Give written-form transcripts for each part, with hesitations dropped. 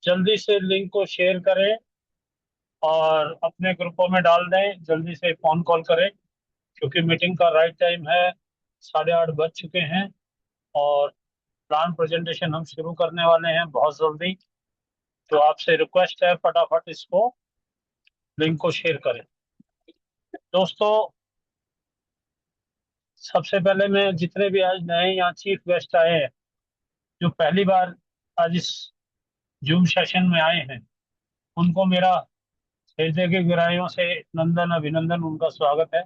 जल्दी से लिंक को शेयर करें और अपने ग्रुपों में डाल दें। जल्दी से फोन कॉल करें क्योंकि मीटिंग का राइट टाइम है। 8:30 बज चुके हैं और प्लान प्रेजेंटेशन हम शुरू करने वाले हैं बहुत जल्दी। तो आपसे रिक्वेस्ट है फटाफट इसको लिंक को शेयर करें। दोस्तों, सबसे पहले मैं जितने भी आज नए यहाँ चीफ गेस्ट आए हैं, जो पहली बार आज इस जूम सेशन में आए हैं, उनको मेरा हृदय की गहराइयों से नंदन अभिनंदन, उनका स्वागत है।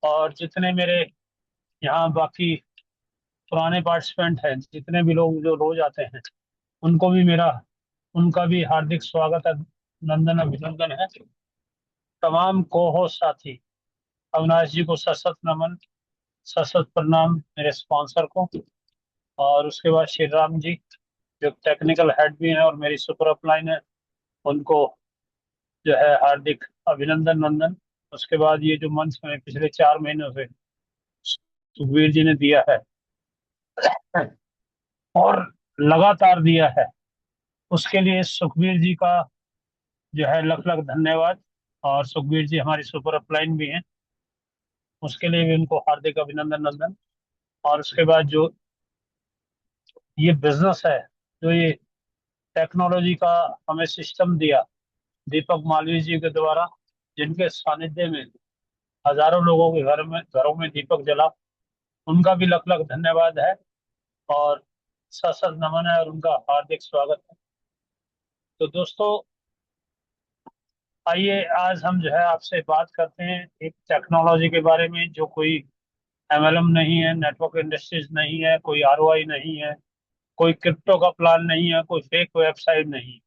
और जितने मेरे यहाँ बाकी पुराने पार्टिसिपेंट हैं, जितने भी लोग जो रोज आते हैं, उनको भी मेरा उनका भी हार्दिक स्वागत है, नंदन अभिनंदन है। तमाम कोहो साथी अविनाश जी को सशत नमन, सशत प्रणाम मेरे स्पॉन्सर को। और उसके बाद श्री राम जी, जो टेक्निकल हेड भी हैं और मेरी सुपर अपलाइन है, उनको जो है हार्दिक अभिनंदन नंदन। उसके बाद ये जो मंच में पिछले 4 महीनों से सुखबीर जी ने दिया है और लगातार दिया है, उसके लिए सुखबीर जी का जो है लख लख धन्यवाद। और सुखबीर जी हमारी सुपर अपलाइन भी हैं, उसके लिए भी उनको हार्दिक अभिनंदन नंदन। और उसके बाद जो ये बिजनेस है, जो ये टेक्नोलॉजी का हमें सिस्टम दिया दीपक मालवीय जी के द्वारा, जिनके सानिध्य में हजारों लोगों के घरों में दीपक जला, उनका भी लख लख धन्यवाद है और सशक्त नमन है और उनका हार्दिक स्वागत है। तो दोस्तों, आइए आज हम जो है आपसे बात करते हैं एक टेक्नोलॉजी के बारे में, जो कोई एमएलएम नहीं है, नेटवर्क इंडस्ट्रीज नहीं है, कोई आरओआई नहीं है, कोई क्रिप्टो का प्लान नहीं है, कोई फेक वेबसाइट नहीं।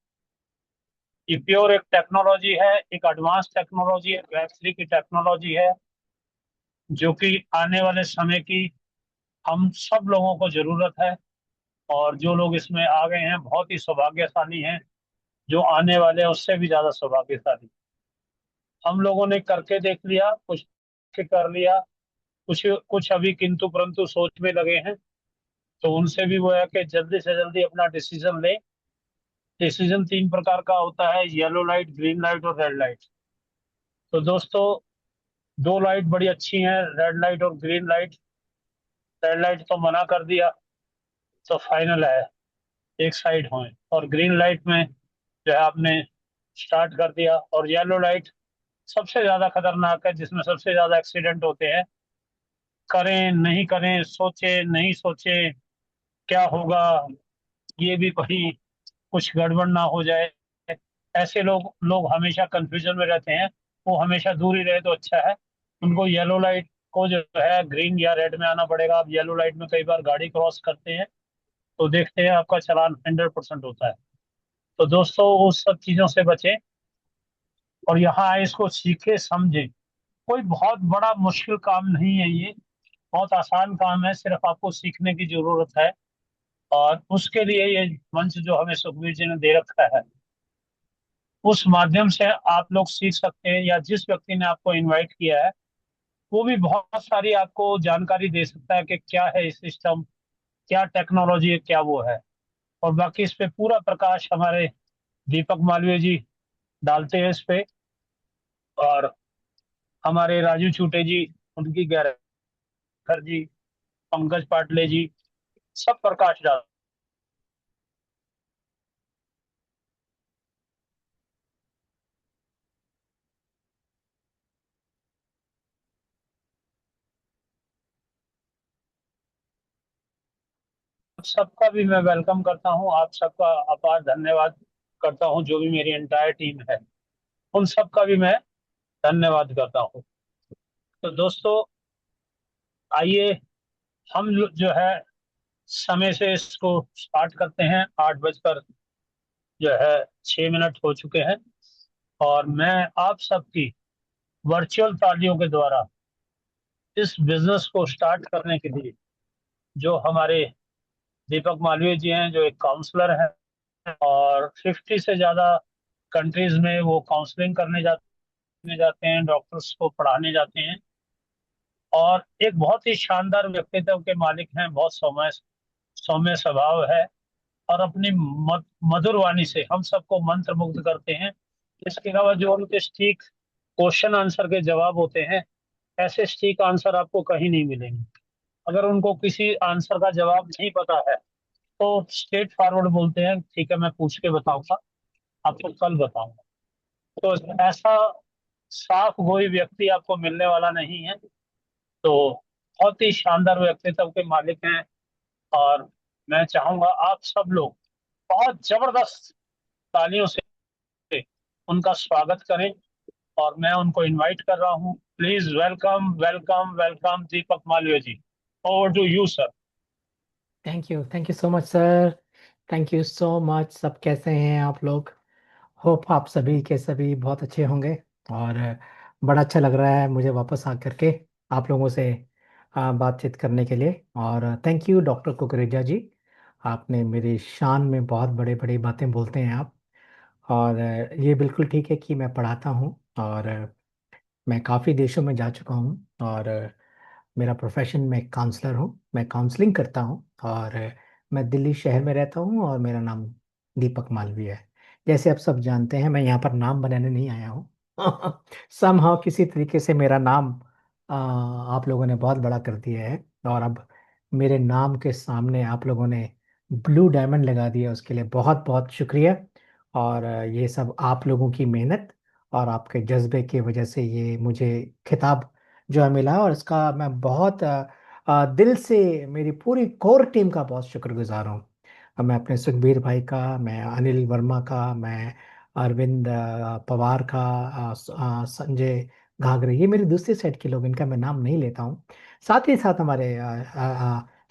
ये प्योर एक टेक्नोलॉजी है, एक एडवांस टेक्नोलॉजी है, वेब 3 की टेक्नोलॉजी है, जो कि आने वाले समय की हम सब लोगों को जरूरत है। और जो लोग इसमें आ गए हैं बहुत ही सौभाग्यशाली हैं, जो आने वाले हैं उससे भी ज्यादा सौभाग्यशाली। हम लोगों ने करके देख लिया, कुछ के कर लिया, कुछ कुछ अभी किंतु परंतु सोच में लगे हैं। तो उनसे भी वो है कि जल्दी से जल्दी अपना डिसीजन ले। डिसीजन 3 प्रकार का होता है: येलो लाइट, ग्रीन लाइट और रेड लाइट। तो दोस्तों, दो लाइट बड़ी अच्छी हैं, रेड लाइट और ग्रीन लाइट। रेड लाइट तो मना कर दिया, तो फाइनल है एक साइड होए। और ग्रीन लाइट में जो है आपने स्टार्ट कर दिया। और येलो लाइट सबसे ज्यादा खतरनाक है, जिसमें सबसे ज्यादा एक्सीडेंट होते हैं। करें नहीं करें, सोचे नहीं सोचे, क्या होगा, ये भी कहीं कुछ गड़बड़ ना हो जाए, ऐसे लोग लोग हमेशा कंफ्यूजन में रहते हैं। वो हमेशा दूर ही रहे तो अच्छा है। उनको येलो लाइट को जो है ग्रीन या रेड में आना पड़ेगा। आप येलो लाइट में कई बार गाड़ी क्रॉस करते हैं तो देखते हैं आपका चालान 100% होता है। तो दोस्तों, उस सब चीजों से बचें और यहाँ आए इसको सीखे समझे। कोई बहुत बड़ा मुश्किल काम नहीं है ये, बहुत आसान काम है, सिर्फ आपको सीखने की जरूरत है। और उसके लिए ये मंच जो हमें सुखबीर जी ने दे रखा है, उस माध्यम से आप लोग सीख सकते हैं। या जिस व्यक्ति ने आपको इनवाइट किया है, वो भी बहुत सारी आपको जानकारी दे सकता है कि क्या है इस सिस्टम, क्या टेक्नोलॉजी है, क्या वो है। और बाकी इस पे पूरा प्रकाश हमारे दीपक मालवीय जी डालते हैं इस पे। और हमारे राजू छूटे जी, उनकी गैरकर जी, पंकज पाटले जी, सब प्रकाश डाल। सबका भी मैं वेलकम करता हूँ, आप सबका अपार धन्यवाद करता हूँ। जो भी मेरी एंटायर टीम है, उन सबका भी मैं धन्यवाद करता हूँ। तो दोस्तों, आइए जो है समय से इसको स्टार्ट करते हैं। 8 बजकर जो है 6 मिनट हो चुके हैं और मैं आप सबकी वर्चुअल तालियों के द्वारा इस बिजनेस को स्टार्ट करने के लिए, जो हमारे दीपक मालवीय जी हैं, जो एक काउंसलर हैं और 50 से ज्यादा कंट्रीज में वो काउंसलिंग करने जाते हैं, डॉक्टर्स को पढ़ाने जाते हैं, और एक बहुत ही शानदार व्यक्तित्व के मालिक हैं, बहुत सौम्य सौम्य स्वभाव है। और अपनी मधुर वाणी से हम सबको मंत्र मुग्ध करते हैं। इसके अलावा जो उनके ठीक क्वेश्चन आंसर के जवाब होते हैं, ऐसे ठीक आंसर आपको कहीं नहीं मिलेंगे। अगर उनको किसी आंसर का जवाब नहीं पता है तो स्ट्रेट फॉरवर्ड बोलते हैं, ठीक है मैं पूछ के बताऊंगा, आपको कल बताऊंगा। तो ऐसा साफ गोई व्यक्ति आपको मिलने वाला नहीं है। तो बहुत ही शानदार व्यक्तित्व के मालिक हैं। और मैं चाहूंगा आप सब लोग बहुत जबरदस्त तालियों से उनका स्वागत करें। और मैं उनको इनवाइट कर रहा हूँ, please welcome welcome welcome Deepak Malviya ji. Over to you sir. Thank you so much sir. Thank you so much. सब कैसे हैं आप लोग? होप आप सभी के सभी बहुत अच्छे होंगे। और बड़ा अच्छा लग रहा है मुझे वापस आ करके आप लोगों से बातचीत करने के लिए। और थैंक यू डॉक्टर कुकरेजा जी। आपने मेरी शान में बहुत बड़े बड़ी बातें बोलते हैं आप। और ये बिल्कुल ठीक है कि मैं पढ़ाता हूँ। और मैं काफ़ी देशों में जा चुका हूँ। और मेरा प्रोफेशन में काउंसलर हूँ, मैं काउंसलिंग करता हूँ। और मैं दिल्ली शहर में रहता हूँ और मेरा नाम दीपक मालवी है। जैसे आप सब जानते हैं मैं यहाँ पर नाम बनाने नहीं आया हूँ। समहाउ किसी तरीके से मेरा नाम आप लोगों ने बहुत बड़ा कर दिया है। और अब मेरे नाम के सामने आप लोगों ने ब्लू डायमंड लगा दिया, उसके लिए बहुत बहुत शुक्रिया। और ये सब आप लोगों की मेहनत और आपके जज्बे की वजह से ये मुझे खिताब जो है मिला। और इसका मैं बहुत दिल से मेरी पूरी कोर टीम का बहुत शुक्रगुजार हूँ। मैं अपने सुखबीर भाई का, मैं अनिल वर्मा का, मैं अरविंद पवार का, संजय घाघरे, ये मेरी दूसरी साइड के लोग, इनका मैं नाम नहीं लेता हूँ। साथ ही साथ हमारे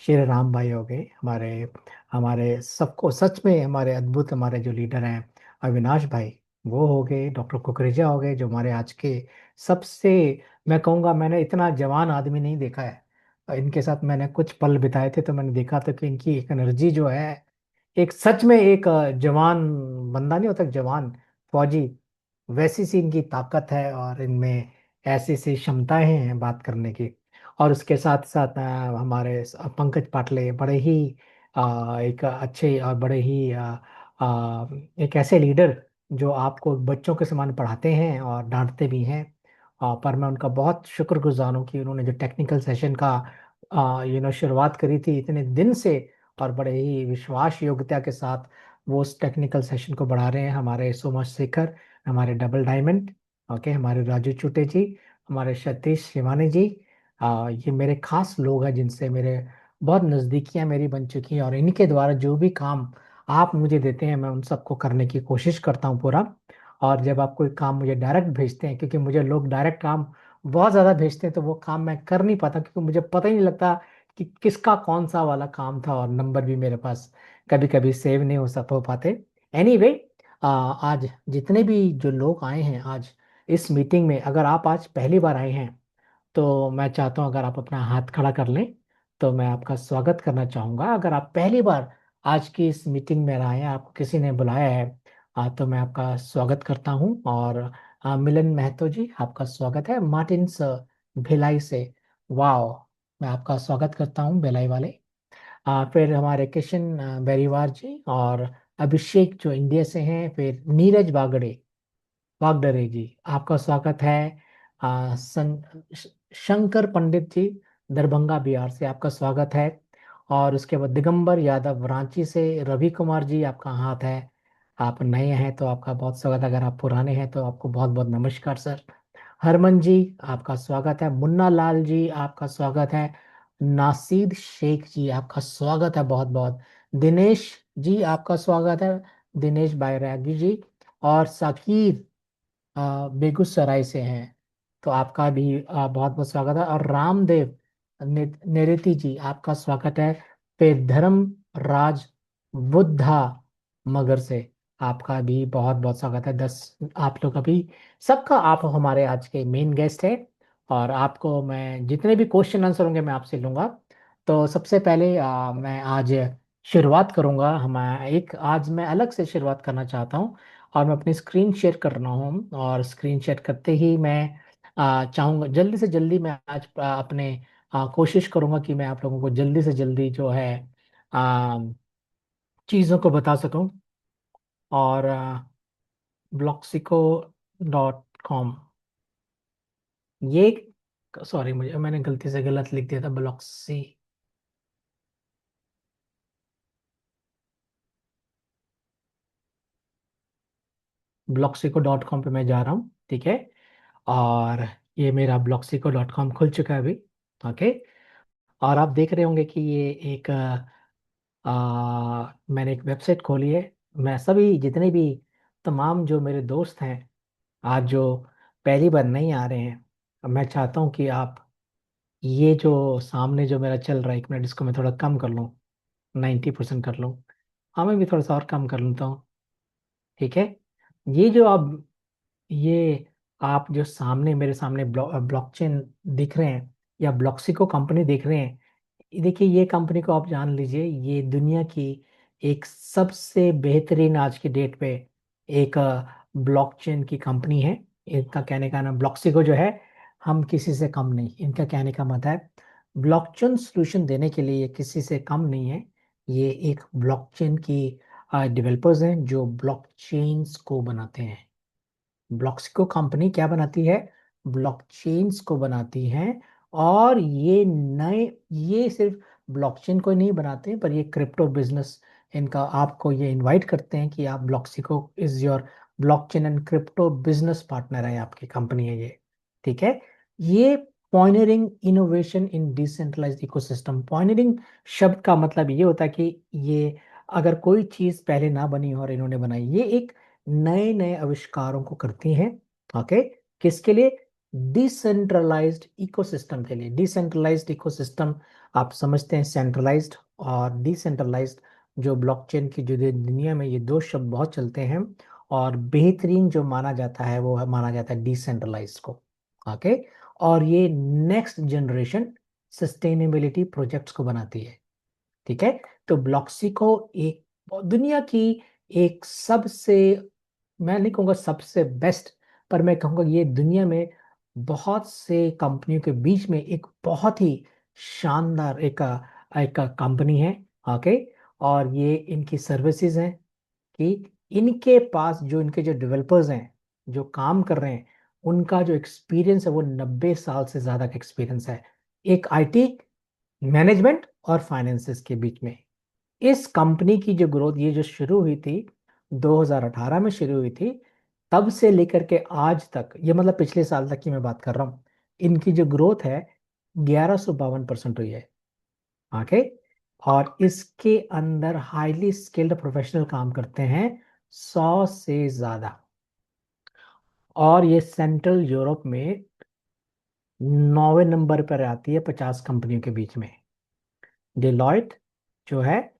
श्री राम भाई हो गए, हमारे हमारे सबको सच में हमारे अद्भुत हमारे जो लीडर हैं, अविनाश भाई वो हो गए, डॉक्टर कुकरेजा हो गए, जो हमारे आज के सबसे, मैं कहूँगा मैंने इतना जवान आदमी नहीं देखा है। इनके साथ मैंने कुछ पल बिताए थे तो मैंने देखा था कि इनकी एक एनर्जी जो है, एक सच में एक जवान बंदा नहीं होता, जवान फौजी, वैसी सी इनकी ताकत है और इनमें ऐसी सी क्षमताएं हैं बात करने की। और उसके साथ साथ हमारे पंकज पाटले बड़े ही एक अच्छे और बड़े ही एक ऐसे लीडर जो आपको बच्चों के समान पढ़ाते हैं और डांटते भी हैं। पर मैं उनका बहुत शुक्रगुजार हूँ कि उन्होंने जो टेक्निकल सेशन का शुरुआत करी थी इतने दिन से, और बड़े ही विश्वास योग्यता के साथ वो उस टेक्निकल सेशन को बढ़ा रहे हैं। हमारे सोमेश शेखर, हमारे डबल डायमंड, ओके, हमारे राजू चुटे जी, हमारे सतीश शिवानी जी, ये मेरे खास लोग हैं जिनसे मेरे बहुत नज़दीकियां मेरी बन चुकी हैं। और इनके द्वारा जो भी काम आप मुझे देते हैं मैं उन सबको करने की कोशिश करता हूँ पूरा। और जब आप कोई काम मुझे डायरेक्ट भेजते हैं, क्योंकि मुझे लोग डायरेक्ट काम बहुत ज़्यादा भेजते हैं, तो वो काम मैं कर नहीं पाता क्योंकि मुझे पता ही नहीं लगता कि किसका कौन सा वाला काम था, और नंबर भी मेरे पास कभी कभी सेव नहीं हो पाते। एनीवे, आज जितने भी जो लोग आए हैं आज इस मीटिंग में, अगर आप आज पहली बार आए हैं तो मैं चाहता हूं अगर आप अपना हाथ खड़ा कर लें तो मैं आपका स्वागत करना चाहूंगा। अगर आप पहली बार आज की इस मीटिंग में आए हैं, आपको किसी ने बुलाया है, तो मैं आपका स्वागत करता हूं। और मिलन महतो जी, आपका स्वागत है मार्टिन्स भिलाई से। वाओ, मैं आपका स्वागत करता हूं भिलाई वाले। फिर हमारे किशन बेरीवार जी, और अभिषेक जो इंडिया से हैं, फिर नीरज बागड़े वागडरे जी, आपका स्वागत है। शंकर पंडित जी दरभंगा बिहार से, आपका स्वागत है। और उसके बाद दिगंबर यादव रांची से, रवि कुमार जी आपका हाथ है। आप नए हैं तो आपका बहुत स्वागत है, अगर आप पुराने हैं तो आपको बहुत बहुत नमस्कार सर। हरमन जी आपका स्वागत है। मुन्ना लाल जी आपका स्वागत है। नासीद शेख जी आपका स्वागत है बहुत बहुत। दिनेश जी आपका स्वागत है, दिनेश बैरागी जी। और साकिर बेगूसराय से हैं, तो आपका भी बहुत बहुत स्वागत है। और रामदेव नेरेती जी आपका स्वागत है। फिर धर्म राज बुद्धा मगर से, आपका भी बहुत बहुत स्वागत है। 10 आप लोग अभी सबका, आप हमारे आज के मेन गेस्ट हैं। और आपको मैं जितने भी क्वेश्चन आंसर होंगे मैं आपसे लूंगा। तो सबसे पहले मैं आज शुरुआत करूंगा, हम एक आज मैं अलग से शुरुआत करना चाहता हूँ। और मैं अपनी स्क्रीन शेयर कर रहा हूँ, और स्क्रीन शेयर करते ही मैं चाहूँगा जल्दी से जल्दी मैं आज अपने कोशिश करूँगा कि मैं आप लोगों को जल्दी से जल्दी जो है चीज़ों को बता सकूं। और bloxico.com, ये, सॉरी, मुझे मैंने गलती से गलत लिख दिया था, bloxico.com पे मैं जा रहा हूँ, ठीक है। और ये मेरा bloxico.com खुल चुका है अभी। ओके। और आप देख रहे होंगे कि ये एक मैंने एक वेबसाइट खोली है। मैं सभी जितने भी तमाम जो मेरे दोस्त हैं आज जो पहली बार नहीं आ रहे हैं, मैं चाहता हूँ कि आप ये जो सामने जो मेरा चल रहा है, 1 मिनट, इसको मैं थोड़ा कम कर लूँ, 90% कर लूँ। हाँ, मैं भी थोड़ा सा और कम कर लेता हूँ, ठीक है। ये जो आप ये आप जो सामने मेरे सामने ब्लॉकचेन दिख रहे हैं, या ब्लॉक्सिको कंपनी देख रहे हैं, देखिए ये कंपनी को आप जान लीजिए, ये दुनिया की एक सबसे बेहतरीन आज की डेट पे एक ब्लॉकचेन की कंपनी है। इनका कहने का नाम ब्लॉक्सिको जो है, हम किसी से कम नहीं, इनका कहने का मतलब है ब्लॉकचेन सोल्यूशन देने के लिए ये किसी से कम नहीं है। ये एक ब्लॉकचेन की डेवलपर्स हैं जो ब्लॉकचेन्स को बनाते हैं। ब्लॉक्सिको कंपनी क्या बनाती है? ब्लॉकचेन्स को बनाती है। और ये नए, ये सिर्फ ब्लॉकचेन को ही नहीं बनाते पर ये क्रिप्टो बिजनेस, इनका आपको ये इनवाइट करते हैं कि आप Bloxico is your blockchain and crypto business partner है, आपकी कंपनी है ये, ठीक है। ये pioneering innovation in decentralized ecosystem, pioneering शब्द का मतलब ये होता है कि ये, अगर कोई चीज पहले ना बनी हो और इन्होंने बनाई, ये एक नए नए आविष्कारों को करती हैं। ओके। किसके लिए? डिसेंट्रलाइज्ड इकोसिस्टम के लिए। डिसेंट्रलाइज्ड इकोसिस्टम आप समझते हैं, सेंट्रलाइज्ड और डिसेंट्रलाइज्ड। जो ब्लॉकचेन की जो दुनिया में ये दो शब्द बहुत चलते हैं, और बेहतरीन जो माना जाता है वो माना जाता है डिसेंट्रलाइज्ड को। ओके। और ये नेक्स्ट जनरेशन सस्टेनेबिलिटी प्रोजेक्ट्स को बनाती है, ठीक है। तो ब्लॉक्सिको एक दुनिया की एक सबसे, मैं नहीं कहूँगा सबसे बेस्ट, पर मैं कहूँगा ये दुनिया में बहुत से कंपनियों के बीच में एक बहुत ही शानदार एक एक कंपनी है। ओके। और ये इनकी सर्विसेज हैं कि इनके पास जो इनके जो डेवलपर्स हैं जो काम कर रहे हैं, उनका जो एक्सपीरियंस है वो 90 साल से ज्यादा का एक्सपीरियंस है, एक आईटी मैनेजमेंट और फाइनेंसेस के बीच में। इस कंपनी की जो ग्रोथ, ये जो शुरू हुई थी 2018 में शुरू हुई थी, तब से लेकर के आज तक, ये मतलब पिछले साल तक की मैं बात कर रहा हूँ, इनकी जो ग्रोथ है 1152% हुई है। ओके। और इसके अंदर हाईली स्किल्ड प्रोफेशनल काम करते हैं, 100 से ज्यादा। और ये सेंट्रल यूरोप में 9वें नंबर पर आती है 50 कंपनियों के बीच में। डिलॉयट जो है,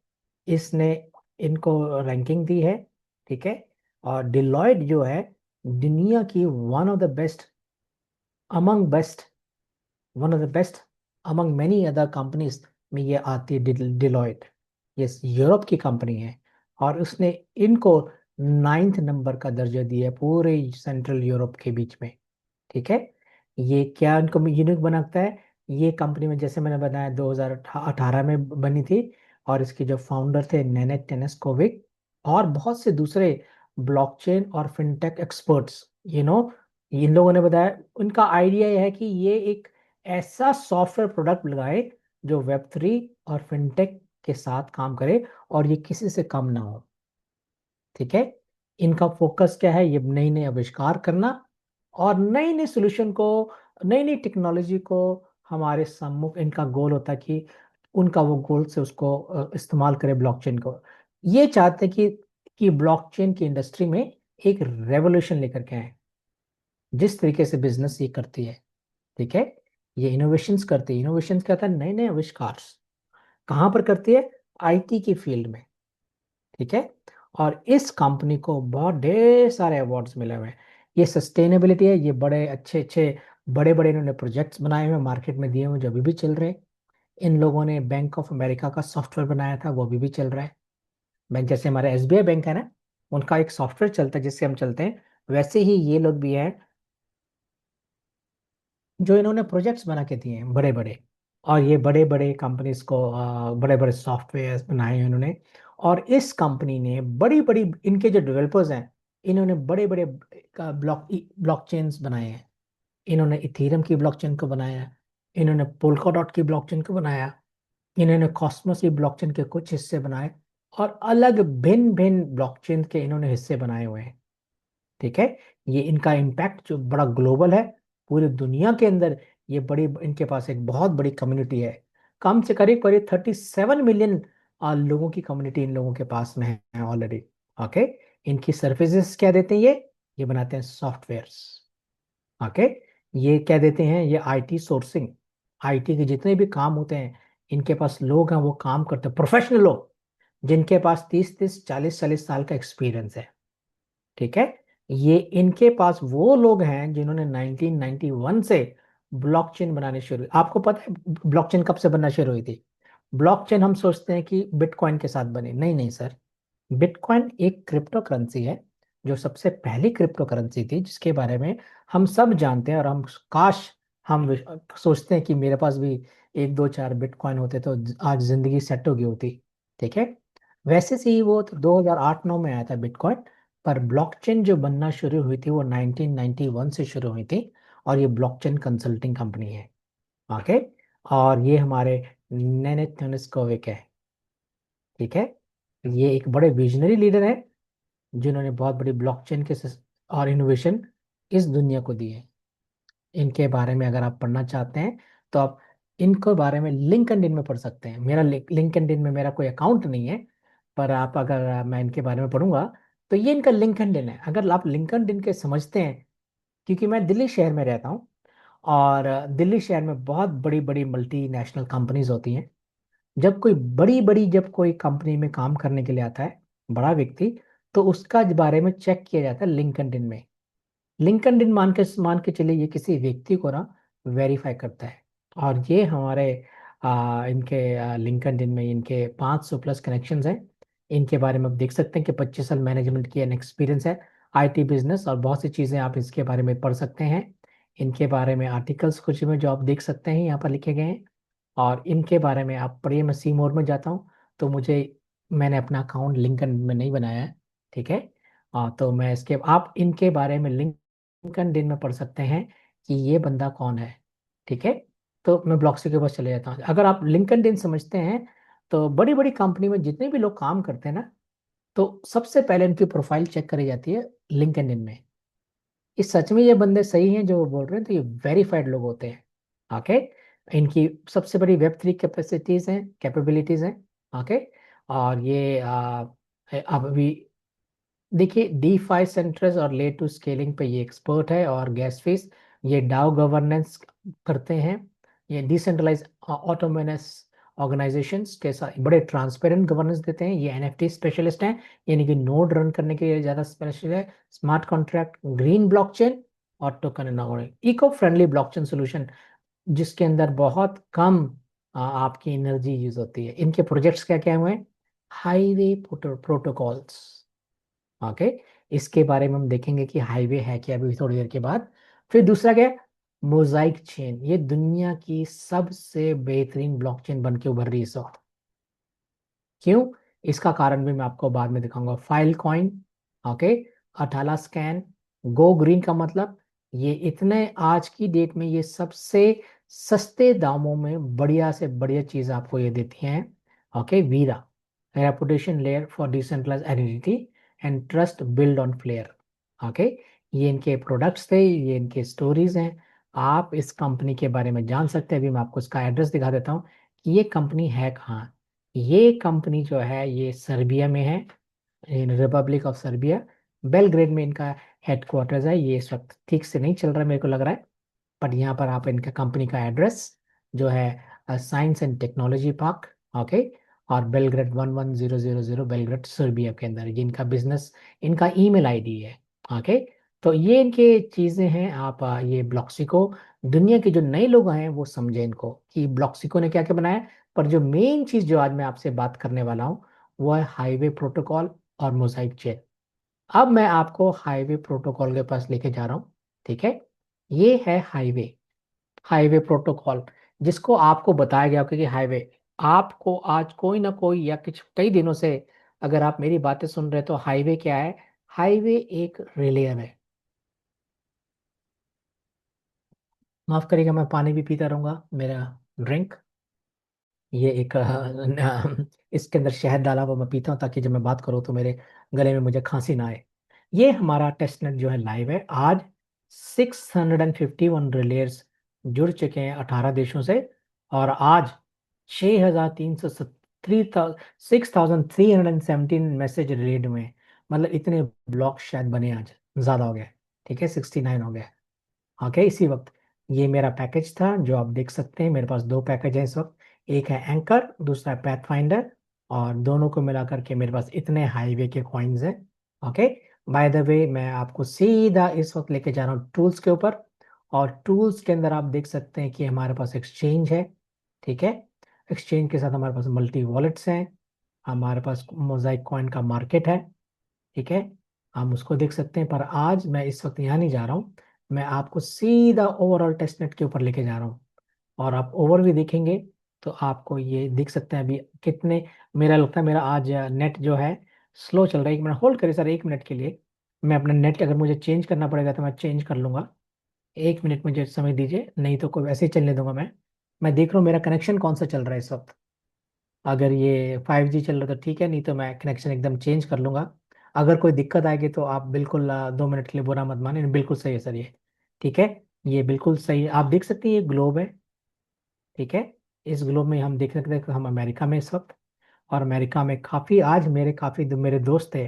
इसने इनको रैंकिंग दी है, ठीक है। और डिलॉयट जो है दुनिया की best one of the best among many other companies में ये आती है डिलॉयट। ये यूरोप की कंपनी है, और उसने इनको 9th नंबर का दर्जा दिया है पूरे सेंट्रल यूरोप के बीच में, ठीक है। ये क्या इनको यूनिक बनाता है? ये कंपनी में, जैसे मैंने बताया, 2018 में बनी थी। और इसके जो फाउंडर थे नेनेट टेनेस्कोविक, और बहुत से दूसरे ब्लॉकचेन और फिनटेक एक्सपर्ट्स, इन लोगों ने बताया, उनका आइडिया यह है कि ये एक ऐसा सॉफ्टवेयर प्रोडक्ट लगाए जो वेब 3 और फिनटेक के साथ काम करे, और ये किसी से कम ना हो, ठीक है। इनका फोकस क्या है? ये नई नई आविष्कार करना, और नई नई सोल्यूशन को, नई नई टेक्नोलॉजी को हमारे सम्मुख, इनका गोल होता है कि उनका वो गोल से उसको इस्तेमाल करे ब्लॉकचेन को। ये चाहते हैं कि ब्लॉकचेन की इंडस्ट्री में एक रेवोल्यूशन लेकर के आए। जिस तरीके से बिजनेस ये करती है, ठीक है, ये इनोवेशंस करती है। इनोवेशंस क्या था? नए नए आविष्कार कहाँ पर करती है? आईटी की फील्ड में, ठीक है। और इस कंपनी को बहुत ढेर सारे अवार्ड्स मिले हुए हैं। ये सस्टेनेबिलिटी है, ये बड़े अच्छे अच्छे बड़े बड़े इन्होंने प्रोजेक्ट्स बनाए हुए मार्केट में दिए हुए जो अभी भी चल रहे हैं। इन लोगों ने बैंक ऑफ अमेरिका का सॉफ्टवेयर बनाया था, वो अभी भी चल रहा है। बैंक जैसे हमारे एसबीआई बैंक है ना, उनका एक सॉफ्टवेयर चलता है जिससे हम चलते हैं, वैसे ही ये लोग भी हैं जो इन्होंने प्रोजेक्ट्स बना के दिए हैं बड़े बड़े। और ये बड़े बड़े कंपनीज को बड़े बड़े सॉफ्टवेयर बनाए हैं इन्होंने। और इस कंपनी ने बड़ी बड़ी, इनके जो डेवलपर्स हैं, इन्होंने बड़े बड़े ब्लॉकचेन्स बनाए हैं। इन्होंने इथेरियम की ब्लॉकचेन को बनाया, इन्होंने पोल्काडॉट की ब्लॉकचेन को बनाया, इन्होंने कॉस्मोस की ब्लॉकचेन के कुछ हिस्से बनाए, और अलग भिन्न भिन्न ब्लॉकचेन के इन्होंने हिस्से बनाए हुए हैं। ठीक है। ये इनका इम्पैक्ट जो बड़ा ग्लोबल है, पूरी दुनिया के अंदर। ये बड़ी, इनके पास एक बहुत बड़ी कम्युनिटी है। कम से करीब करीब 37 मिलियन लोगों की कम्युनिटी इन लोगों के पास में है ऑलरेडी। ओके। इनकी सर्विसेज क्या देते हैं ये बनाते हैं सॉफ्टवेयर्स। ओके। ये क्या देते हैं, ये आईटी सोर्सिंग, आईटी के जितने भी काम होते हैं, इनके पास लोग हैं वो काम करते हैं, प्रोफेशनल लोग जिनके पास 30 30 40 40 साल का एक्सपीरियंस है। ठीक है। ये इनके पास वो लोग हैं जिन्होंने 1991 से ब्लॉकचेन बनाने शुरू, आपको पता है ब्लॉकचेन कब से बनना शुरू हुई थी? ब्लॉकचेन हम सोचते हैं कि बिटकॉइन के साथ बने, नहीं नहीं सर। बिटकॉइन एक क्रिप्टो करेंसी है, जो सबसे पहली क्रिप्टो करेंसी थी जिसके बारे में हम सब जानते हैं, और हम काश हम सोचते हैं कि मेरे पास भी एक दो चार बिटकॉइन होते तो आज जिंदगी सेट हो गई होती। ठीक है। वैसे से ही वो तो 2008-9 में आया था बिटकॉइन, पर ब्लॉकचेन जो बनना शुरू हुई थी वो 1991 से शुरू हुई थी। और ये ब्लॉकचेन कंसल्टिंग कंपनी है। ओके। और ये हमारे नेनेथ यूनिस्कोविक है। ठीक है। ये एक बड़े विजनरी लीडर है जिन्होंने बहुत बड़ी ब्लॉकचेन के और इनोवेशन इस दुनिया को दी है। इनके बारे में अगर आप पढ़ना चाहते हैं तो आप इनके बारे में लिंक्डइन में पढ़ सकते हैं। मेरा लिंक्डइन में मेरा कोई अकाउंट नहीं है, पर आप अगर मैं इनके बारे में पढ़ूंगा तो ये इनका लिंक्डइन है। अगर आप लिंक्डइन के समझते हैं, क्योंकि मैं दिल्ली शहर में रहता हूँ, और दिल्ली शहर में बहुत बड़ी बड़ी मल्टीनेशनल कंपनीज होती हैं। जब कोई बड़ी बड़ी, जब कोई कंपनी में काम करने के लिए आता है बड़ा व्यक्ति, तो उसका बारे में चेक किया जाता है लिंक्डइन में। लिंक्डइन मान के चलिए ये किसी व्यक्ति को ना वेरीफाई करता है। और ये हमारे इनके लिंक्डइन में इनके 500 प्लस कनेक्शंस हैं। इनके बारे में आप देख सकते हैं कि 25 साल मैनेजमेंट की एन एक्सपीरियंस है, आईटी बिजनेस और बहुत सी चीज़ें आप इसके बारे में पढ़ सकते हैं। इनके बारे में आर्टिकल्स कुछ में जो आप देख सकते हैं यहाँ पर लिखे गए हैं। और इनके बारे में आप पढ़िए। मैं सी मोर में जाता हूँ तो मुझे, मैंने अपना अकाउंट लिंक्डइन में नहीं बनाया है। ठीक है। तो मैं इसके, आप इनके बारे में लिंक्डइन में पढ़ सकते हैं कि ये बंदा कौन है। ठीक है। तो मैं ब्लॉक्सी के पास चले जाता हूँ। अगर आप लिंक्डइन समझते हैं तो बड़ी बड़ी कंपनी में जितने भी लोग काम करते हैं ना, तो सबसे पहले इनकी प्रोफाइल चेक करी जाती है लिंक्डइन में। इस सच में ये बंदे सही हैं जो वो बोल रहे हैं, तो ये वेरीफाइड लोग होते हैं। ओके। इनकी सबसे बड़ी वेब 3 कैपेसिटीज हैं, कैपेबिलिटीज हैं। ओके। और ये अब अभी देखिए, डी फाइव सेंटर्स और ले टू स्केलिंग पे ये एक्सपर्ट है। और गैस फीस, ये डाउ गवर्नेंस करते हैं। ये डिसेंट्रलाइज ऑटोनोमस ऑर्गेनाइजेशंस के साथ बड़े ट्रांसपेरेंट गवर्नेंस देते हैं। ये एनएफटी स्पेशलिस्ट हैं, यानी कि नोड रन करने के लिए ज़्यादा स्पेशल है। स्मार्ट कॉन्ट्रैक्ट, ग्रीन ब्लॉकचेन और token eco friendly blockchain solution, जिसके अंदर बहुत कम आपकी एनर्जी यूज होती है। इनके प्रोजेक्ट्स क्या क्या हुए हैं? Highway protocols. ओके। इसके बारे में हम देखेंगे कि हाईवे है क्या अभी थोड़ी देर के बाद। फिर दूसरा क्या है? Mosaic chain. ये दुनिया की सबसे बेहतरीन ब्लॉकचेन बन के उभर रही है इस वक्त। क्यों? इसका कारण भी मैं आपको बाद में दिखाऊंगा। File coin. Okay. Atala scan. Go green का मतलब, ये इतने आज की डेट में ये सबसे सस्ते दामों में बढ़िया से बढ़िया चीज आपको ये देती हैं। ओके। वीरा, reputation layer for decentralize identity and trust build on Flare. Okay. ये इनके प्रोडक्ट्स थे, ये इनके स्टोरीज हैं। आप इस कंपनी के बारे में जान सकते हैं। अभी मैं आपको इसका एड्रेस दिखा देता हूँ कि ये कंपनी है कहाँ। ये कंपनी जो है ये सर्बिया में है, इन रिपब्लिक ऑफ सर्बिया। बेलग्रेड में इनका हेडक्वार्टर्स है। ये इस वक्त ठीक से नहीं चल रहा है मेरे को लग रहा है, बट यहाँ पर आप इनका कंपनी का एड्रेस जो है science and technology park. Okay. और बेलग्रेड 11000 बेलग्रेड सर्बिया के अंदर ये इनका बिजनेस, इनका ईमेल आईडी है। ओके। तो ये इनके चीजें हैं। आप ये ब्लॉक्सिको, दुनिया के जो नए लोग हैं वो समझे इनको कि ब्लॉक्सिको ने क्या क्या बनाया। पर जो मेन चीज जो आज मैं आपसे बात करने वाला हूँ वो है हाईवे प्रोटोकॉल और मोजाइक चेन। अब मैं आपको हाईवे प्रोटोकॉल के पास लेके जा रहा हूँ। ठीक है। ये है हाईवे, हाईवे प्रोटोकॉल, जिसको आपको बताया गया क्योंकि हाईवे, आपको आज कोई ना कोई या कुछ कई दिनों से अगर आप मेरी बातें सुन रहे तो हाईवे क्या है? हाईवे एक रिले है। माफ करिएगा, मैं पानी भी पीता रहूंगा, मेरा ड्रिंक। ये एक इसके अंदर शहद डाला हुआ मैं पीता हूँ, ताकि जब मैं बात करूँ तो मेरे गले में मुझे खांसी ना आए। ये हमारा टेस्ट नेट जो है लाइव है आज। 651 रिलेयर्स जुड़ चुके हैं 18 देशों से। और आज 6,317 मैसेज रिलेड हुए हैं। मतलब इतने ब्लॉक शायद बने आज, ज्यादा हो गया। ठीक है, 69 हो गया। ओके, इसी वक्त ये मेरा पैकेज था जो आप देख सकते हैं। मेरे पास दो पैकेज है इस वक्त, एक है एंकर, दूसरा है पैथ फाइंडर। और दोनों को मिला करके मेरे पास इतने हाईवे के कॉइन्स हैं। ओके, बाय द वे मैं आपको सीधा इस वक्त लेके जा रहा हूँ टूल्स के ऊपर। और टूल्स के अंदर आप देख सकते हैं कि हमारे पास एक्सचेंज है। ठीक है, एक्सचेंज के साथ हमारे पास मल्टी वॉलेट्स हैं। हमारे पास मोजाइक कॉइन का मार्केट है। ठीक है, हम उसको देख सकते हैं। पर आज मैं इस वक्त यहाँ नहीं जा रहा हूँ, मैं आपको सीधा ओवरऑल टेस्टनेट के ऊपर लेके जा रहा हूँ। और आप ओवर भी देखेंगे तो आपको ये दिख सकते हैं अभी कितने। मेरा लगता है मेरा आज नेट जो है स्लो चल रहा है। एक मिनट होल्ड करिए सर, 1 मिनट के लिए। मैं अपना नेट अगर मुझे चेंज करना पड़ेगा तो मैं चेंज कर लूंगा। 1 मिनट मुझे समय दीजिए, नहीं तो कोई वैसे ही चलने दूंगा मैं देख रहा हूँ मेरा कनेक्शन कौन सा चल रहा है इस वक्त। अगर ये 5G चल रहा है तो ठीक है, नहीं तो मैं कनेक्शन एकदम चेंज कर लूंगा। अगर कोई दिक्कत आएगी तो आप बिल्कुल 2 मिनट के लिए बुरा मत माने, बिल्कुल सही है सर ये। ठीक है, ये बिल्कुल सही है। आप देख सकते हैं ये ग्लोब है। ठीक है, इस ग्लोब में हम देख सकते हैं कि हम अमेरिका में इस वक्त। और अमेरिका में काफ़ी आज मेरे दोस्त थे,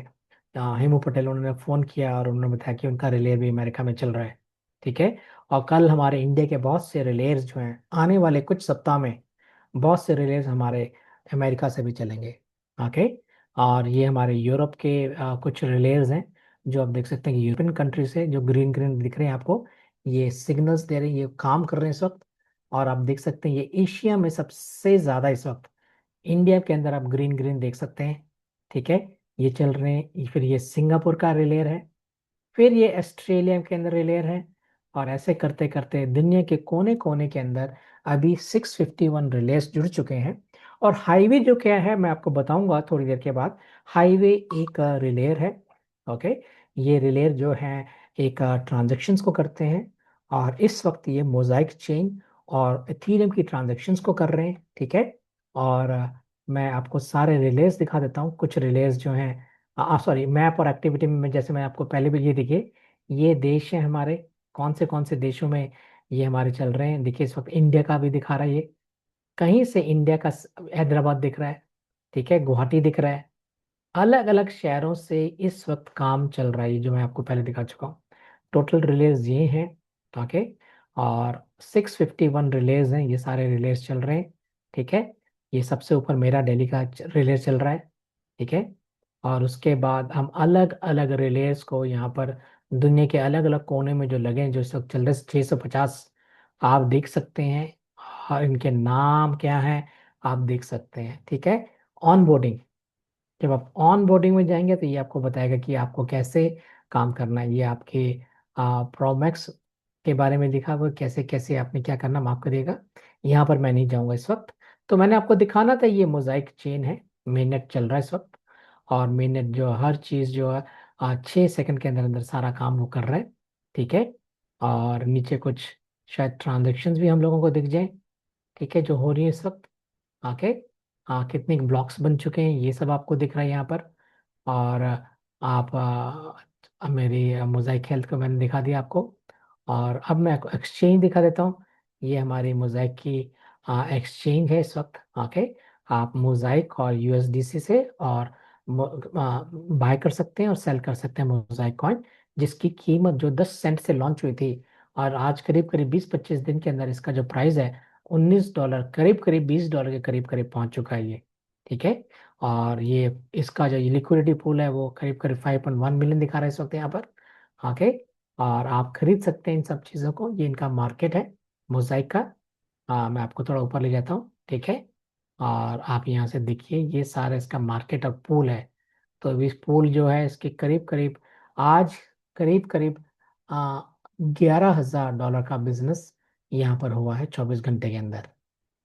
हेमू पटेल, उन्होंने फ़ोन किया और उन्होंने बताया कि उनका रिले भी अमेरिका में चल रहा है। ठीक है, और कल हमारे इंडिया के बहुत से रिलेज जो हैं आने वाले कुछ सप्ताह में, बहुत से रिलेज हमारे अमेरिका से भी चलेंगे। ओके, और ये हमारे यूरोप के कुछ रिलेज हैं जो आप देख सकते हैं कि यूरोपियन कंट्री से जो ग्रीन ग्रीन दिख रहे हैं आपको, ये सिग्नल्स दे रहे हैं, ये काम कर रहे हैं इस वक्त। और आप देख सकते हैं ये एशिया में सबसे ज़्यादा इस वक्त, इंडिया के अंदर आप ग्रीन ग्रीन देख सकते हैं। ठीक है, ये चल रहे हैं। फिर ये सिंगापुर का रिलेयर है, फिर ये ऑस्ट्रेलिया के अंदर रिलेयर है। और ऐसे करते करते दुनिया के कोने कोने के अंदर अभी 651 रिलेस जुड़ चुके हैं। और हाईवे जो क्या है मैं आपको बताऊंगा थोड़ी देर के बाद। हाईवे एक रिलेयर है। ओके, ये रिलेयर जो है एक ट्रांजेक्शन्स को करते हैं। और इस वक्त ये मोजाइक चेन और एथीरियम की ट्रांजेक्शन्स को कर रहे हैं। ठीक है, और मैं आपको सारे रिलेज दिखा देता हूँ। कुछ रिलेज जो हैं, सॉरी, मैप और एक्टिविटी में जैसे मैं आपको पहले भी ये देखिए, ये देश है हमारे, कौन से देशों में ये हमारे चल रहे हैं। देखिए इस वक्त इंडिया का भी दिखा रहा है ये, कहीं से इंडिया का हैदराबाद दिख रहा है। ठीक है, गुवाहाटी दिख रहा है। अलग अलग शहरों से इस वक्त काम चल रहा है, ये जो मैं आपको पहले दिखा चुका हूँ। टोटल रिलेज ये हैं। ओके, और 651 रिलेज हैं, ये सारे रिलेज चल रहे हैं। ठीक है, ये सबसे ऊपर मेरा दिल्ली का रिलेज चल रहा है। ठीक है, और उसके बाद हम अलग अलग रिलेज को यहाँ पर दुनिया के अलग अलग कोने में जो लगे हैं, जो इस वक्त चल रहे 650 आप देख सकते हैं। और इनके नाम क्या है आप देख सकते हैं। ठीक है, ऑन बोर्डिंग, जब आप ऑन बोर्डिंग में जाएंगे तो ये आपको बताएगा कि आपको कैसे काम करना है। ये आपके प्रोमैक्स के बारे में लिखा हुआ है, कैसे कैसे आपने क्या करना, माफ करिएगा। यहाँ पर मैं नहीं जाऊँगा इस वक्त। तो मैंने आपको दिखाना था, ये मोजाइक चेन है, मेननेट चल रहा है इस वक्त। और मेननेट जो हर चीज़ जो है 6 सेकंड के अंदर अंदर सारा काम वो कर रहा है। ठीक है, और नीचे कुछ शायद ट्रांजेक्शन्स भी हम लोगों को दिख जाए। ठीक है, जो हो रही है इस वक्त। ओके, हाँ, कितने ब्लॉक्स बन चुके हैं ये सब आपको दिख रहा है यहाँ पर। और आप मेरी मोजाइक हेल्थ को मैंने दिखा दिया आपको। और अब मैं आपको एक्सचेंज दिखा देता हूँ। ये हमारी मोजाइक की एक्सचेंज है इस वक्त। ओके, आप मोजाइक और यूएसडीसी से और बाय कर सकते हैं और सेल कर सकते हैं मोजाइक कॉइन, जिसकी कीमत जो 10 सेंट से लॉन्च हुई थी, और आज करीब करीब 20-25 दिन के अंदर इसका जो प्राइस है $19, करीब करीब $20 के करीब करीब पहुंच चुका है ये। ठीक है, और ये इसका जो लिक्विडिटी पूल है वो करीब करीब 5.1 मिलियन दिखा रहा है इस वक्त यहाँ पर। ओके, और आप खरीद सकते हैं इन सब चीज़ों को, ये इनका मार्केट है मोजाइक का। मैं आपको थोड़ा ऊपर ले जाता हूँ। ठीक है, और आप यहाँ से देखिए ये सारा इसका मार्केट और पूल है। तो इस पूल जो है इसके करीब करीब आज करीब करीब 11,000 डॉलर का बिजनेस यहाँ पर हुआ है 24 घंटे के अंदर।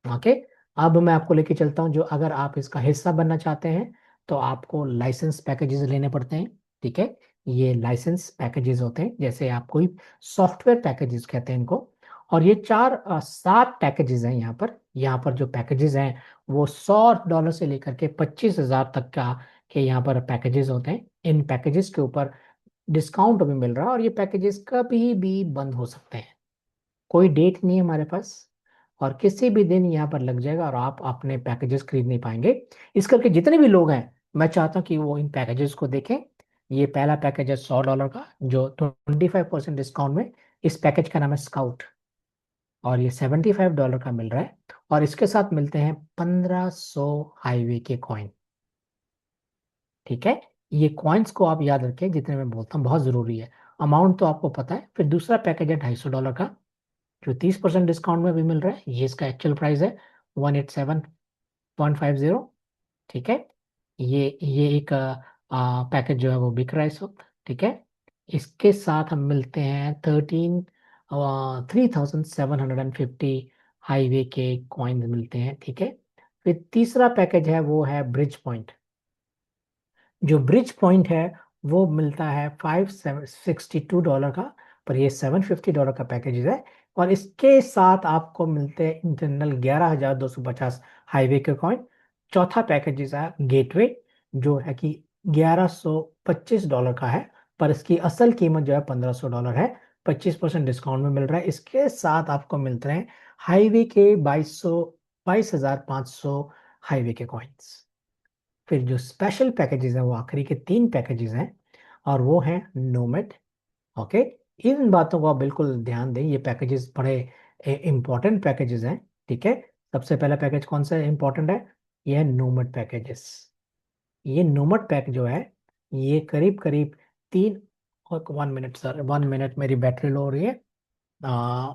ओके, अब मैं आपको लेके चलता हूँ, जो अगर आप इसका हिस्सा बनना चाहते हैं तो आपको लाइसेंस पैकेजेस लेने पड़ते हैं। ठीक है, ये लाइसेंस पैकेजेस होते हैं, जैसे आप कोई सॉफ्टवेयर पैकेजेस कहते हैं इनको। और ये 7 पैकेजेस हैं यहाँ पर जो पैकेजेस हैं वो $100 से लेकर के 25,000 तक का के यहाँ पर पैकेजेस होते हैं। इन पैकेजेस के ऊपर डिस्काउंट भी मिल रहा है, और ये पैकेजेस कभी भी बंद हो सकते हैं। कोई डेट नहीं है हमारे पास, और किसी भी दिन यहाँ पर लग जाएगा और आप अपने पैकेजेस खरीद नहीं पाएंगे। इस करके जितने भी लोग हैं, मैं चाहता हूँ कि वो इन पैकेजेस को देखें। ये पहला पैकेज है $100 का, जो 25% डिस्काउंट में। इस पैकेज का नाम है स्काउट, और ये $75 का मिल रहा है। और इसके साथ मिलते हैं 1500 हाईवे के कॉइन। ठीक है, ये कॉइन्स को आप याद रखें, जितने मैं बोलता हूँ बहुत जरूरी है। अमाउंट तो आपको पता है। फिर दूसरा पैकेज है $250 का, जो 30% डिस्काउंट में भी मिल रहा है। ये इसका एक्चुअल प्राइस है 187.50। ठीक है, ये एक पैकेज जो है वो बिक रहा है इस वक्त। ठीक है, इसके साथ हम मिलते हैं 3750 हाईवे के कॉइन्स मिलते हैं। ठीक है, फिर तीसरा पैकेज है वो है ब्रिज पॉइंट। जो ब्रिज पॉइंट है वो मिलता है $562 का, पर ये $750 का पैकेज है। और इसके साथ आपको मिलते हैं इंटरनल 11,250 हाईवे के कॉइन। चौथा पैकेज है गेटवे, जो है कि $1125 का है, पर इसकी असल कीमत जो है $1,500 है। 25% डिस्काउंट में मिल रहा है। इसके साथ आपको मिलते हैं हाईवे के 22,500 हाईवे के कॉइन्स। फिर जो स्पेशल पैकेजेस हैं वो आखिरी के 3 पैकेजेस हैं, और वो हैं नोमेड। ओके, इन बातों को आप बिल्कुल ध्यान दें, ये पैकेजेस बड़े इंपॉर्टेंट पैकेजेस हैं। ठीक है, सबसे पहला पैकेज कौन सा इंपॉर्टेंट है? ये है नोमेड पैकेजेस। ये नोमेड पैक जो है, ये करीब करीब तीन, और 1 मिनट सर, 1 मिनट, मेरी बैटरी लो हो रही है। आ,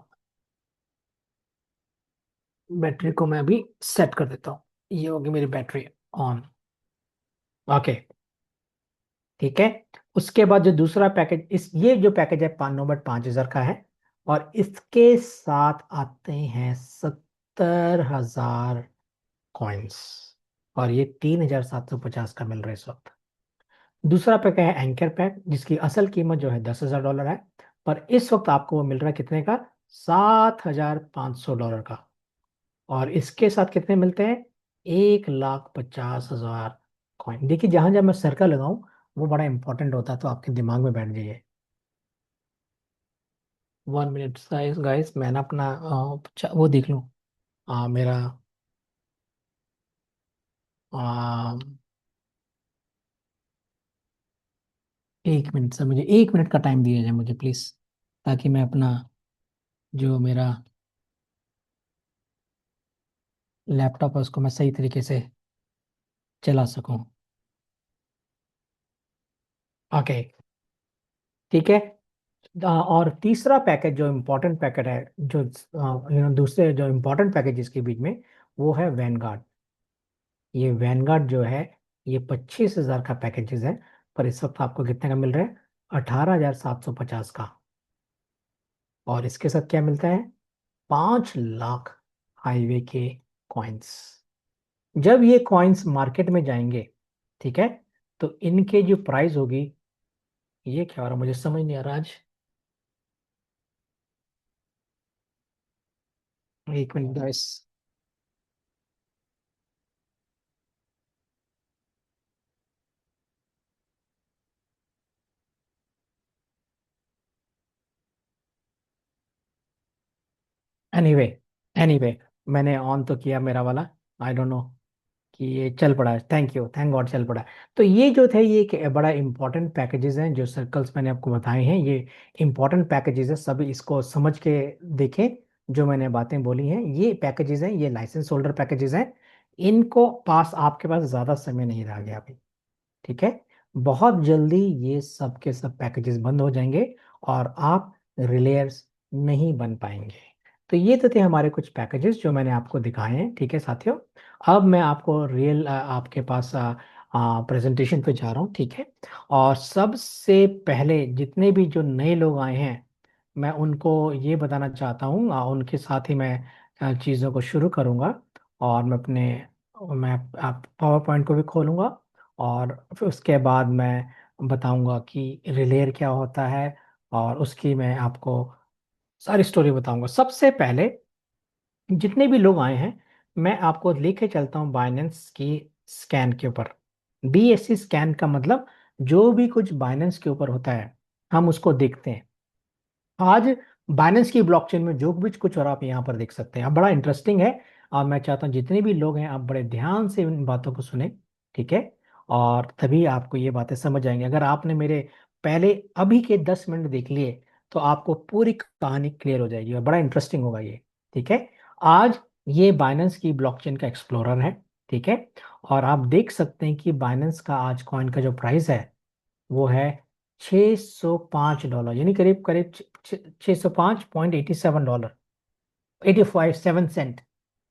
बैटरी को मैं अभी सेट कर देता हूँ। ये होगी मेरी बैटरी ऑन। ओके, ठीक है। उसके बाद जो दूसरा पैकेज, इस ये जो पैकेज है 5 नंबर 5,000 का है, और इसके साथ आते हैं 70,000 कॉइन्स, और ये 3,750 का मिल रहा है इस वक्त। दूसरा पैकेज है एंकर पैक, जिसकी असल कीमत जो है $10,000 है, पर इस वक्त आपको वो मिल रहा है कितने का? $7,500 का। और इसके साथ कितने मिलते हैं? 1,50,000 कॉइन। देखिए, जहां जहां मैं सर्कल लगाऊं वो बड़ा इंपॉर्टेंट होता है, तो आपके दिमाग में बैठ जाइए। 1 मिनट साइज गाइस, मैं ना अपना वो देख लूं। मेरा 1 मिनट सर, मुझे 1 मिनट का टाइम दिया जाए मुझे प्लीज, ताकि मैं अपना जो मेरा लैपटॉप है उसको मैं सही तरीके से चला सकूं। ओके, ठीक है। और तीसरा पैकेज जो इम्पोर्टेंट पैकेट है, जो दूसरे जो इम्पोर्टेंट पैकेज के बीच में, वो है वैनगार्ड। ये वैनगार्ड जो है, ये 25,000 का पैकेजेस है, पर इस वक्त आपको कितने का मिल रहा है? 18,750 का। और इसके साथ क्या मिलता है? 5 लाख हाईवे के कॉइन्स। जब ये कॉइन्स मार्केट में जाएंगे, ठीक है, तो इनके जो प्राइस होगी, ये क्या हो रहा है मुझे समझ नहीं आ रहा आज। 1 मिनट गाइस। एनीवे, एनीवे, मैंने ऑन तो किया मेरा वाला। आई डोंट नो कि ये चल पड़ा है। थैंक यू, थैंक गॉड चल पड़ा है। तो ये जो थे, ये एक बड़ा इंपॉर्टेंट पैकेजेस हैं, जो सर्कल्स मैंने आपको बताए हैं, ये इंपॉर्टेंट पैकेजेस है। सभी इसको समझ के देखें, जो मैंने बातें बोली हैं। ये पैकेजेस हैं, ये लाइसेंस होल्डर पैकेजेस हैं। इनको पास आपके पास ज़्यादा समय नहीं रह गया अभी। ठीक है, बहुत जल्दी ये सब के सब पैकेजेस बंद हो जाएंगे, और आप रिलेयर्स नहीं बन पाएंगे। तो ये तो थे हमारे कुछ पैकेजेस जो मैंने आपको दिखाए हैं। ठीक है साथियों, अब मैं आपको रियल आपके पास प्रेजेंटेशन पे जा रहा हूँ। ठीक है, और सबसे पहले जितने भी जो नए लोग आए हैं, मैं उनको ये बताना चाहता हूँ, उनके साथ ही मैं चीज़ों को शुरू करूँगा। और मैं अपने मैं आप पावर पॉइंट को भी खोलूँगा, और फिर उसके बाद मैं बताऊंगा कि रिलेयर क्या होता है, और उसकी मैं आपको सारी स्टोरी बताऊंगा। सबसे पहले जितने भी लोग आए हैं, मैं आपको लेके चलता हूँ बाइनेंस की स्कैन के ऊपर। BSC स्कैन का मतलब जो भी कुछ बाइनेंस के ऊपर होता है हम उसको देखते हैं। आज बाइनेंस की ब्लॉकचेन में जो भी कुछ हो रहा है आप यहाँ पर देख सकते हैं। अब बड़ा इंटरेस्टिंग है, और मैं चाहता हूँ जितने भी लोग हैं आप बड़े ध्यान से इन बातों को सुने, ठीक है? और तभी आपको ये बातें समझ आएंगी। अगर आपने मेरे पहले अभी के 10 मिनट देख लिए तो आपको पूरी कहानी क्लियर हो जाएगी, और बड़ा इंटरेस्टिंग होगा ये, ठीक है? आज ये बाइनेंस की ब्लॉकचेन का एक्सप्लोरर है, ठीक है? और आप देख सकते हैं कि बाइनेंस का आज कॉइन का जो प्राइस है वो है $605, यानी करीब करीब 605.87 डॉलर, 85 7 सेंट,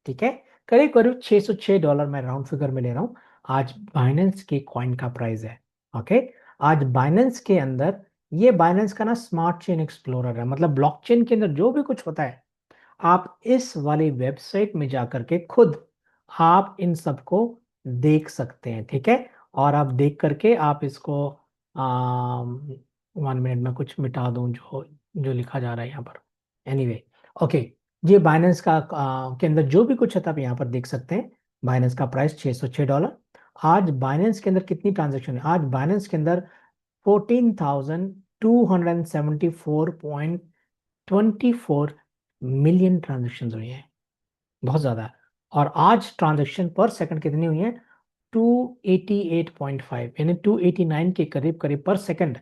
ठीक है? करीब करीब $606 मैं राउंड फिगर में ले रहा हूँ। आज बाइनेंस के कॉइन का प्राइस है, ओके? आज बाइनेंस के अंदर, ये बाइनेंस का ना स्मार्ट चेन एक्सप्लोरर है, मतलब ब्लॉकचेन के अंदर जो भी कुछ होता है आप इस वाली वेबसाइट में जाकर के खुद आप इन सबको देख सकते हैं, ठीक है? और आप देख करके आप इसको 1 मिनट में कुछ मिटा दूं जो जो लिखा जा रहा है यहाँ पर। एनीवे, ओके, ये बाइनेंस का के अंदर जो भी कुछ है आप यहाँ पर देख सकते हैं। बाइनेंस का प्राइस $606। आज बाइनेंस के अंदर कितनी ट्रांजेक्शन है? आज बाइनेंस के अंदर 14,274.24 मिलियन ट्रांजेक्शन हुई हैं, बहुत ज्यादा है। और आज ट्रांजेक्शन पर सेकंड कितनी हुई है? 288.5, यानी 289 के करीब करीब पर सेकंड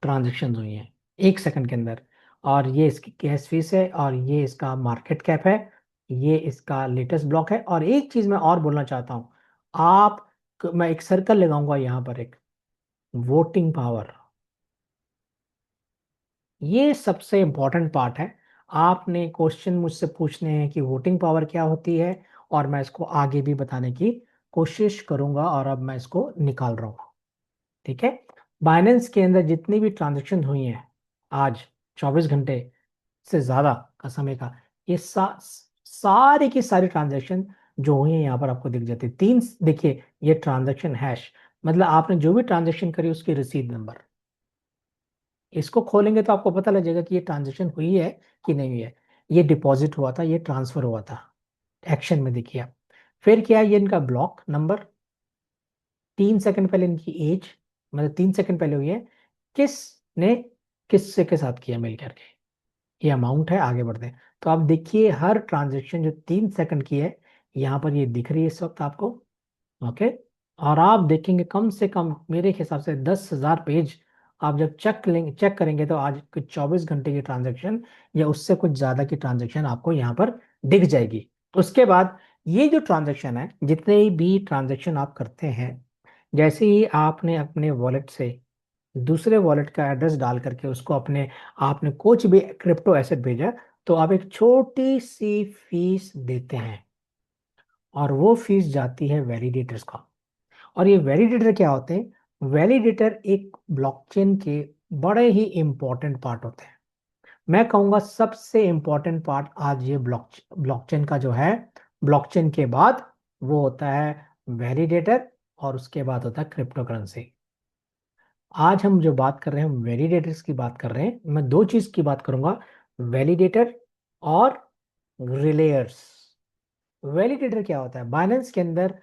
ट्रांजेक्शन हुई हैं, 1 सेकंड के अंदर। और ये इसकी गैस फीस है, और ये इसका मार्केट कैप है, ये इसका लेटेस्ट ब्लॉक है। और एक चीज मैं और बोलना चाहता हूँ, आप मैं एक सर्कल लगाऊंगा यहाँ पर, एक वोटिंग पावर, ये सबसे इंपॉर्टेंट पार्ट है। आपने क्वेश्चन मुझसे पूछने हैं कि वोटिंग पावर क्या होती है, और मैं इसको आगे भी बताने की कोशिश करूंगा, और अब मैं इसको निकाल रहा हूँ, ठीक है? बाइनेंस के अंदर जितनी भी ट्रांजेक्शन हुई हैं आज 24 घंटे से ज्यादा का समय का, ये सारी की सारी ट्रांजेक्शन जो हुई है यहाँ पर आपको दिख जाती है। तीन देखिए, ये ट्रांजेक्शन हैश, मतलब आपने जो भी ट्रांजेक्शन करी उसकी रसीद नंबर, इसको खोलेंगे तो आपको पता लग जाएगा कि ये ट्रांजेक्शन हुई है कि नहीं हुई है। ये डिपॉजिट हुआ था, ये ट्रांसफर हुआ था, एक्शन में देखिए आप। फिर क्या है, ये इनका ब्लॉक नंबर, 3 सेकंड पहले इनकी एज, मतलब 3 सेकंड पहले हुई है, किसने किससे के साथ किया मिल करके, ये अमाउंट है। आगे बढ़ते हैं तो आप देखिए हर ट्रांजेक्शन जो 3 सेकंड की है यहाँ पर ये दिख रही है इस वक्त आपको, ओके? और आप देखेंगे कम से कम मेरे हिसाब से 10,000 पेज आप जब चेक करेंगे तो आज कुछ 24 घंटे की ट्रांजेक्शन या उससे कुछ ज्यादा की ट्रांजेक्शन आपको यहाँ पर दिख जाएगी। उसके बाद ये जो ट्रांजेक्शन है, जितने भी ट्रांजेक्शन आप करते हैं, जैसे ही आपने अपने वॉलेट से दूसरे वॉलेट का एड्रेस डाल करके उसको अपने, आपने कुछ भी क्रिप्टो एसेट भेजा, तो आप एक छोटी सी फीस देते हैं, और वो फीस जाती है वैलिडेटर्स का। और ये वैलिडेटर क्या होते हैं? वैलिडेटर एक ब्लॉकचेन के बड़े ही इंपॉर्टेंट पार्ट होते हैं। मैं कहूंगा सबसे इंपॉर्टेंट पार्ट आज ये ब्लॉकचेन का जो है, ब्लॉकचेन के बाद वो होता है वैलिडेटर, और उसके बाद होता है क्रिप्टो करेंसी। आज हम जो बात कर रहे हैं वैलिडेटर्स की बात कर रहे हैं। मैं दो चीज की बात करूंगा, वैलिडेटर और रिलेयर्स। वैलिडेटर क्या होता है? बाइनेंस के अंदर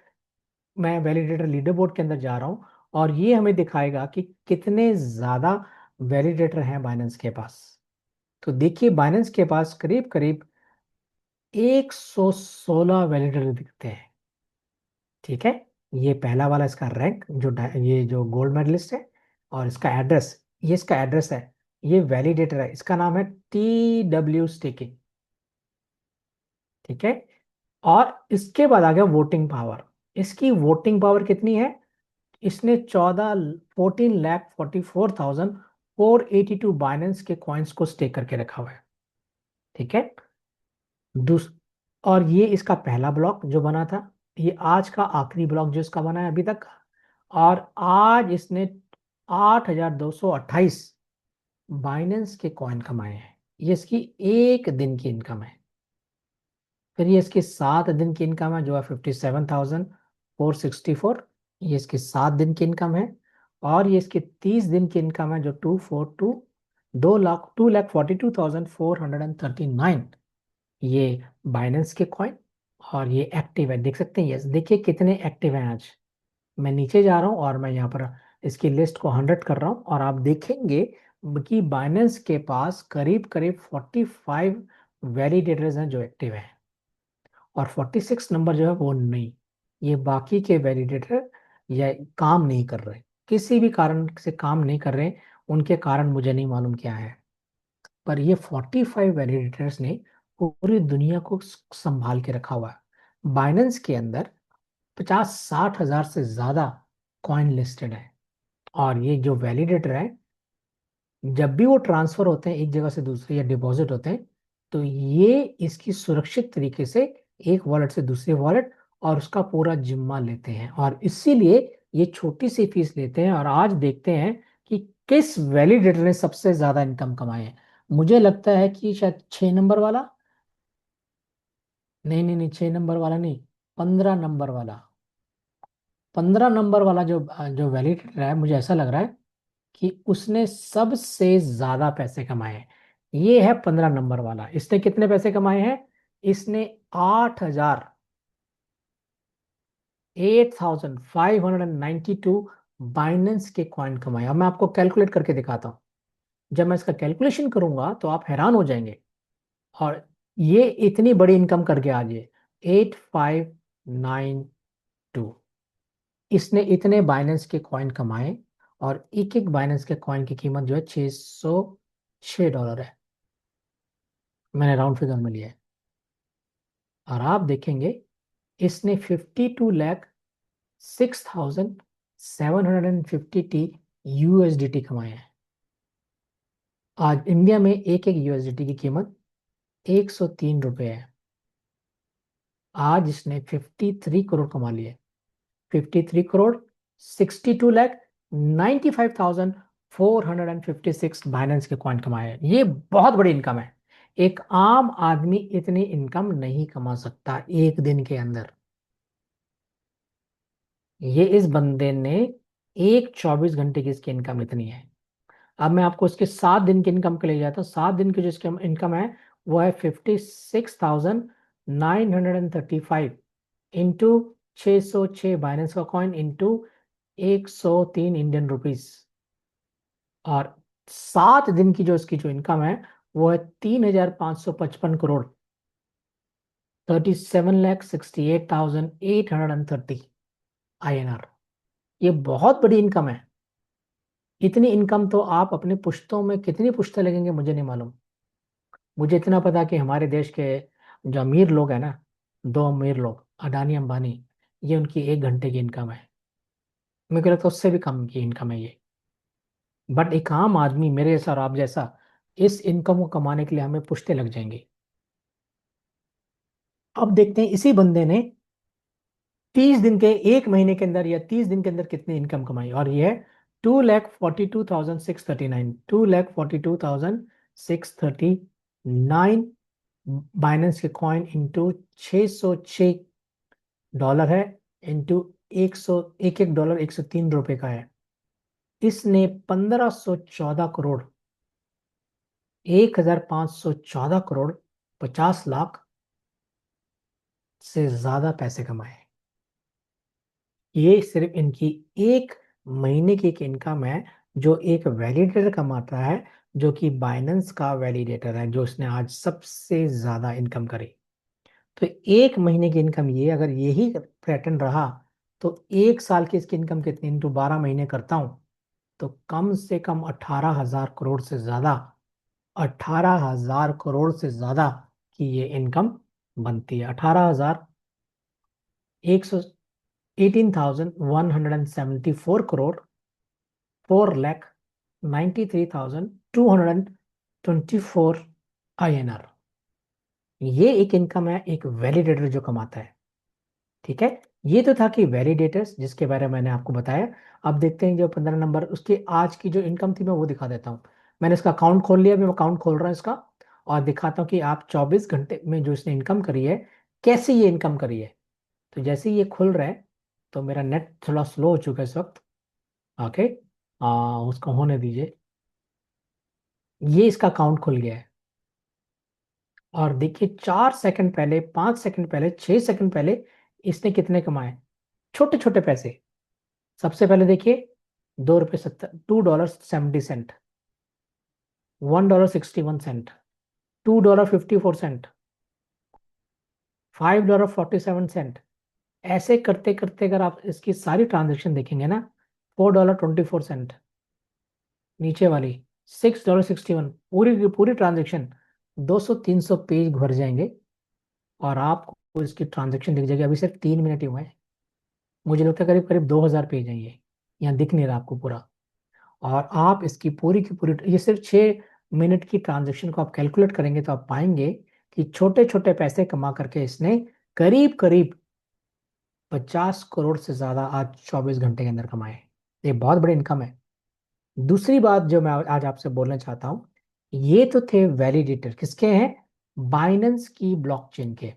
मैं वैलिडेटर लीडर बोर्ड के अंदर जा रहा हूं, और ये हमें दिखाएगा कि कितने ज्यादा वैलिडेटर हैं बाइनेंस के पास। तो देखिए बाइनेंस के पास करीब करीब 116 वैलिडेटर दिखते हैं, ठीक है? ये पहला वाला इसका रैंक जो ये जो गोल्ड मेडलिस्ट है, और इसका एड्रेस, ये इसका एड्रेस है, ये वैलिडेटर है, इसका नाम है TW स्टेकिंग, ठीक है? और इसके बाद आ गया वोटिंग पावर। इसकी वोटिंग पावर कितनी है? इसने 14,44,482 बाइनेंस के कॉइन्स को स्टेक करके रखा हुआ है, ठीक है? दूस और ये इसका पहला ब्लॉक जो बना था, ये आज का आखिरी ब्लॉक जो इसका बना है अभी तक। और आज इसने 8,228 बाइनेंस के कॉइन कमाए हैं, ये इसकी एक दिन की इनकम है। फिर ये इसकी 7 दिन की इनकम है जो है 57,464। ये इसकी 7 दिन की इनकम है। और ये इसकी 30 दिन की इनकम है, जो 242, 2 लाख 2,42,439। ये बाइनेंस के कॉइन। और ये एक्टिव है, देख सकते हैं, ये देखिए कितने एक्टिव हैं आज। मैं नीचे जा रहा हूँ और मैं यहाँ पर इसकी लिस्ट को 100 कर रहा हूँ, और आप देखेंगे कि बाइनेंस के पास करीब करीब 45 वैलिडेटर्स हैं जो एक्टिव हैं, और 46 नंबर जो है वो नहीं। ये बाकी के वैलिडेटर या काम नहीं कर रहे, किसी भी कारण से काम नहीं कर रहे। उनके कारण मुझे नहीं मालूम क्या है। पर ये 45 वैलिडेटर्स ने पूरी दुनिया को संभाल के रखा हुआ है। बाइनेंस के अंदर 50-60 हजार से ज्यादा कॉइन लिस्टेड है। और ये जो वैलिडेटर है, जब भी वो ट्रांसफर होते हैं एक जगह से दूसरी या डिपॉजिट होते हैं, तो ये इसकी सुरक्षित तरीके से एक वॉलेट से दूसरे वॉलेट और उसका पूरा जिम्मा लेते हैं, और इसीलिए ये छोटी सी फीस लेते हैं। और आज देखते हैं कि किस वैलिडेटर ने सबसे ज्यादा इनकम कमाई है। मुझे लगता है कि शायद 6 नंबर वाला, नहीं नहीं नहीं, 6 नंबर वाला नहीं, 15 नंबर वाला। 15 नंबर वाला जो जो वैलिडेटर है, मुझे ऐसा लग रहा है कि उसने सबसे ज्यादा पैसे कमाए हैं। ये है 15 नंबर वाला। इसने कितने पैसे कमाए हैं? इसने 8,592 बाइनेंस के कॉइन कमाए। अब मैं आपको कैलकुलेट करके दिखाता हूँ। जब मैं इसका कैलकुलेशन करूंगा तो आप हैरान हो जाएंगे। और ये इतनी बड़ी इनकम करके आज ये 8,592, इसने इतने बाइनेंस के कॉइन कमाए। और एक एक बाइनेंस के कॉइन की कीमत जो है $606 है। मैंने राउंड फिगर में लिया है। और आप देखेंगे इसने 52,06,750 यूएसडीटी कमाए हैं। आज इंडिया में एक एक यूएसडीटी की कीमत ₹103 है। आज इसने 53 करोड़ कमा लिए। 53 करोड़, 62,95,456 बाइनेंस के कॉइन कमाए हैं। ये बहुत बड़ी इनकम है। एक आम आदमी इतनी इनकम नहीं कमा सकता एक दिन के अंदर। ये इस बंदे ने एक 24 घंटे की इसकी इनकम इतनी है। अब मैं आपको इसके 7 दिन की इनकम के लिए जाता हूँ। 7 दिन की जो इसकी इनकम है वो है 56,935 इंटू 606 बाइनेंस का कॉइन इंटू 103 इंडियन रुपीस। और 7 दिन की जो इसकी जो इनकम है वो है 3,555 करोड़, 37,68,830 INR। ये बहुत बड़ी इनकम है। इतनी इनकम तो आप अपने पुश्तों में कितनी पुश्तें लगेंगे मुझे नहीं मालूम। मुझे इतना पता कि हमारे देश के जो अमीर लोग हैं ना, 2 अमीर लोग, अडानी अंबानी, ये उनकी 1 घंटे की इनकम है। मेरे को लगता है उससे भी कम की इनकम है ये। बट एक आम आदमी मेरे जैसा और आप जैसा, इस इनकम को कमाने के लिए हमें पुश्ते लग जाएंगे। अब देखते हैं इसी बंदे ने 30 दिन के, 1 महीने के अंदर या 30 दिन के अंदर कितनी इनकम कमाई। और ये है 2,42,639, 2,42,639 बाइनेंस के कॉइन इंटू 606 डॉलर है, इंटू 100, एक एक डॉलर ₹103 का है। इसने 1514 करोड़, 1,514 करोड़, 50 लाख से ज्यादा पैसे कमाए। ये सिर्फ इनकी 1 महीने की एक इनकम है, जो एक वैलिडेटर कमाता है, जो कि बाइनेंस का वैलिडेटर है, जो उसने आज सबसे ज्यादा इनकम करी। तो 1 महीने की इनकम ये, अगर यही पैटर्न रहा तो 1 साल की इसकी इनकम कितनी, इंटू 12 महीने करता हूं तो कम से कम 18,000 करोड़ से ज्यादा, 18,000 करोड़ से ज्यादा की ये इनकम बनती है। 18,174 करोड़, 4,93,224 INR। ये एक इनकम है एक वैलिडेटर जो कमाता है। ठीक है। ये तो था कि वैलिडेटर्स जिसके बारे में मैंने आपको बताया। अब देखते हैं जो 15 नंबर, उसकी आज की जो इनकम थी मैं वो दिखा देता हूँ। मैंने इसका अकाउंट खोल लिया, अभी मैं अकाउंट खोल रहा हूँ इसका, और दिखाता हूँ कि आप 24 घंटे में जो इसने इनकम करी है, कैसे ये इनकम करी है। तो जैसे ही ये खुल रहा है, तो मेरा नेट थोड़ा स्लो हो चुका है इस वक्त। ओके, उसको होने दीजिए। ये इसका अकाउंट खुल गया है। और देखिए 4 सेकंड पहले, 5 सेकंड पहले, 6 सेकंड पहले इसने कितने कमाए, छोटे छोटे पैसे। सबसे पहले देखिए, $2.70, $2.70, $1.61, $2.54, $5.47। ऐसे करते करते अगर आप इसकी सारी ट्रांजेक्शन देखेंगे ना, $4.24, नीचे वाली $6.61, पूरी की पूरी ट्रांजेक्शन 200-300 पेज भर जाएंगे। और आपको इसकी ट्रांजेक्शन दिख जाएगी। अभी सिर्फ 3 मिनट ही हुए हैं। मुझे लगता है करीब करीब 2000 पेज है ये। यहाँ दिख नहीं रहा आपको पूरा। और आप इसकी पूरी की पूरी, ये सिर्फ 6 मिनट की ट्रांजेक्शन को आप कैलकुलेट करेंगे तो आप पाएंगे कि छोटे छोटे पैसे कमा करके इसने करीब करीब 50 करोड़ से ज्यादा आज 24 घंटे के अंदर कमाए। ये बहुत बड़ी इनकम है। दूसरी बात जो मैं आज आपसे बोलना चाहता हूं, ये तो थे वैलिडेटर, किसके हैं, बाइनेंस की ब्लॉकचेन के।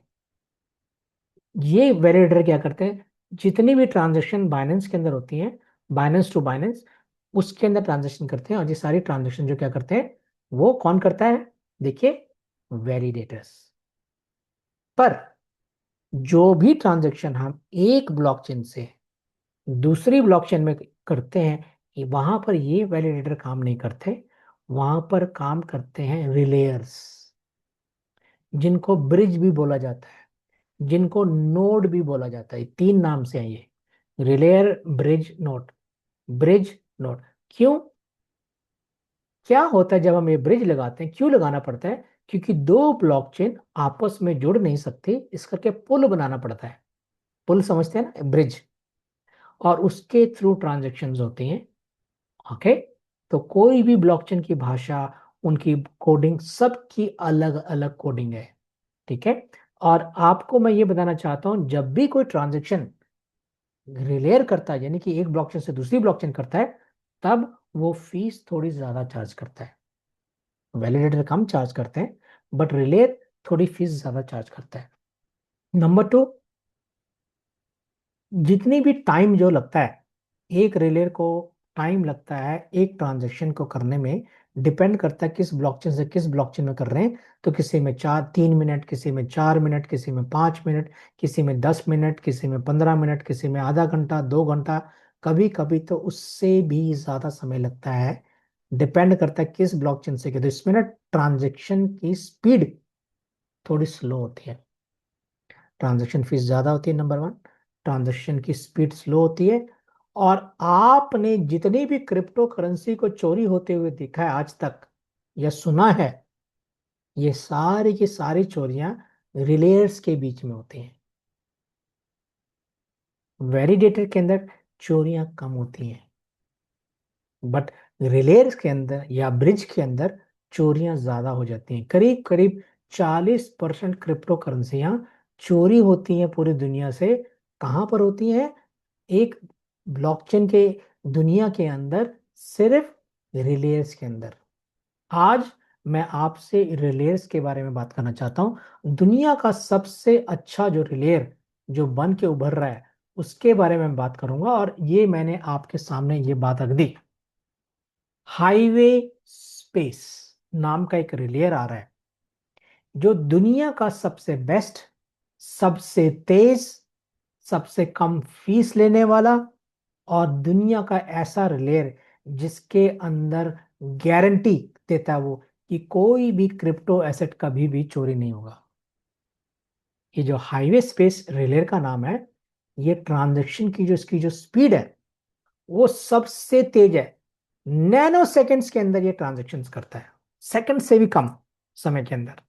ये वैलिडेटर क्या करते हैं, जितनी भी ट्रांजेक्शन बाइनेंस के अंदर होती हैं, बाइनेंस टू बाइनेंस, उसके अंदर ट्रांजेक्शन करते हैं। और ये सारी ट्रांजेक्शन जो क्या करते हैं, वो कौन करता है, देखिए, वैलिडेटर्स। पर जो भी ट्रांजेक्शन हम एक ब्लॉकचेन से दूसरी ब्लॉकचेन में करते हैं, कि वहां पर ये वैलिडेटर काम नहीं करते। वहां पर काम करते हैं रिलेयर्स, जिनको ब्रिज भी बोला जाता है, जिनको नोड भी बोला जाता है। 3 नाम से है ये, रिलेयर, ब्रिज, नोड। Bridge, node. क्यों, क्या होता है जब हम ये ब्रिज लगाते हैं, क्यों लगाना पड़ता है, क्योंकि दो ब्लॉकचेन आपस में जुड़ नहीं सकती, इस करके पुल बनाना पड़ता है। पुल समझते हैं ना, ब्रिज। और उसके थ्रू ट्रांजेक्शन्स होती हैं। ओके, तो कोई भी ब्लॉकचेन की भाषा, उनकी कोडिंग, सबकी अलग अलग कोडिंग है। ठीक है। और आपको मैं ये बताना चाहता हूं, जब भी कोई ट्रांजेक्शन रिलेयर करता है, यानी कि एक ब्लॉकचेन से दूसरी ब्लॉकचेन करता है, तब वो फीस थोड़ी ज्यादा चार्ज करता है। वैलिडेटर कम चार्ज करते हैं, बट रिलेयर थोड़ी फीस ज्यादा चार्ज करता है। नंबर 2, जितनी भी टाइम जो लगता है, एक रिलेयर को टाइम लगता है एक ट्रांजेक्शन को करने में, डिपेंड करता है किस ब्लॉकचेन से किस ब्लॉकचेन में कर रहे हैं। तो किसी में 3 मिनट, किसी में 4 मिनट, किसी में 5 मिनट, किसी में 10 मिनट, किसी में 15 मिनट, किसी में आधा घंटा, 2 घंटा, कभी कभी तो उससे भी ज्यादा समय लगता है। डिपेंड करता है किस ब्लॉकचेन से किया। तो इसमें ना ट्रांजेक्शन की स्पीड थोड़ी स्लो होती है। ट्रांजैक्शन फीस ज्यादा होती है, नंबर 1। ट्रांजैक्शन की स्पीड स्लो होती है। और आपने जितनी भी क्रिप्टो करेंसी को चोरी होते हुए देखा है आज तक या सुना है, ये सारी की सारी चोरियां रिलेयर्स के बीच में होती हैं। वैलिडेटर के अंदर चोरियां कम होती हैं, बट रिलेयर्स के अंदर या ब्रिज के अंदर चोरियां ज्यादा हो जाती हैं। करीब करीब 40% क्रिप्टो करेंसियां चोरी होती हैं पूरी दुनिया से। कहां पर होती हैं, एक ब्लॉकचेन के दुनिया के अंदर, सिर्फ रिलेयर्स के अंदर। आज मैं आपसे रिलेयर्स के बारे में बात करना चाहता हूं। दुनिया का सबसे अच्छा जो रिलेयर जो बन के उभर रहा है, उसके बारे में बात करूंगा। और ये मैंने आपके सामने ये बात रख दी। हाईवे स्पेस नाम का एक रिलेयर आ रहा है, जो दुनिया का सबसे बेस्ट, सबसे तेज, सबसे कम फीस लेने वाला, और दुनिया का ऐसा रिलेयर जिसके अंदर गारंटी देता है वो, कि कोई भी क्रिप्टो एसेट कभी भी चोरी नहीं होगा। ये जो हाईवे स्पेस रिलेयर का नाम है, ये ट्रांजैक्शन की जो इसकी जो स्पीड है, वो सबसे तेज है। नैनो सेकेंड्स के अंदर ये ट्रांजेक्शन करता है, सेकंड से भी कम समय के अंदर।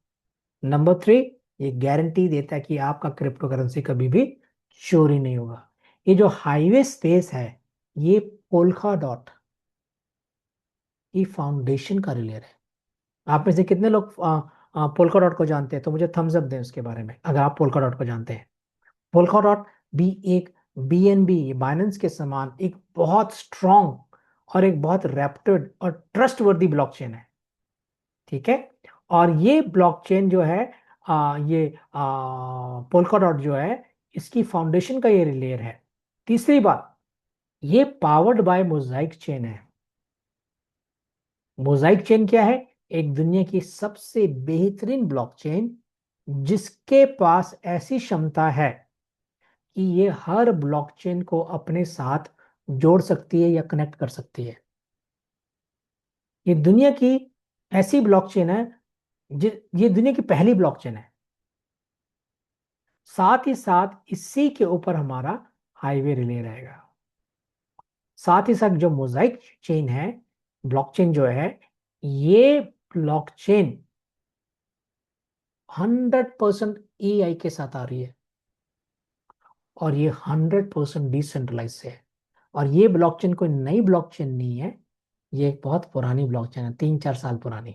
नंबर 3, ये गारंटी देता है कि आपका क्रिप्टो करेंसी कभी भी चोरी नहीं होगा। ये जो हाईवे स्पेस है, ये पोल्का डॉट की फाउंडेशन का रिलेयर है। आप में से कितने लोग पोल्का डॉट को जानते हैं, तो मुझे थम्स अप दें उसके बारे में अगर आप पोल्का डॉट को जानते हैं। पोल्का डॉट भी एक बीएनबी, बाइनेंस के समान एक बहुत स्ट्रॉन्ग और एक बहुत रेप्यूटेड और ट्रस्टवर्दी ब्लॉकचेन है। ठीक है। और ये ब्लॉकचेन जो है, ये पोल्का डॉट जो है, इसकी फाउंडेशन का ये लेयर है। तीसरी बात, ये पावर्ड बाय मोजाइक चेन है। मोजाइक चेन क्या है? एक दुनिया की सबसे बेहतरीन ब्लॉकचेन, जिसके पास ऐसी क्षमता है कि ये हर ब्लॉकचेन को अपने साथ जोड़ सकती है या कनेक्ट कर सकती है। ये दुनिया की ऐसी ब्लॉकचेन है, ये दुनिया की पहली ब्लॉकचेन है। साथ ही साथ इसी के ऊपर हमारा हाईवे रिले रहेगा। साथ ही साथ जो मोजाइक चेन है, ब्लॉकचेन जो है, ये ब्लॉकचेन 100% एआई के साथ आ रही है, और ये 100% डिसेंट्रलाइज है। और ये ब्लॉकचेन कोई नई ब्लॉकचेन नहीं है, ये एक बहुत पुरानी ब्लॉकचेन है, 3-4 साल पुरानी।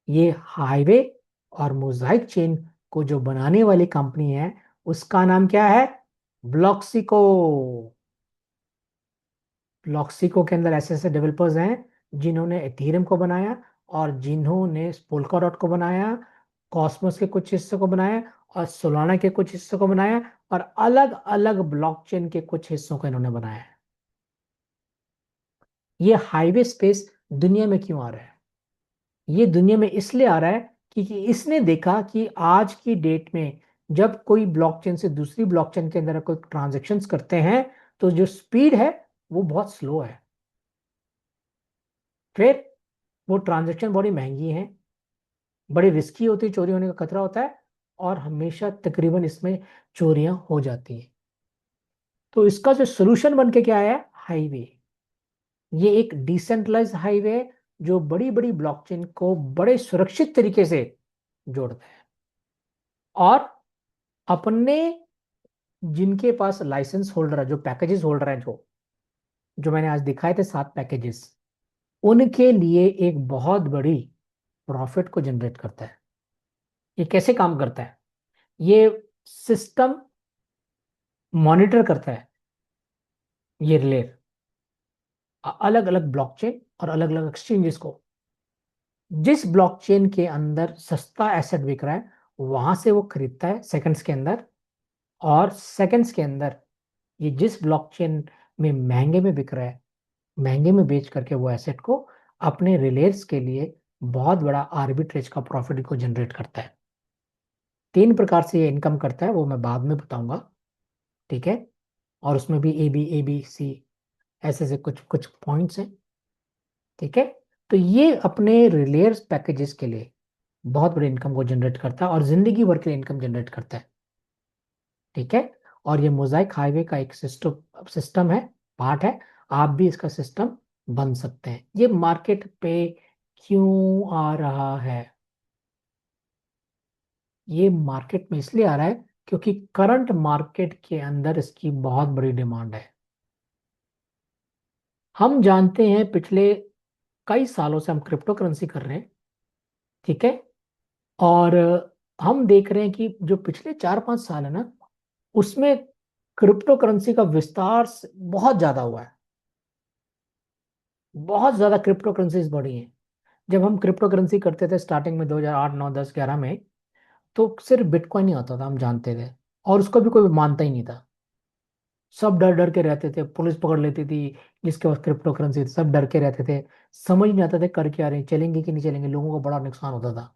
ये हाईवे और मोजाइक चेन को जो बनाने वाली कंपनी है, उसका नाम क्या है? ब्लॉक्सिको। ब्लॉक्सिको के अंदर ऐसे ऐसे डेवलपर्स हैं जिन्होंने एथीरियम को बनाया, और जिन्होंने पोल्का डॉट को बनाया, कॉस्मोस के कुछ हिस्सों को बनाया, और सोलाना के कुछ हिस्सों को बनाया, और अलग अलग ब्लॉकचेन के कुछ हिस्सों को इन्होंने बनाया है। ये हाईवे स्पेस दुनिया में क्यों आ रहा है? ये दुनिया में इसलिए आ रहा है क्योंकि इसने देखा कि आज की डेट में जब कोई ब्लॉकचेन से दूसरी ब्लॉकचेन के अंदर कोई ट्रांजेक्शन्स करते हैं, तो जो स्पीड है वो बहुत स्लो है। फिर वो ट्रांजेक्शन बड़ी महंगी है, बड़ी रिस्की होती है, चोरी होने का खतरा होता है, और हमेशा तकरीबन इसमें चोरियां हो जाती हैं। तो इसका जो सोल्यूशन बन के क्या आया? हाईवे। ये एक डिसेंट्रलाइज हाईवे है, जो बड़ी बड़ी ब्लॉकचेन को बड़े सुरक्षित तरीके से जोड़ता है। और अपने, जिनके पास लाइसेंस होल्डर है, जो पैकेजेस होल्डर है, जो जो मैंने आज दिखाए थे 7 पैकेजेस, उनके लिए एक बहुत बड़ी प्रॉफिट को जनरेट करता है। ये कैसे काम करता है? ये सिस्टम मॉनिटर करता है, ये रिले अलग अलग ब्लॉकचेन और अलग अलग एक्सचेंजेस को। जिस ब्लॉकचेन के अंदर सस्ता एसेट बिक रहा है, वहां से वो खरीदता है सेकंड्स के अंदर, और सेकंड्स के अंदर ये जिस ब्लॉकचेन में महंगे में बिक रहा है, महंगे में बेच करके वो एसेट को अपने रिलेयर्स के लिए बहुत बड़ा आर्बिट्रेज का प्रॉफिट को जनरेट करता है। 3 प्रकार से ये इनकम करता है, वो मैं बाद में बताऊंगा। ठीक है? और उसमें भी ए बी सी ऐसे ऐसे कुछ कुछ पॉइंट्स हैं। ठीक है? तो ये अपने रिलेयर्स पैकेजेस के लिए बहुत बड़ी इनकम को जनरेट करता है, और जिंदगी भर के लिए इनकम जनरेट करता है। ठीक है? और ये मोजाइक हाईवे का एक सिस्टम सिस्टम है, पार्ट है। आप भी इसका सिस्टम बन सकते हैं। ये मार्केट पे क्यों आ रहा है? ये मार्केट में इसलिए आ रहा है क्योंकि करंट मार्केट के अंदर इसकी बहुत बड़ी डिमांड है। हम जानते हैं पिछले कई सालों से हम क्रिप्टो करेंसी कर रहे हैं। ठीक है? और हम देख रहे हैं कि जो पिछले 4-5 साल है ना, उसमें क्रिप्टो करेंसी का विस्तार बहुत ज्यादा हुआ है। बहुत ज्यादा क्रिप्टो करेंसीज बढ़ी हैं। जब हम क्रिप्टो करेंसी करते थे स्टार्टिंग में 2008, 9, 10, 11 में, तो सिर्फ बिटकॉइन ही होता था, हम जानते थे। और उसको भी कोई मानता ही नहीं था। सब डर डर के रहते थे, पुलिस पकड़ लेती थी जिसके पास क्रिप्टो करेंसी थी, सब डर के रहते थे। समझ नहीं आता थे कर क्या रहे हैं, चलेंगे कि नहीं चलेंगे, लोगों को बड़ा नुकसान होता था।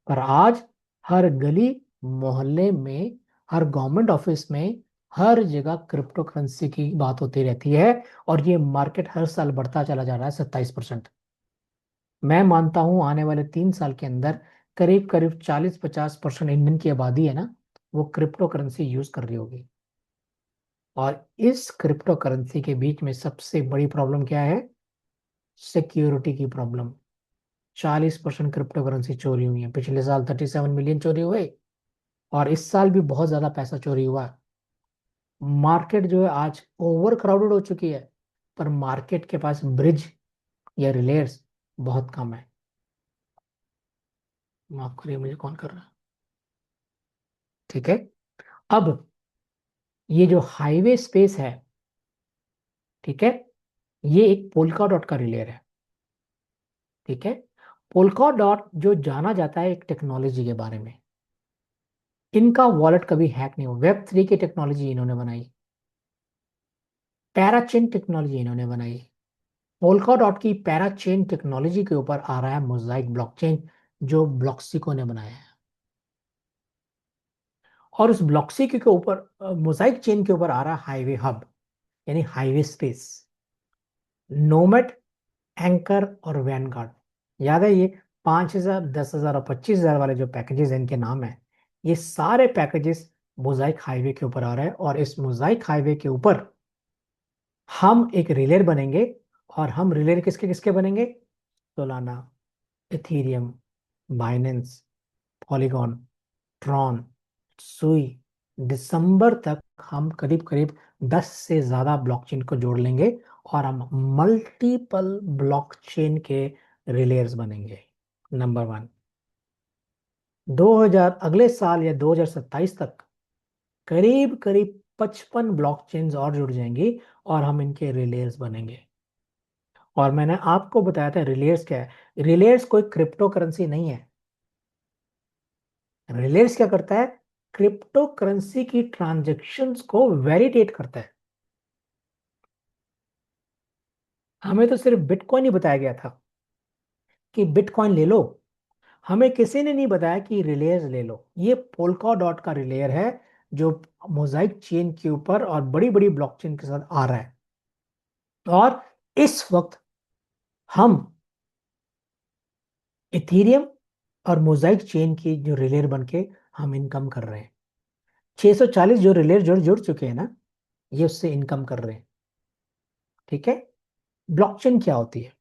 पर आज हर गली मोहल्ले में, हर गवर्नमेंट ऑफिस में, हर जगह क्रिप्टो करेंसी की बात होती रहती है। और ये मार्केट हर साल बढ़ता चला जा रहा है 27%। मैं मानता हूं आने वाले 3 साल के अंदर करीब करीब 40-50% इंडियन की आबादी है ना, वो क्रिप्टो करेंसी यूज कर रही होगी। और इस क्रिप्टो करेंसी के बीच में सबसे बड़ी प्रॉब्लम क्या है? सिक्योरिटी की प्रॉब्लम। 40% क्रिप्टो करेंसी चोरी हुई है। पिछले साल 37 मिलियन चोरी हुए, और इस साल भी बहुत ज्यादा पैसा चोरी हुआ। मार्केट जो है आज ओवर क्राउडेड हो चुकी है, पर मार्केट के पास ब्रिज या रिलेयर्स बहुत कम है। माफ करिए, मुझे कौन कर रहा है? ठीक है? अब ये जो हाईवे स्पेस है, ठीक है, ये एक पोल्का डॉट का रिलेयर है। ठीक है? पोल्का डॉट जो जाना जाता है एक टेक्नोलॉजी के बारे में। इनका वॉलेट कभी हैक नहीं हुआ। वेब 3 की टेक्नोलॉजी इन्होंने बनाई, पैराचेन टेक्नोलॉजी इन्होंने बनाई। पोल्का डॉट की पैराचेन टेक्नोलॉजी के ऊपर आ रहा है मोजाइक ब्लॉकचेन, जो ब्लॉक्सिको ने बनाया है। और उस ब्लॉक्सिको के ऊपर मोजाइक चेन के ऊपर आ रहा है हाईवे हब, यानी हाईवे स्पेस, नोमेट, एंकर और वैनगार्ड। याद है ये 5,000, 10,000 और 25,000 वाले जो पैकेजेस इनके नाम है, ये सारे पैकेजेस मोजाइक हाईवे के ऊपर आ रहे हैं। और इस मोजाइक हाईवे के ऊपर हम एक रिलेर बनेंगे। और हम रिलेर किसके किसके बनेंगे? Solana, Ethereum, Binance, polygon, Tron, सुई। दिसंबर तक हम करीब करीब 10 से ज्यादा ब्लॉकचेन को जोड़ लेंगे और हम मल्टीपल ब्लॉकचेन के रिलेयर्स बनेंगे। नंबर 1। 2000 अगले साल या 2027 तक करीब करीब 55 ब्लॉकचेन्स और जुड़ जाएंगी और हम इनके रिलेयर्स बनेंगे। और मैंने आपको बताया था रिलेयर्स क्या है। रिलेयर्स कोई क्रिप्टो करेंसी नहीं है। रिलेयर्स क्या करता है? क्रिप्टो करेंसी की ट्रांजैक्शंस को वैलिडेट करता है। हमें तो सिर्फ बिटकॉइन ही बताया गया था कि बिटकॉइन ले लो। हमें किसी ने नहीं बताया कि रिलेयर्स ले लो। ये पोल्का डॉट का रिलेयर है, जो मोजाइक चेन के ऊपर और बड़ी बड़ी ब्लॉकचेन के साथ आ रहा है। और इस वक्त हम इथीरियम और मोजाइक चेन की जो रिलेयर बनके हम इनकम कर रहे हैं। 640 जो रिलेयर जुड़ जुड़ चुके हैं ना, ये उससे इनकम कर रहे हैं। ठीक है। ब्लॉकचेन क्या होती है?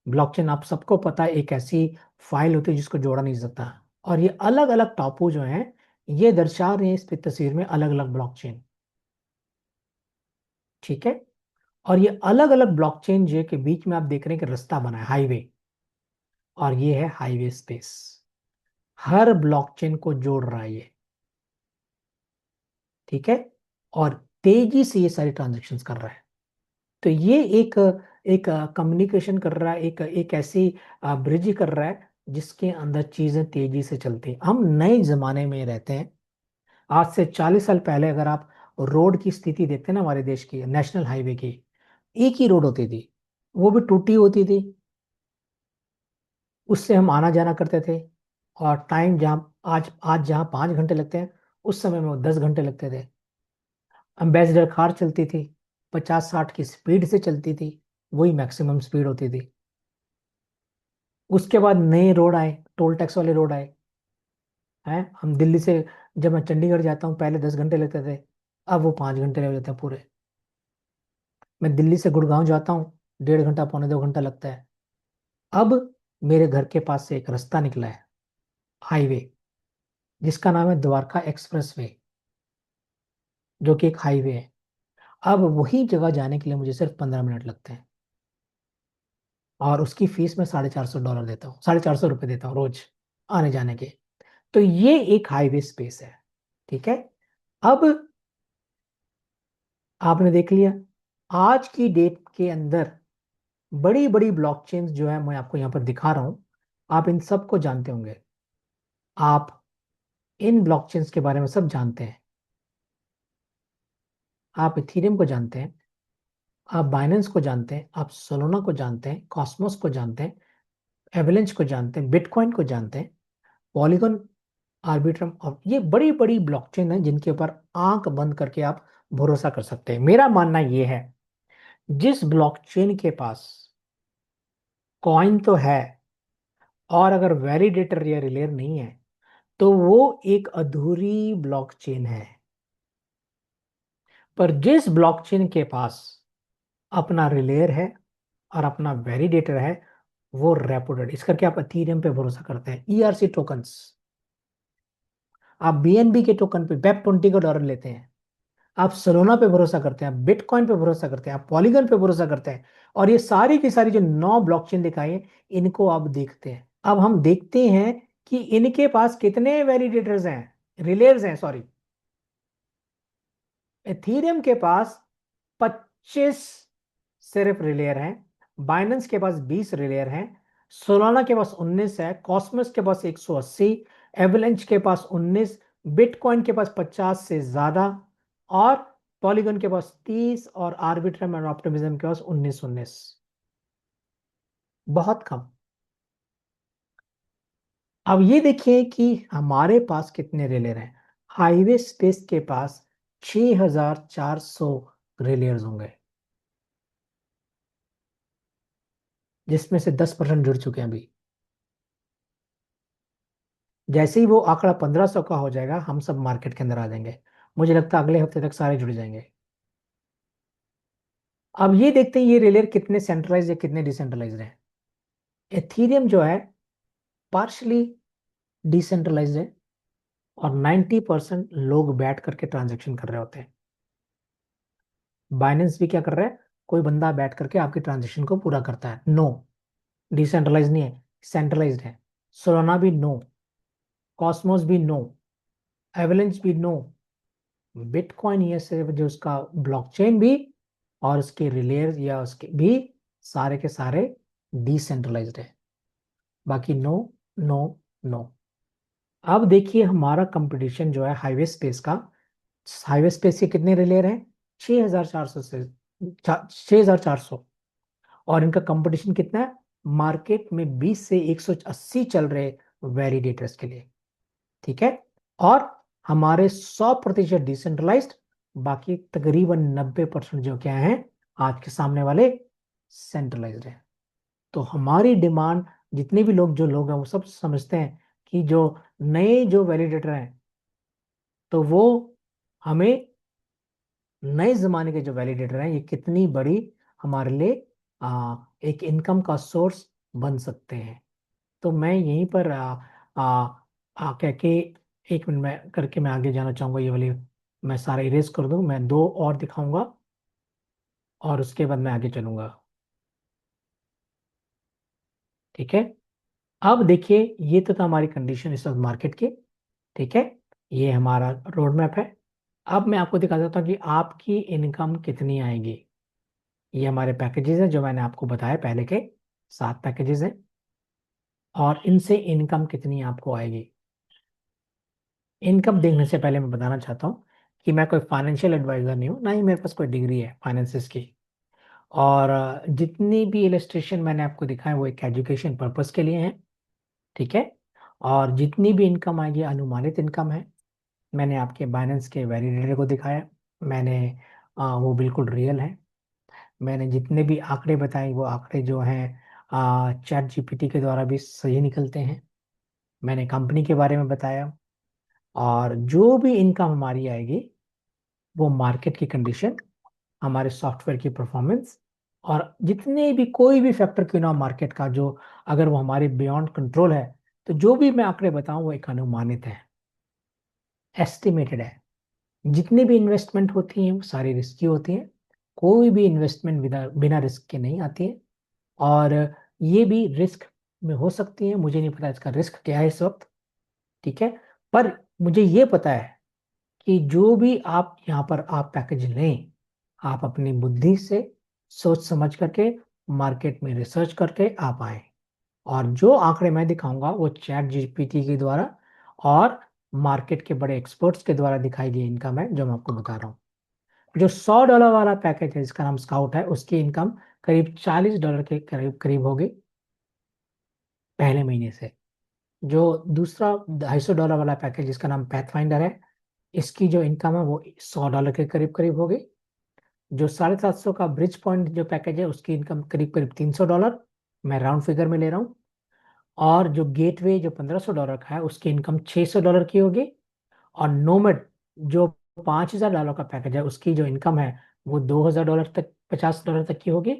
ब्लॉकचेन आप सबको पता है, एक ऐसी फाइल होती है जिसको जोड़ा नहीं जा सकता। और ये अलग अलग टापू जो हैं, ये दर्शा रहे हैं इस तस्वीर में अलग अलग ब्लॉकचेन। ठीक है। और ये अलग अलग ब्लॉकचेन जो के बीच में आप देख रहे हैं कि रास्ता बना है, हाईवे। और ये है हाईवे स्पेस, हर ब्लॉकचेन को जोड़ रहा है ये। ठीक है। और तेजी से ये सारी ट्रांजेक्शन कर रहा है। तो ये एक एक कम्युनिकेशन कर रहा है, एक एक ऐसी ब्रिज कर रहा है जिसके अंदर चीजें तेजी से चलती हैं। हम नए जमाने में रहते हैं। आज से 40 साल पहले अगर आप रोड की स्थिति देखते हैं ना, हमारे देश की नेशनल हाईवे की, एक ही रोड होती थी, वो भी टूटी होती थी। उससे हम आना जाना करते थे। और टाइम जहाँ आज आज जहाँ 5 घंटे लगते हैं, उस समय में वो 10 घंटे लगते थे। अम्बेसडर कार चलती थी, 50-60 की स्पीड से चलती थी, वही मैक्सिमम स्पीड होती थी। उसके बाद नए रोड आए, टोल टैक्स वाले रोड आए हैं। हम दिल्ली से, जब मैं चंडीगढ़ जाता हूँ पहले 10 घंटे लगते थे, अब वो 5 घंटे लग जाते हैं पूरे। मैं दिल्ली से गुड़गांव जाता हूँ, 1.5 घंटा, पौने 2 घंटा लगता है। अब मेरे घर के पास से एक रास्ता निकला है, हाईवे, जिसका नाम है द्वारका एक्सप्रेस वे, जो कि एक हाईवे है। अब वही जगह जाने के लिए मुझे सिर्फ 15 मिनट लगते हैं। और उसकी फीस मैं $450 देता हूँ, ₹450 देता हूँ रोज आने जाने के। तो ये एक हाईवे स्पेस है। ठीक है। अब आपने देख लिया, आज की डेट के अंदर बड़ी बड़ी ब्लॉकचेन जो है, मैं आपको यहां पर दिखा रहा हूं, आप इन सब को जानते होंगे। आप इन ब्लॉकचेन्स के बारे में सब जानते हैं। आप इथीरियम को जानते हैं, आप बाइनेंस को जानते हैं, आप सोलोना को जानते हैं, कॉस्मोस को जानते हैं, एवलेंच को जानते हैं, बिटकॉइन को जानते हैं, पॉलीगॉन, आर्बिट्रम। और ये बड़ी बड़ी ब्लॉकचेन है जिनके ऊपर आंख बंद करके आप भरोसा कर सकते हैं। मेरा मानना यह है, जिस ब्लॉकचेन के पास कॉइन तो है, और अगर वैलिडेटर या रिलेयर नहीं है, तो वो एक अधूरी ब्लॉकचेन है। पर जिस ब्लॉकचेन के पास अपना रिलेयर है और अपना वैलिडेटर है, वो रेपुटेड। इस करके आप इथीरियम पे भरोसा करते हैं, ईआरसी टोकन्स। आप बीएनबी के टोकन पे वेब 20 का डॉलर लेते हैं। आप सोलोना पे भरोसा करते हैं, आप बिटकॉइन पे भरोसा करते हैं, आप पॉलीगन पे भरोसा करते हैं। और ये सारी की सारी जो 9 ब्लॉकचेन दिखाई है, इनको आप देखते हैं। अब हम देखते हैं कि इनके पास कितने वैलिडेटर्स हैं, रिलेयर्स हैं, सॉरी। एथीरियम के पास 25 सिर्फ रिलेयर हैं, बाइनेंस के पास 20 रिलेयर हैं, सोलाना के पास 19 है, कॉस्मोस के पास 180, एवलेंच के पास 19, बिटकॉइन के पास 50 से ज्यादा, और पॉलीगन के पास 30, और आर्बिट्रम और ऑप्टिमिज्म के पास 19 19। बहुत कम। अब ये देखिए कि हमारे पास कितने रिलेयर हैं। हाईवे स्पेस के पास 6400 रिलेयर्स होंगे, जिसमें से 10% जुड़ चुके हैं अभी। जैसे ही वो आंकड़ा 1500 का हो जाएगा, हम सब मार्केट के अंदर आ जाएंगे। मुझे लगता है अगले हफ्ते तक सारे जुड़ जाएंगे। अब ये देखते हैं ये रिलेयर कितने सेंट्रलाइज या कितने डिसेंट्रलाइज्ड हैं। एथीरियम जो है पार्शली डिसेंट्रलाइज्ड है, और 90% लोग बैठ करके ट्रांजेक्शन कर रहे होते हैं। बाइनेंस भी क्या कर रहा है, कोई बंदा बैठ करके आपकी ट्रांजेक्शन को पूरा करता है। नो, डिसेंट्रलाइज नहीं है, सेंट्रलाइज्ड है। सोलाना भी नो, कॉस्मोस भी नो, एवलेंच भी नो। बिटकॉइन ये सिर्फ जो उसका ब्लॉकचेन भी, और उसके रिलेयर्स या उसके भी, सारे के सारे डिसेंट्रलाइज्ड है। बाकी नो, नो, नो। अब देखिए हमारा कंपटीशन जो है हाईवे स्पेस का। हाईवे स्पेस के कितने रिलेयर हैं? 6400 से 6400। और इनका कंपटीशन कितना है? मार्केट में 20 से 180 चल रहे वैलिडेटर्स के लिए। ठीक है। और हमारे 100% डिसेंट्रलाइज्ड, बाकी तकरीबन 90% जो क्या है आज के सामने वाले सेंट्रलाइज्ड है। तो हमारी डिमांड, जितने भी लोग हैं वो सब समझते हैं कि जो नए जो वैलिडेटर हैं, तो वो हमें नए जमाने के जो वैलिडेटर हैं ये कितनी बड़ी हमारे लिए एक इनकम का सोर्स बन सकते हैं। तो मैं यहीं पर कह के 1 मिनट में करके मैं आगे जाना चाहूंगा। ये वाली मैं सारा इरेज कर दूं, मैं दो और दिखाऊंगा और उसके बाद मैं आगे चलूंगा। ठीक है। अब देखिए ये तो था हमारी कंडीशन इस वक्त मार्केट की। ठीक है। ये हमारा रोड मैप है। अब मैं आपको दिखा देता हूँ कि आपकी इनकम कितनी आएगी। ये हमारे पैकेजेस हैं जो मैंने आपको बताया पहले के 7 पैकेजेस हैं, और इनसे इनकम कितनी आपको आएगी। इनकम देखने से पहले मैं बताना चाहता हूँ कि मैं कोई फाइनेंशियल एडवाइजर नहीं हूँ, ना ही मेरे पास कोई डिग्री है फाइनेंसिस की। और जितनी भी इलस्ट्रेशन मैंने आपको दिखाए वो एक एजुकेशन पर्पस के लिए हैं। ठीक है। और जितनी भी इनकम आएगी अनुमानित इनकम है। मैंने आपके बाइनेंस के वैलिडेटर को दिखाया, मैंने वो बिल्कुल रियल है। मैंने जितने भी आंकड़े बताए वो आंकड़े जो हैं चैट जीपीटी के द्वारा भी सही निकलते हैं। मैंने कंपनी के बारे में बताया, और जो भी इनकम हमारी आएगी वो मार्केट की कंडीशन, हमारे सॉफ्टवेयर की परफॉर्मेंस, और जितने भी कोई भी फैक्टर क्यों ना हो मार्केट का, जो अगर वो हमारे बियॉन्ड कंट्रोल है, तो जो भी मैं आंकड़े बताऊं वो एक अनुमानित है, एस्टिमेटेड है। जितनी भी इन्वेस्टमेंट होती है वो सारी रिस्की होती है। कोई भी इन्वेस्टमेंट बिना बिना रिस्क के नहीं आती है। और ये भी रिस्क में हो सकती है, मुझे नहीं पता इसका रिस्क क्या है इस वक्त। ठीक है। पर मुझे ये पता है कि जो भी आप यहाँ पर आप पैकेज लें, आप अपनी बुद्धि से सोच समझ करके मार्केट में रिसर्च करके आप आए। और जो आंकड़े मैं दिखाऊंगा वो चैट जीपीटी के द्वारा और मार्केट के बड़े एक्सपर्ट्स के द्वारा दिखाई गई इनकम है जो मैं आपको बता रहा हूँ। जो $100 वाला पैकेज है जिसका नाम स्काउट है, उसकी इनकम करीब $40 के करीब करीब होगी पहले महीने से। जो दूसरा $250 वाला पैकेज जिसका नाम पैथफाइंडर है, इसकी जो इनकम है वो $100 के करीब करीब होगी। जो 750 का ब्रिज पॉइंट जो पैकेज है उसकी इनकम करीब करीब $300, मैं राउंड फिगर में ले रहा हूँ। और जो गेटवे जो $1500 का है उसकी इनकम $600 की होगी। और नोमेड जो $5000 का पैकेज है उसकी जो इनकम है वो $2000 तक, $50 तक की होगी।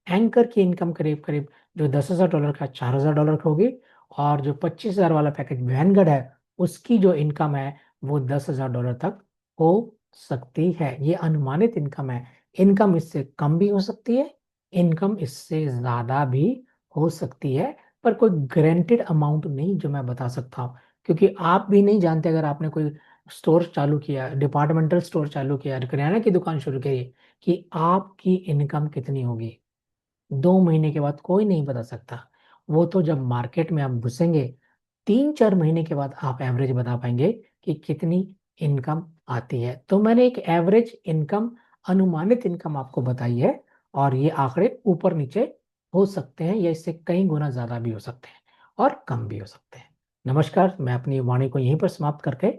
एंकर की इनकम करीब करीब जो $10000 का $4000 की होगी। और जो 25000 वाला पैकेज वैनगढ़ है उसकी जो इनकम है वो $10000 तक हो सकती है। ये अनुमानित इनकम है। इनकम इससे कम भी हो सकती है, इनकम इससे ज्यादा भी हो सकती है। पर कोई गारंटेड अमाउंट नहीं जो मैं बता सकता हूँ, क्योंकि आप भी नहीं जानते। अगर आपने कोई स्टोर चालू किया, डिपार्टमेंटल स्टोर चालू किया, किराना की दुकान शुरू की, कि आपकी इनकम कितनी होगी 2 महीने के बाद कोई नहीं बता सकता। वो तो जब मार्केट में आप घुसेंगे 3-4 महीने के बाद आप एवरेज बता पाएंगे कि कितनी इनकम आती है। तो मैंने एक एवरेज इनकम, अनुमानित इनकम आपको बताई है। और ये आंकड़े ऊपर नीचे हो सकते हैं या इससे कई गुना ज्यादा भी हो सकते हैं और कम भी हो सकते हैं। नमस्कार, मैं अपनी वाणी को यहीं पर समाप्त करके,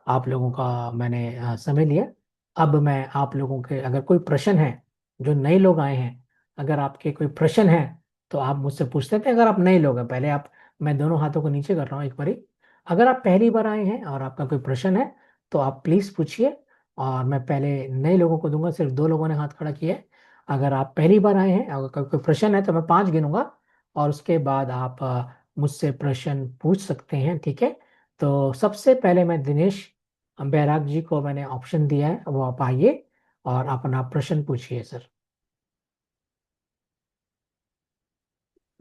आप लोगों का मैंने समय लिया। अब मैं आप लोगों के, अगर कोई प्रश्न है, जो नए लोग आए हैं, अगर आपके कोई प्रश्न है तो आप मुझसे पूछ सकते हैं। अगर आप नए लोग हैं, पहले आप, मैं दोनों हाथों को नीचे कर रहा हूँ एक बारी। अगर आप पहली बार आए हैं और आपका कोई प्रश्न है तो आप प्लीज पूछिए। और मैं पहले नए लोगों को दूंगा, सिर्फ 2 लोगों ने हाथ खड़ा किया है। अगर आप पहली बार आए हैं, अगर कोई कोई प्रश्न है तो मैं 5 गिनूंगा और उसके बाद आप मुझसे प्रश्न पूछ सकते हैं, ठीक है। तो सबसे पहले मैं दिनेश बैराग जी को मैंने ऑप्शन दिया है, वो आप आइए और अपना प्रश्न पूछिए सर।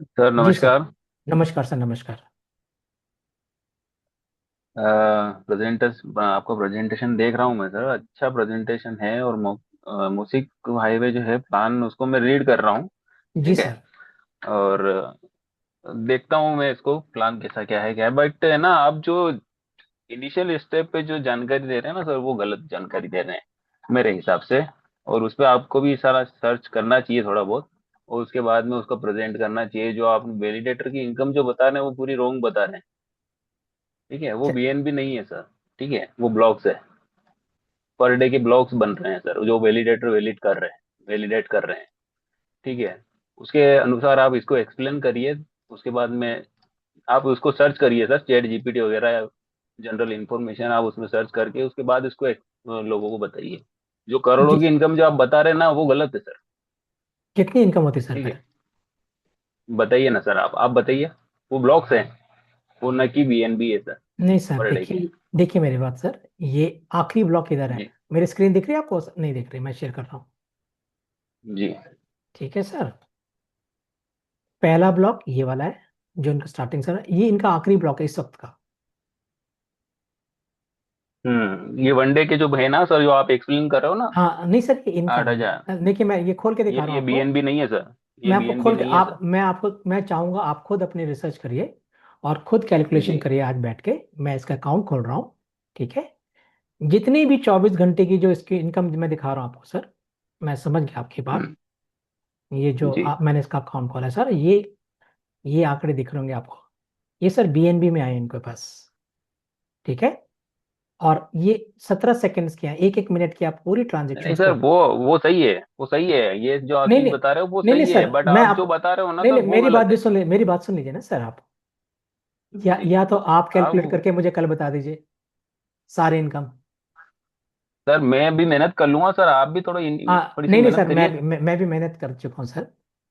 सर जी सर। नमस्कार। नमस्कार सर, नमस्कार। प्रेजेंटेशन, आपका प्रेजेंटेशन देख रहा हूँ मैं सर, अच्छा प्रेजेंटेशन है। और मूसिक हाईवे जो है प्लान, उसको मैं रीड कर रहा हूँ। जी ठीक है। सर। और देखता हूँ मैं इसको, प्लान कैसा क्या है, बट है ना, आप जो इनिशियल स्टेप पे जो जानकारी दे रहे हैं ना सर, वो गलत जानकारी दे रहे हैं मेरे हिसाब से। और उस पर आपको भी सारा सर्च करना चाहिए थोड़ा बहुत, और उसके बाद में उसको प्रेजेंट करना चाहिए। जो आप वैलिडेटर की इनकम जो बता रहे हैं वो पूरी रॉन्ग बता रहे हैं। ठीक है, वो च- बीएनबी नहीं है सर। ठीक है, वो ब्लॉक्स है। पर डे के ब्लॉक्स बन रहे हैं सर, जो वैलिडेटर वैलिडेट कर रहे हैं। ठीक है, उसके अनुसार आप इसको एक्सप्लेन करिए। उसके बाद में आप उसको सर्च करिए सर, चैट जीपीटी वगैरह या जनरल इंफॉर्मेशन आप उसमें सर्च करके उसके बाद इसको लोगों को बताइए। जो करोड़ों जी की सर। इनकम जो आप बता रहे हैं ना, वो गलत है सर। कितनी इनकम होती है सर ठीक फिर? है, बताइए ना सर, आप बताइए। वो ब्लॉक्स हैं, वो न कि बीएनबी है सर, नहीं सर, पर डे के। देखिए देखिए मेरी बात सर, ये आखिरी ब्लॉक इधर है। जी। मेरी स्क्रीन दिख रही है आपको? नहीं दिख रही, मैं शेयर कर रहा हूँ। जी। ठीक है सर। पहला ब्लॉक ये वाला है, जो इनका स्टार्टिंग सर, ये इनका आखिरी ब्लॉक है इस वक्त का। ये वनडे के जो है ना सर, जो आप एक्सप्लेन कर रहे हो ना, हाँ नहीं सर, ये इनका आठ नहीं हजार है। देखिए मैं ये खोल के दिखा रहा ये हूँ आपको। बीएनबी नहीं है सर। ये मैं आपको बीएनबी खोल के, नहीं है आप, सर। मैं चाहूंगा आप खुद अपनी रिसर्च करिए और खुद कैलकुलेशन जी। करिए आज बैठ के। मैं इसका अकाउंट खोल रहा हूँ, ठीक है। जितनी भी 24 घंटे की जो इसकी इनकम मैं दिखा रहा हूँ आपको सर, मैं समझ गया आपकी बात। हम्म। ये जो जी। मैंने इसका अकाउंट खोला है सर, ये आंकड़े दिख रहे होंगे आपको। ये सर बीएनबी में आए इनके पास, ठीक है। और ये 17 सेकंड्स की है, 1-1 मिनट की आप पूरी नहीं ट्रांजेक्शन्स सर, को। वो सही है, वो सही है। ये जो आप नहीं चीज नहीं, बता रहे हो वो नहीं नहीं सही है, सर, बट मैं आप जो आप, बता रहे हो ना नहीं सर, नहीं, वो मेरी बात गलत भी है। सुन ले, मेरी बात सुन लीजिए ना सर आप। जी। या तो आप कैलकुलेट आप करके मुझे कल बता दीजिए सारी इनकम। सर, मैं भी मेहनत कर लूंगा सर, आप भी हाँ थोड़ी सी नहीं नहीं मेहनत सर, करिए। मैं भी मेहनत कर चुका हूँ सर।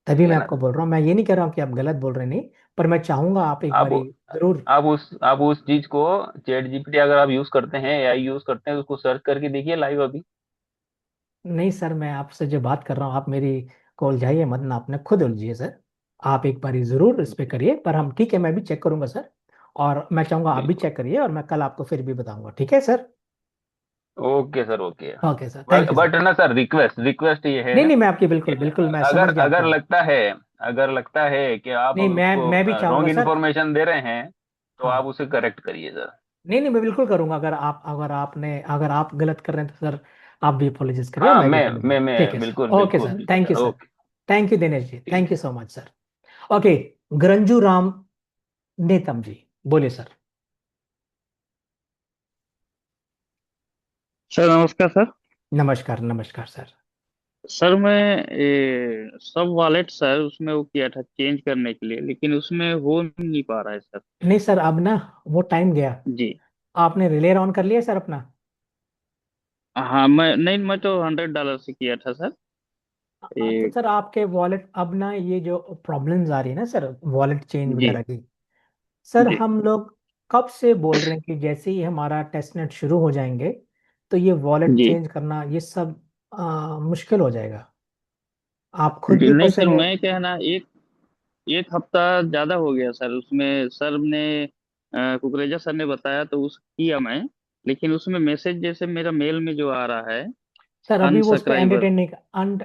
तभी ठीक है मैं ना आपको सर। बोल रहा हूँ, मैं ये नहीं कह रहा हूँ कि आप गलत बोल रहे नहीं। पर मैं चाहूंगा आप एक आप बारी जरूर। आप उस चीज को, चैट जीपीटी अगर आप यूज करते हैं, एआई यूज करते हैं, तो उसको सर्च करके देखिए लाइव अभी। नहीं सर, मैं आपसे जो बात कर रहा हूँ, आप मेरी कॉल जाइए मत ना, आपने खुद उलझिए सर। आप एक बारी जरूर इस पे जी। करिए, पर हम, ठीक है, मैं भी चेक करूंगा सर। और मैं चाहूंगा आप भी बिल्कुल। चेक करिए और मैं कल आपको फिर भी बताऊंगा, ठीक है sir. Okay sir, okay. Okay sir, thank you sir. But ना सर, रिक्वेस्ट रिक्वेस्ट ये है नहीं नहीं, मैं आपकी कि बिल्कुल बिल्कुल मैं समझ अगर गया आपकी अगर बात। लगता है अगर लगता है कि आप नहीं, उसको मैं भी चाहूंगा रॉन्ग सर। इन्फॉर्मेशन दे रहे हैं, तो आप हाँ। उसे करेक्ट करिए सर। नहीं नहीं, मैं बिल्कुल करूंगा। अगर आप गलत कर रहे हैं तो सर, आप भी अपोलोजाइज करिए और हाँ, मैं भी apologize- ठीक मैं है बिल्कुल सर, ओके बिल्कुल सर, बिल्कुल thank you sir, sir. Okay. Thank you Dinesh ji, ठीक थैंक है। You so much sir. Okay. Granju Ram Netam ji, बोलिए सर। सर नमस्कार सर। नमस्कार, नमस्कार सर। सर मैं सब वॉलेट सर उसमें वो किया था चेंज करने के लिए, लेकिन उसमें हो नहीं पा रहा है सर। नहीं सर, अब ना वो टाइम गया। जी। आपने रिले ऑन कर लिया सर अपना? हाँ, मैं तो $100 से किया था सर। तो ये। सर आपके वॉलेट, अब ना ये जो प्रॉब्लम्स आ रही है ना सर, वॉलेट चेंज जी। वगैरह की, सर जी। हम लोग कब से बोल रहे हैं कि जैसे ही हमारा टेस्ट नेट शुरू हो जाएंगे तो ये वॉलेट जी। चेंज करना ये सब मुश्किल हो जाएगा। आप खुद जी भी नहीं फंसे सर, हैं। मैं क्या है ना, एक एक हफ्ता ज्यादा हो गया सर उसमें। सर ने कुकरेजा सर ने बताया तो उस किया मैं, लेकिन उसमें मैसेज जैसे मेरा मेल में जो आ रहा है, सर अभी वो उस पर अनसब्सक्राइबर एंटरटेन नहीं, अन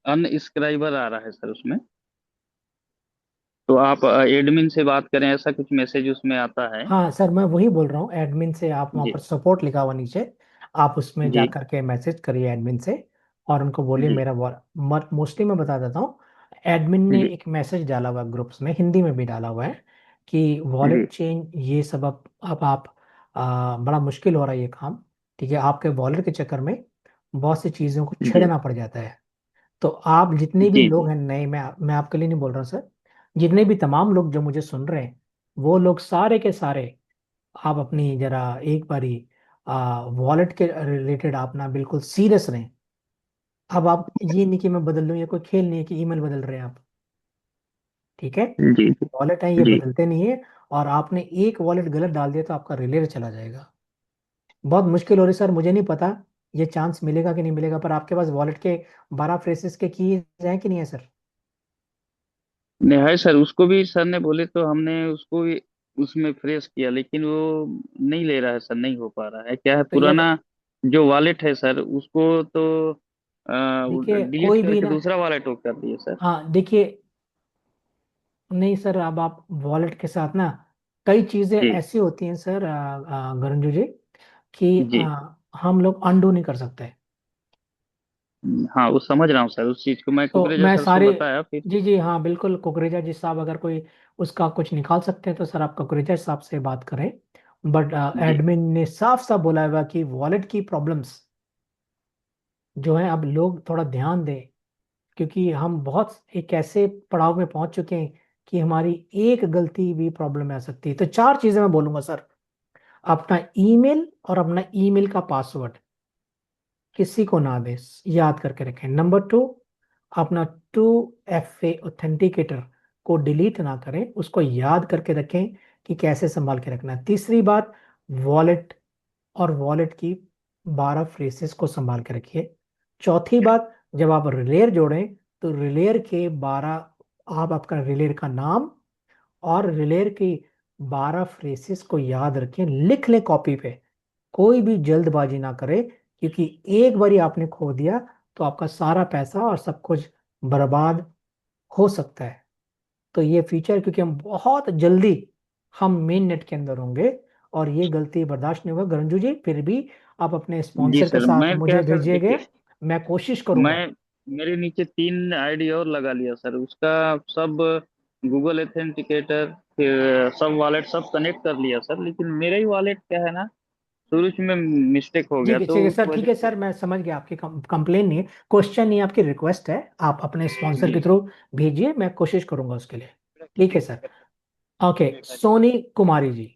अनस्क्राइबर आ रहा है सर उसमें। तो आप एडमिन से बात करें, ऐसा कुछ मैसेज उसमें आता है? हाँ सर, मैं वही बोल रहा हूँ, एडमिन से आप वहाँ जी पर सपोर्ट लिखा हुआ नीचे, आप उसमें जा जी करके मैसेज करिए एडमिन से, और उनको बोलिए जी मेरा मोस्टली मैं बता देता हूँ, एडमिन ने जी एक मैसेज डाला हुआ है ग्रुप्स में, हिंदी में भी डाला हुआ है कि जी वॉलेट चेंज ये सब अब आप बड़ा मुश्किल हो रहा है ये काम। ठीक है, आपके वॉलेट के चक्कर में बहुत सी चीज़ों को जी छेड़ना पड़ जाता है। तो आप जितने भी जी लोग जी हैं नए, मैं आपके लिए नहीं बोल रहा हूँ सर, जितने भी तमाम लोग जो मुझे सुन रहे हैं, वो लोग सारे के सारे आप अपनी जरा एक बारी वॉलेट के रिलेटेड आप ना बिल्कुल सीरियस रहें। अब आप ये नहीं कि मैं बदल लूँ, ये कोई खेल नहीं है कि ईमेल बदल रहे हैं आप। ठीक है, जी वॉलेट है, ये जी। बदलते नहीं है। और आपने एक वॉलेट गलत डाल दिया तो आपका रिलेट चला जाएगा। बहुत मुश्किल हो रही सर, मुझे नहीं पता ये चांस मिलेगा कि नहीं मिलेगा, पर आपके पास वॉलेट के 12 फ्रेसेस के कीज हैं कि नहीं है सर? नहीं है सर, उसको भी सर ने बोले तो हमने उसको भी उसमें फ्रेश किया, लेकिन वो नहीं ले रहा है सर, नहीं हो पा रहा है। क्या है, तो ये पुराना जो वॉलेट है सर उसको तो देखिए डिलीट कोई भी करके ना, दूसरा वॉलेट वो कर दिए सर। हाँ देखिए, नहीं सर, अब आप वॉलेट के साथ ना कई चीजें जी ऐसी होती हैं सर, गरंजू जी, कि जी। हम लोग अंडू नहीं कर सकते। हाँ वो समझ रहा हूँ सर, उस चीज को मैं तो कुकरेजा मैं सर से सारे, बताया फिर। जी जी हाँ बिल्कुल, कुकरेजा जी साहब अगर कोई उसका कुछ निकाल सकते हैं तो सर आप कुकरेजा साहब से बात करें। बट जी एडमिन ने साफ साफ बोला हुआ कि वॉलेट की प्रॉब्लम्स जो है, अब लोग थोड़ा ध्यान दें, क्योंकि हम बहुत एक ऐसे पड़ाव में पहुंच चुके हैं कि हमारी एक गलती भी प्रॉब्लम में आ सकती है। तो चार चीजें मैं बोलूंगा सर, अपना ईमेल और अपना ईमेल का पासवर्ड किसी को ना दें, याद करके रखें। नंबर टू, अपना 2FA ऑथेंटिकेटर को डिलीट ना करें, उसको याद करके रखें कि कैसे संभाल के रखना है। तीसरी बात, वॉलेट और वॉलेट की 12 फ्रेसेस को संभाल के रखिए। चौथी बात, जब आप रिलेयर जोड़ें तो रिलेयर के 12, आप आपका रिलेयर का नाम और रिलेयर की 12 फ्रेसेस को याद रखें, लिख लें कॉपी पे। कोई भी जल्दबाजी ना करे, क्योंकि एक बारी आपने खो दिया तो आपका सारा पैसा और सब कुछ बर्बाद हो सकता है। तो ये फीचर, क्योंकि हम बहुत जल्दी हम मेन नेट के अंदर होंगे, और ये गलती बर्दाश्त नहीं होगा गरंजू जी, फिर भी आप अपने जी स्पॉन्सर के सर, साथ मैं क्या मुझे है सर भेजिएगा, देखिए, मैं कोशिश मैं करूंगा। मेरे नीचे 3 आईडी और लगा लिया सर, उसका सब गूगल एथेंटिकेटर फिर सब वॉलेट सब कनेक्ट कर लिया सर, लेकिन मेरा ही वॉलेट क्या है ना, शुरू में मिस्टेक हो गया तो ठीक है उस सर, ठीक वजह है से। सर, मैं समझ गया, आपकी कंप्लेन नहीं है, क्वेश्चन नहीं है, आपकी रिक्वेस्ट है, आप अपने स्पॉन्सर के जी थ्रू भेजिए, मैं कोशिश करूंगा उसके लिए। ठीक है sir. Okay, Soni Kumari ji,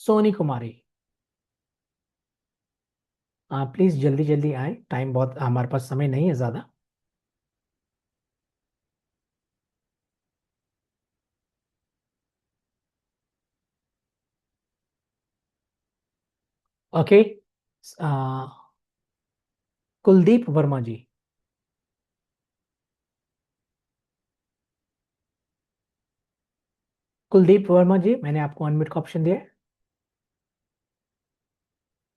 Soni Kumari, please जल्दी जल्दी आए, टाइम बहुत, हमारे पास समय नहीं है ज्यादा। ओके, आ, कुलदीप वर्मा जी, कुलदीप वर्मा जी, मैंने आपको अनम्यूट का ऑप्शन दिया है।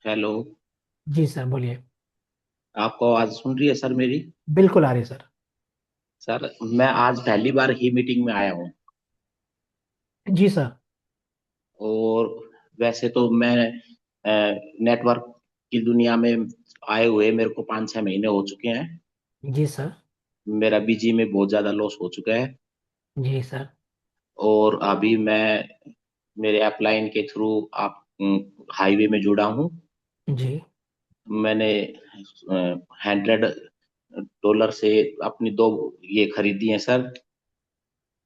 हेलो। जी सर बोलिए। आपको आवाज सुन रही है सर मेरी? बिल्कुल आ रही है सर। सर मैं आज पहली बार ही मीटिंग में आया हूँ। जी सर। और वैसे तो मैं नेटवर्क की दुनिया में आए हुए मेरे को 5-6 महीने हो चुके हैं। जी सर। मेरा बीजी में बहुत ज्यादा लॉस हो चुका है। जी सर। और अभी मैं मेरे अपलाइन के थ्रू आप हाईवे में जुड़ा हूँ। जी। मैंने 100 डॉलर से अपनी दो ये खरीदी है सर।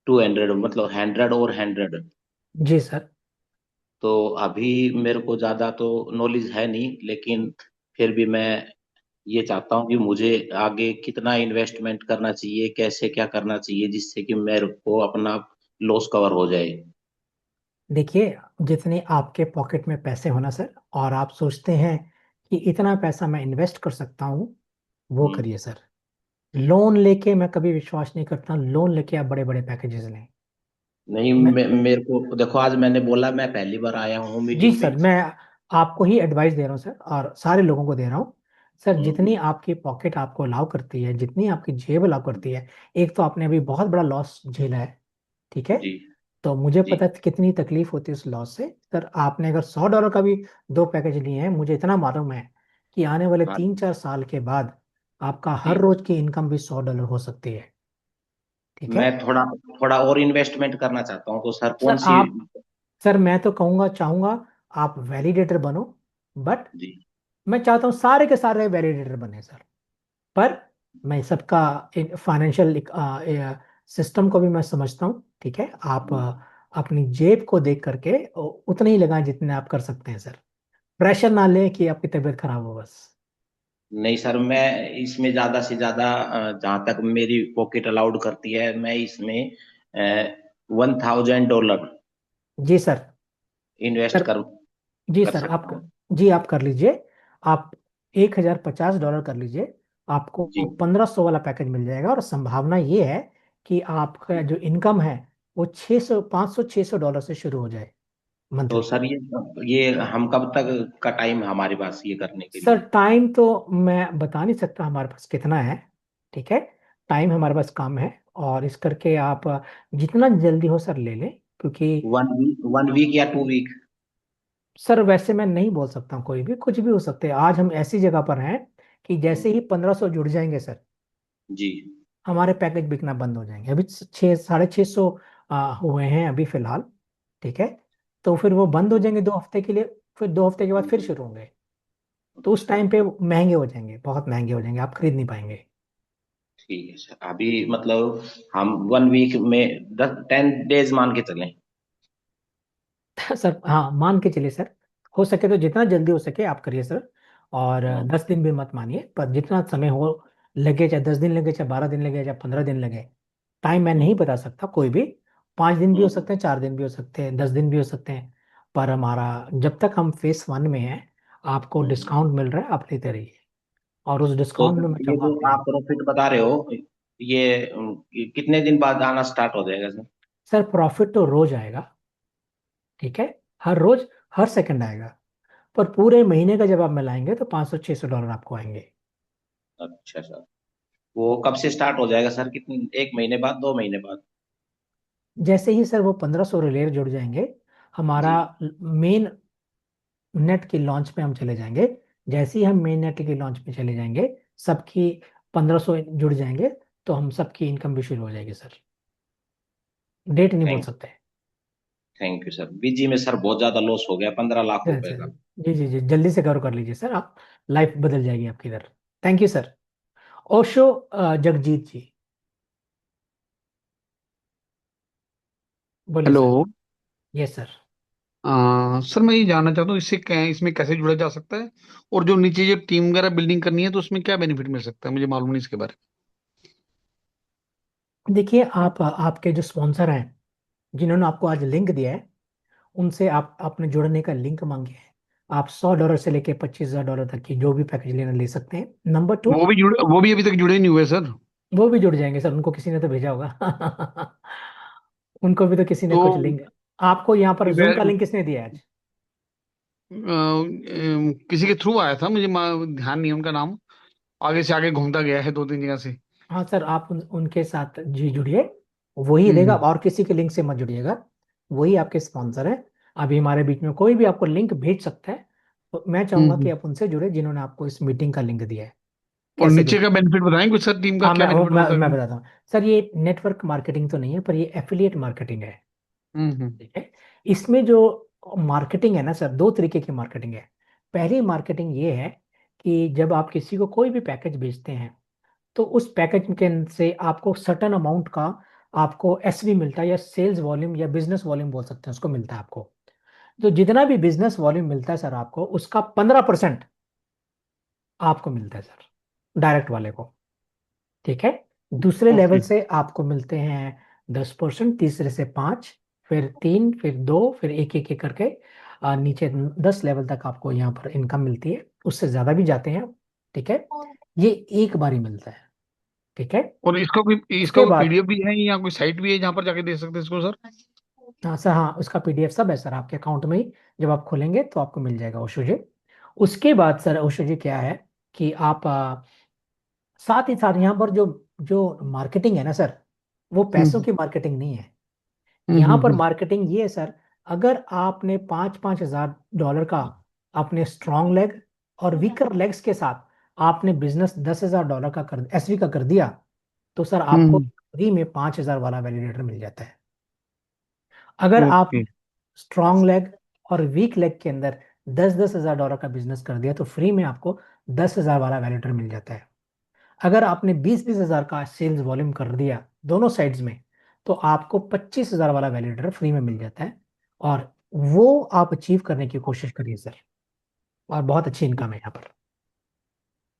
200, मतलब 100 और 100। जी सर। तो अभी मेरे को ज्यादा तो नॉलेज है नहीं, लेकिन फिर भी मैं ये चाहता हूँ कि मुझे आगे कितना इन्वेस्टमेंट करना चाहिए, कैसे क्या करना चाहिए जिससे कि मेरे को अपना लॉस कवर हो जाए। देखिए, जितने आपके पॉकेट में पैसे होना सर, और आप सोचते हैं कि इतना पैसा मैं इन्वेस्ट कर सकता हूँ, वो हम्म। करिए सर। लोन लेके मैं कभी विश्वास नहीं करता, लोन लेके आप बड़े बड़े पैकेजेस लें। नहीं, मैं, मेरे को देखो, आज मैंने बोला मैं पहली बार आया हूँ जी मीटिंग सर, में। मैं आपको ही एडवाइस दे रहा हूँ सर, और सारे लोगों को दे रहा हूँ सर जितनी आपकी पॉकेट आपको अलाउ करती है, जितनी आपकी जेब अलाउ करती है, एक तो आपने अभी बहुत बड़ा लॉस झेला है, ठीक है। जी तो मुझे जी। पता है कितनी तकलीफ होती है उस लॉस से। सर आपने अगर $100 का भी दो पैकेज लिए हैं, मुझे इतना मालूम है कि आने वाले हाँ 3-4 साल के बाद आपका हर जी। रोज की इनकम भी $100 हो सकती है, ठीक है। मैं थोड़ा थोड़ा और इन्वेस्टमेंट करना चाहता हूँ, तो सर सर कौन सी। आप सर मैं तो कहूंगा चाहूंगा आप वैलिडेटर बनो, बट जी मैं चाहता हूँ सारे के सारे वैलिडेटर बने सर। पर मैं सबका फाइनेंशियल सिस्टम को भी मैं समझता हूँ, ठीक है। आप जी। अपनी जेब को देख करके उतने ही लगाएं जितने आप कर सकते हैं सर। प्रेशर ना लें कि आपकी तबीयत खराब हो बस। नहीं सर, मैं इसमें ज्यादा से ज्यादा, जहाँ तक मेरी पॉकेट अलाउड करती है, मैं इसमें $1,000 जी सर। इन्वेस्ट सर कर जी कर सर सकता आप हूँ। जी आप कर लीजिए। आप $1,050 कर लीजिए, आपको जी। 1,500 वाला पैकेज मिल जाएगा। और संभावना ये है कि आपका जो इनकम है वो 600 $500-600 से शुरू हो जाए तो मंथली। सर ये हम कब तक का टाइम है हमारे पास ये करने के सर लिए। टाइम तो मैं बता नहीं सकता हमारे पास कितना है, ठीक है। टाइम हमारे पास कम है, और इस करके आप जितना जल्दी हो सर ले लें, क्योंकि 1 वीक या 2 वीक। सर वैसे मैं नहीं बोल सकता हूँ, कोई भी कुछ भी हो सकते हैं। आज हम ऐसी जगह पर हैं कि जैसे ही 1,500 जुड़ जाएंगे सर, जी। हमारे पैकेज बिकना बंद हो जाएंगे। अभी 600-650 हुए हैं अभी फिलहाल, ठीक है। तो फिर वो बंद हो जाएंगे 2 हफ्ते के लिए, फिर 2 हफ्ते के बाद फिर शुरू होंगे। तो उस अच्छा। टाइम पे महंगे हो जाएंगे, बहुत महंगे हो जाएंगे, आप खरीद नहीं पाएंगे। ठीक है सर, अभी मतलब हम 1 वीक में 10 डेज मान के चलें। सर हाँ मान के चलिए सर, हो सके तो जितना जल्दी हो सके आप करिए सर। और हाँ। 10 दिन भी मत मानिए, पर जितना समय हो लगे, चाहे 10 दिन लगे, चाहे 12 दिन लगे, चाहे 15 दिन लगे। टाइम मैं नहीं बता सकता कोई भी। 5 दिन भी हो हम्म। सकते हैं, 4 दिन भी हो सकते हैं, 10 दिन भी हो सकते हैं। पर हमारा जब तक हम फेस 1 में हैं, आपको हम्म। डिस्काउंट मिल रहा है, आप लेते रहिए। और उस तो डिस्काउंट में मैं ये चाहूंगा जो आप लें। आप प्रॉफिट बता रहे हो, ये कितने दिन बाद आना स्टार्ट हो जाएगा सर। सर प्रॉफिट तो रोज आएगा, ठीक है। हर रोज, हर सेकंड आएगा। पर पूरे महीने का जब आप मिलाएंगे तो $500-600 आपको आएंगे। अच्छा सर, वो कब से स्टार्ट हो जाएगा सर, कितने, 1 महीने बाद, 2 महीने बाद। जैसे ही सर वो 1,500 रिलेयर जुड़ जाएंगे, हमारा जी। मेन नेट की लॉन्च पे हम चले जाएंगे। जैसे ही हम मेन नेट की लॉन्च पे चले जाएंगे, सबकी 1,500 जुड़ जाएंगे, तो हम सबकी इनकम भी शुरू हो जाएगी सर। डेट नहीं बोल थैंक सकते। थैंक यू सर, बीजी में सर बहुत ज्यादा लॉस हो गया, 15 लाख रुपए सर का। जी जी जी, जल्दी से कवर कर लीजिए सर आप, लाइफ बदल जाएगी आपकी इधर। Thank you sir. Osho Jagjit ji, बोलिए hello. Sir. Yes sir. Sir मैं ये जानना चाहता हूँ इसमें कैसे जुड़ा जा सकता है, और जो नीचे जो टीम वगैरह बिल्डिंग करनी है तो उसमें क्या बेनिफिट मिल सकता है, मुझे मालूम नहीं इसके बारे देखिए आप आपके जो स्पॉन्सर हैं, जिन्होंने आपको आज लिंक दिया है, उनसे आप अपने जुड़ने का लिंक मांगिए। आप $100 से लेके $25,000 तक की जो भी पैकेज लेना ले सकते हैं। नंबर टू, में। वो भी अभी तक जुड़े नहीं हुए सर। वो भी जुड़ जाएंगे सर, उनको किसी ने तो भेजा होगा। उनको भी तो किसी ने तो कुछ लिंक, आपको यहाँ पर जूम का वे- लिंक किसने दिया है आज? किसी के थ्रू आया था, मुझे ध्यान नहीं है उनका नाम। आगे से आगे घूमता गया है 2-3 जगह से। हाँ सर, आप उनके साथ जी जुड़िए, वही देगा। हम्म। और किसी के लिंक से मत जुड़िएगा, वही आपके स्पॉन्सर है। अभी हमारे बीच में कोई भी आपको लिंक भेज सकता है, तो मैं चाहूंगा कि हम्म। आप उनसे जुड़े जिन्होंने आपको इस मीटिंग का लिंक दिया है। और कैसे नीचे जुड़े? का बेनिफिट बताएं कुछ सर, टीम का हाँ क्या मैं बेनिफिट होता मैं है। बताता हूँ सर। ये नेटवर्क मार्केटिंग तो नहीं है, पर ये एफिलिएट मार्केटिंग है, हम्म। ठीक है। इसमें जो मार्केटिंग है ना सर, दो तरीके की मार्केटिंग है। पहली मार्केटिंग ये है कि जब आप किसी को कोई भी पैकेज बेचते हैं, तो उस पैकेज के से आपको सर्टन अमाउंट का आपको एसवी मिलता है, या सेल्स वॉल्यूम या बिजनेस वॉल्यूम बोल सकते हैं उसको, मिलता है आपको। तो जितना भी बिजनेस वॉल्यूम मिलता है सर आपको, उसका 15% आपको मिलता है सर, डायरेक्ट वाले को, ठीक है। दूसरे लेवल ओके। से आपको मिलते हैं 10%, तीसरे से 5, फिर 3, फिर 2, फिर एक एक करके नीचे 10 लेवल तक आपको यहाँ पर इनकम मिलती है। उससे ज्यादा भी जाते हैं, ठीक है। ये एक बार ही मिलता है, ठीक है। और इसका उसके कोई बाद, पीडीएफ भी है या कोई साइट भी है जहाँ पर जाके दे सकते हैं इसको सर। हाँ सर, हाँ उसका पीडीएफ सब है सर आपके अकाउंट में ही। जब आप खोलेंगे तो आपको मिल जाएगा ओशो जी। उसके बाद सर ओशो जी क्या है कि आप साथ ही साथ यहाँ पर जो जो मार्केटिंग है ना सर, वो पैसों हम्म की मार्केटिंग नहीं है। हम्म यहाँ पर हम्म मार्केटिंग ये है सर, अगर आपने 5-5 हजार डॉलर का अपने स्ट्रॉन्ग लेग और वीकर लेग्स के साथ आपने बिजनेस 10 हजार डॉलर का कर एसवी का कर दिया, तो सर आपको हम्म। फ्री में 5 हजार वाला वैलिडेटर मिल जाता है। अगर आप ओके। स्ट्रॉन्ग लेग और वीक लेग के अंदर 10-10 हजार डॉलर का बिजनेस कर दिया, तो फ्री में आपको 10 हजार वाला वैलिडेटर मिल जाता है। अगर आपने 20-20 हजार का सेल्स वॉल्यूम कर दिया दोनों साइड्स में, तो आपको 25 हजार वाला वैलिडेटर फ्री में मिल जाता है। और वो आप अचीव करने की कोशिश करिए सर, और बहुत अच्छी इनकम है यहाँ पर।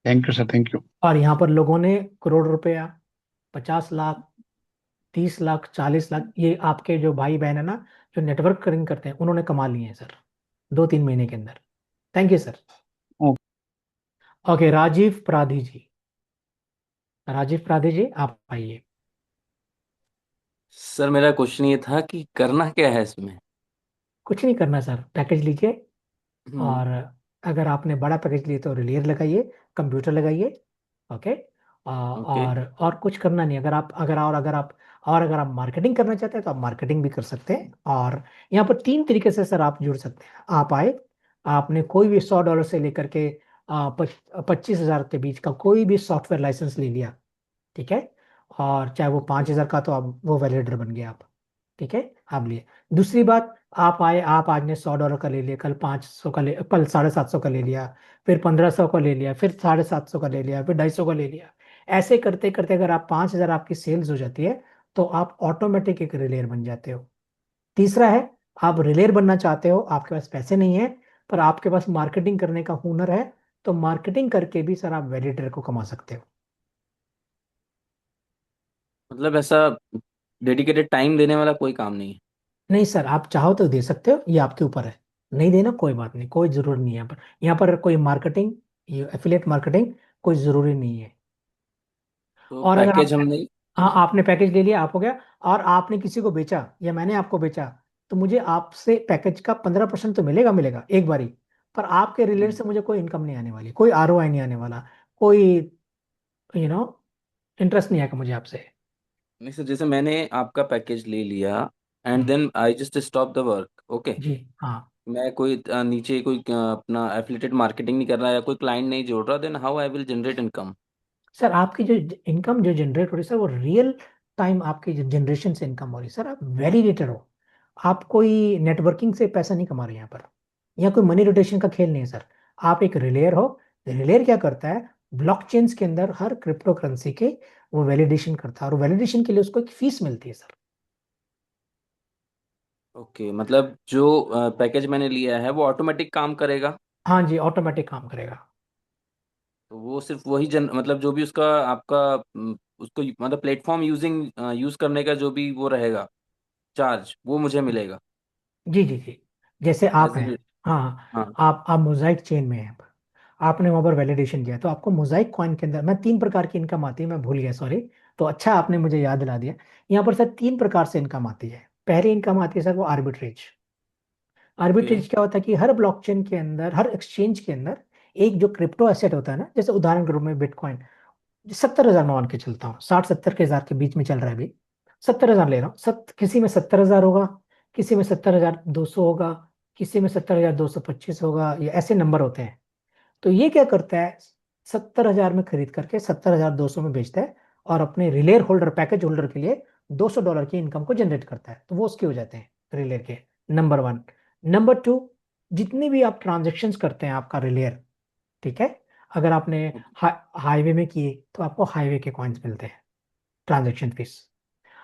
Thank you sir, thank you. और यहाँ पर लोगों ने करोड़ रुपया, 50 लाख, 30 लाख, 40 लाख, ये आपके जो भाई बहन है ना, जो नेटवर्क करिंग करते हैं, उन्होंने कमा लिए हैं सर 2-3 महीने के अंदर। Thank you sir. Okay. Okay, Rajiv Pradhi ji, Rajiv Pradhi ji आप आइए। सर मेरा क्वेश्चन ये था कि करना क्या है इसमें। कुछ नहीं करना सर, पैकेज लीजिए। हम्म। और अगर आपने बड़ा पैकेज लिए तो रिलेयर लगाइए, कंप्यूटर लगाइए। ओके। ओके। और कुछ करना नहीं। अगर आप मार्केटिंग करना चाहते हैं तो आप मार्केटिंग भी कर सकते हैं। और यहाँ पर 3 तरीके से सर आप जुड़ सकते हैं। आप आए, आपने कोई भी $100 से लेकर के 25 हजार के बीच का कोई भी सॉफ्टवेयर लाइसेंस ले लिया, ठीक है। और चाहे वो 5 हजार का, तो आप वो वैलिडेटर बन गए आप, ठीक है, आप लिए। दूसरी बात, आप आए, आप आज ने $100 का ले लिया, कल 500 का ले, कल 750 का ले लिया, फिर 1500 का ले लिया, फिर 750 का ले लिया, फिर 250 का ले लिया। ऐसे करते करते अगर आप 5 हजार आपकी सेल्स हो जाती है, तो आप ऑटोमेटिक एक रिलेयर बन जाते हो। तीसरा है, आप रिलेयर बनना चाहते हो, आपके पास पैसे नहीं है, पर आपके पास मार्केटिंग करने का हुनर है, तो मार्केटिंग करके भी सर आप वैलिडेटर को कमा सकते हो। मतलब ऐसा डेडिकेटेड टाइम देने वाला कोई काम नहीं है। नहीं सर, आप चाहो तो दे सकते हो, ये आपके ऊपर है। नहीं देना कोई बात नहीं, कोई जरूरी नहीं है यहाँ पर। यहाँ पर कोई मार्केटिंग, ये एफिलिएट मार्केटिंग कोई जरूरी नहीं है। तो और अगर आप, पैकेज हम नहीं। हाँ, आपने पैकेज ले लिया, आप हो गया, और आपने किसी को बेचा या मैंने आपको बेचा, तो मुझे आपसे पैकेज का 15% तो मिलेगा, मिलेगा एक बारी। पर आपके रिलेट हम्म। से मुझे कोई इनकम नहीं आने वाली, कोई आरओआई नहीं आने वाला, कोई यू नो इंटरेस्ट नहीं आएगा मुझे आपसे। नहीं सर, जैसे मैंने आपका पैकेज ले लिया and hmm, then I just stop the work, okay. जी हाँ। मैं कोई नीचे कोई अपना एफिलिएटेड मार्केटिंग नहीं कर रहा या कोई क्लाइंट नहीं जोड़ रहा, then how I will generate income. Sir आपकी जो इनकम जो जनरेट हो रही है सर, वो रियल टाइम आपकी जो जनरेशन से इनकम हो रही है सर। आप वैलिडेटर हो, आप कोई नेटवर्किंग से पैसा नहीं कमा रहे हैं यहाँ पर। यहाँ कोई मनी रोटेशन का खेल नहीं है सर। आप एक रिलेयर हो। रिलेयर क्या करता है, ब्लॉकचेन्स के अंदर हर क्रिप्टो करेंसी के वो वैलिडेशन करता है, और वैलिडेशन के लिए उसको एक फीस मिलती है सर। ओके, मतलब जो पैकेज मैंने लिया है वो ऑटोमेटिक काम करेगा। हाँ जी, ऑटोमेटिक काम करेगा। तो वो सिर्फ वही मतलब जो भी उसका आपका उसको मतलब प्लेटफॉर्म यूज करने का जो भी वो रहेगा चार्ज, वो मुझे मिलेगा जी जी जी। जैसे आप एज हैं, ए। हाँ, हाँ। आप मोजाइक चेन में हैं, आपने वहां पर वैलिडेशन किया, तो आपको मोजाइक कॉइन के अंदर मैं 3 प्रकार की इनकम आती है, मैं भूल गया, सॉरी। तो अच्छा आपने मुझे याद दिला दिया। यहाँ पर सर 3 प्रकार से इनकम आती है। पहली इनकम आती है सर वो आर्बिट्रेज। ओके। आर्बिट्रेज क्या होता है कि हर ब्लॉकचेन के अंदर, हर एक्सचेंज के अंदर एक जो क्रिप्टो एसेट होता है ना, जैसे उदाहरण के रूप में बिटकॉइन, 70 हजार मान के चलता हूँ, 60-70 हजार के बीच में चल रहा है अभी। 70 हजार ले रहा हूँ, किसी में 70 हजार होगा, किसी में 70,200 होगा, किसी में 70,225 होगा, ये ऐसे नंबर होते हैं। तो ये क्या करता है, 70 हजार में खरीद करके 70,200 में बेचता है, और अपने रिलेयर होल्डर, पैकेज होल्डर के लिए $200 की इनकम को जनरेट करता है, तो वो उसके हो जाते हैं रिलेयर के। नंबर 1। नंबर 2, जितनी भी आप ट्रांजेक्शन करते हैं आपका रिलेयर, ठीक है, अगर आपने हाईवे में किए तो आपको हाईवे के कॉइन्स मिलते हैं, ट्रांजेक्शन फीस।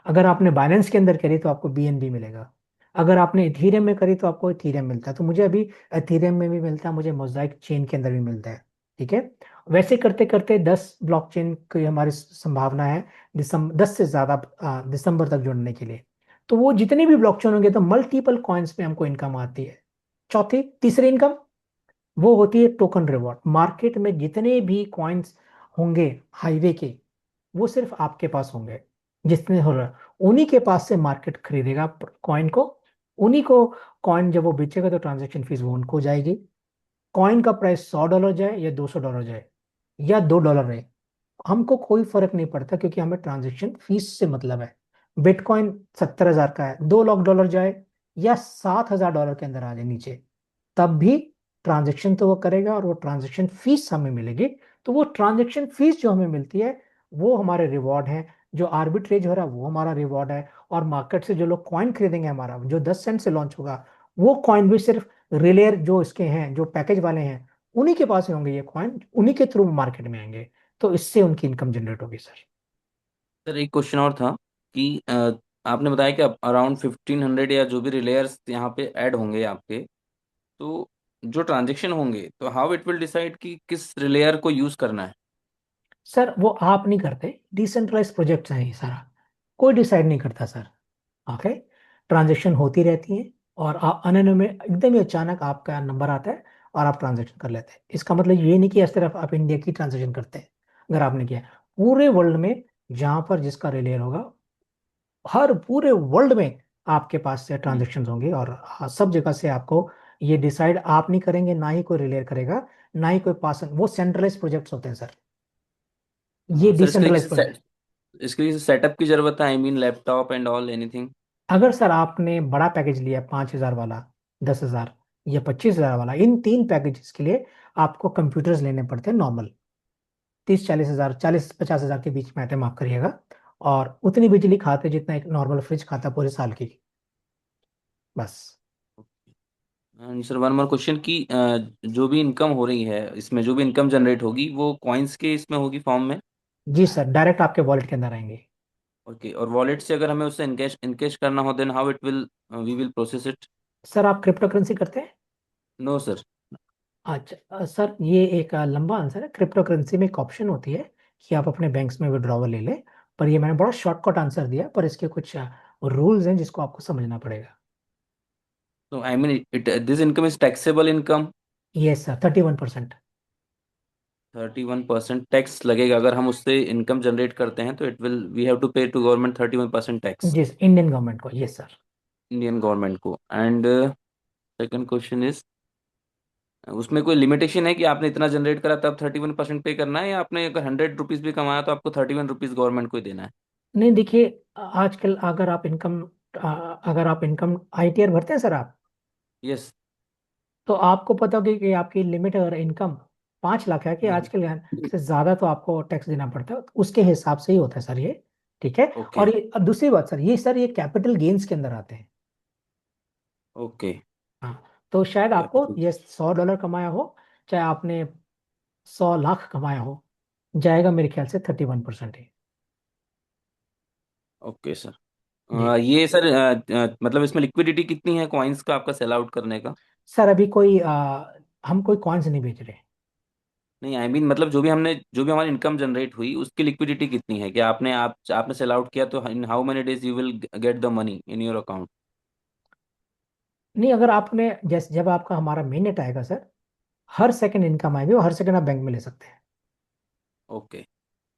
अगर आपने बाइनेंस के अंदर करी तो आपको बीएनबी मिलेगा। अगर आपने इथीरियम में करी तो आपको इथीरियम मिलता है, तो मुझे अभी इथीरियम में भी मिलता है, मुझे मोजाइक चेन के अंदर भी मिलता है, ठीक है। वैसे करते करते 10 ब्लॉकचेन की हमारी संभावना है, दिसंबर 10 से ज्यादा दिसंबर तक जुड़ने के लिए। तो वो जितने भी ब्लॉकचेन होंगे, तो मल्टीपल कॉइन्स पे हमको इनकम आती है। तीसरी इनकम वो होती है टोकन रिवॉर्ड। मार्केट में जितने भी कॉइन्स होंगे हाईवे के, वो सिर्फ आपके पास होंगे, जितने हो रहा, उन्हीं के पास से मार्केट खरीदेगा कॉइन को, उन्हीं को कॉइन जब वो बेचेगा तो ट्रांजेक्शन फीस वो उनको जाएगी। कॉइन का प्राइस $100 जाए या $200 जाए, या $2 रहे, हमको कोई फर्क नहीं पड़ता, क्योंकि हमें ट्रांजेक्शन फीस से मतलब है। बिटकॉइन 70,000 का है, $2 लाख जाए या $7,000 के अंदर आ जाए नीचे, तब भी ट्रांजेक्शन तो वो करेगा और वो ट्रांजेक्शन फीस हमें मिलेगी। तो वो ट्रांजेक्शन फीस जो हमें मिलती है वो हमारे रिवॉर्ड है। जो आर्बिट्रेज हो रहा है वो हमारा रिवॉर्ड है। और मार्केट से जो लोग कॉइन खरीदेंगे हमारा, जो 10 सेंट से लॉन्च होगा, वो कॉइन भी सिर्फ रिलेयर जो इसके हैं, जो पैकेज वाले हैं, उन्हीं के पास ही होंगे ये कॉइन, उन्हीं के थ्रू मार्केट में आएंगे। तो इससे उनकी इनकम जनरेट होगी सर। सर एक क्वेश्चन और था कि आपने बताया कि अराउंड 1500 या जो भी रिलेयर्स यहाँ पे ऐड होंगे आपके, तो जो ट्रांजेक्शन होंगे तो हाउ इट विल डिसाइड कि किस रिलेयर को यूज करना है? सर वो आप नहीं करते, डिसेंट्रलाइज प्रोजेक्ट्स हैं ये सारा, कोई डिसाइड नहीं करता सर। ओके, ट्रांजेक्शन होती रहती है और आप अनन्य में एकदम ही अचानक आपका नंबर आता है और आप ट्रांजेक्शन कर लेते हैं। इसका मतलब ये नहीं कि इस तरफ आप इंडिया की ट्रांजेक्शन करते हैं। अगर आपने किया, पूरे वर्ल्ड में जहां पर जिसका रिलेयर होगा, हर पूरे वर्ल्ड में आपके पास से हम्म, ट्रांजेक्शन होंगे। और हाँ, सब जगह से आपको ये डिसाइड आप नहीं करेंगे, ना ही कोई रिलेयर करेगा, ना ही कोई पास। वो सेंट्रलाइज प्रोजेक्ट्स होते हैं सर, ये सर इसके लिए डिसेंट्रलाइज प्रोजेक्ट। इसके लिए सेटअप की जरूरत है, I mean laptop and all anything? अगर सर आपने बड़ा पैकेज लिया 5,000 वाला, 10,000 या 25,000 वाला, इन तीन पैकेजेस के लिए आपको कंप्यूटर्स लेने पड़ते हैं नॉर्मल, 30-40 हजार, 40-50 हजार के बीच में आते हैं, माफ करिएगा। और उतनी बिजली खाते जितना एक नॉर्मल फ्रिज खाता पूरे साल की, बस। सर वन मोर क्वेश्चन कि जो भी इनकम हो रही है इसमें, जो भी इनकम जनरेट होगी वो कॉइन्स के इसमें होगी फॉर्म में? जी सर, डायरेक्ट आपके वॉलेट के अंदर आएंगे। ओके, और वॉलेट से अगर हमें उससे इनकेश इनकेश करना हो then how it will we will process it? Sir आप क्रिप्टो करेंसी करते हैं? No sir. अच्छा सर, ये एक लंबा आंसर है। क्रिप्टो करेंसी में एक ऑप्शन होती है कि आप अपने बैंक्स में विड्रॉवल ले लें, पर ये मैंने बड़ा शॉर्टकट आंसर दिया, पर इसके कुछ रूल्स हैं जिसको आपको समझना पड़ेगा। तो I mean it this income is taxable income? Yes sir, 31%। 31% tax लगेगा अगर हम उससे इनकम जनरेट करते हैं, तो it will we have to pay to government 31% tax, जी, इंडियन गवर्नमेंट को, यस सर। इंडियन गवर्नमेंट को। एंड सेकंड क्वेश्चन इज, उसमें कोई लिमिटेशन है कि आपने इतना जनरेट करा तब 31% पे करना है, या आपने अगर 100 रुपीज भी कमाया तो आपको 31 रुपीज गवर्नमेंट को ही देना है? नहीं देखिए, आजकल अगर आप इनकम आईटीआर भरते हैं सर आप, यस। तो आपको पता होगा कि आपकी लिमिट अगर इनकम 5 लाख है कि आजकल से ज्यादा, तो आपको टैक्स देना पड़ता है, उसके हिसाब से ही होता है सर ये। ठीक है। ओके। और ये अब दूसरी बात सर, ये कैपिटल गेन्स के अंदर आते हैं। ओके। हाँ, तो शायद आपको कैपिटल। ये $100 कमाया हो, चाहे आपने 100 लाख कमाया हो, जाएगा मेरे ख्याल से 31% ही। Okay sir. जी ये सर मतलब इसमें लिक्विडिटी कितनी है कॉइन्स का आपका सेल आउट करने का? सर, अभी हम कोई कॉइन्स नहीं बेच रहे। नहीं आई मीन मतलब जो भी हमारी इनकम जनरेट हुई उसकी लिक्विडिटी कितनी है, कि आपने सेल आउट किया तो in how many days you will get the money in your account? नहीं, अगर आपने जैसे जब आपका हमारा मेन नेट आएगा सर, हर सेकंड इनकम आएगी और हर सेकंड आप बैंक में ले सकते हैं। Okay.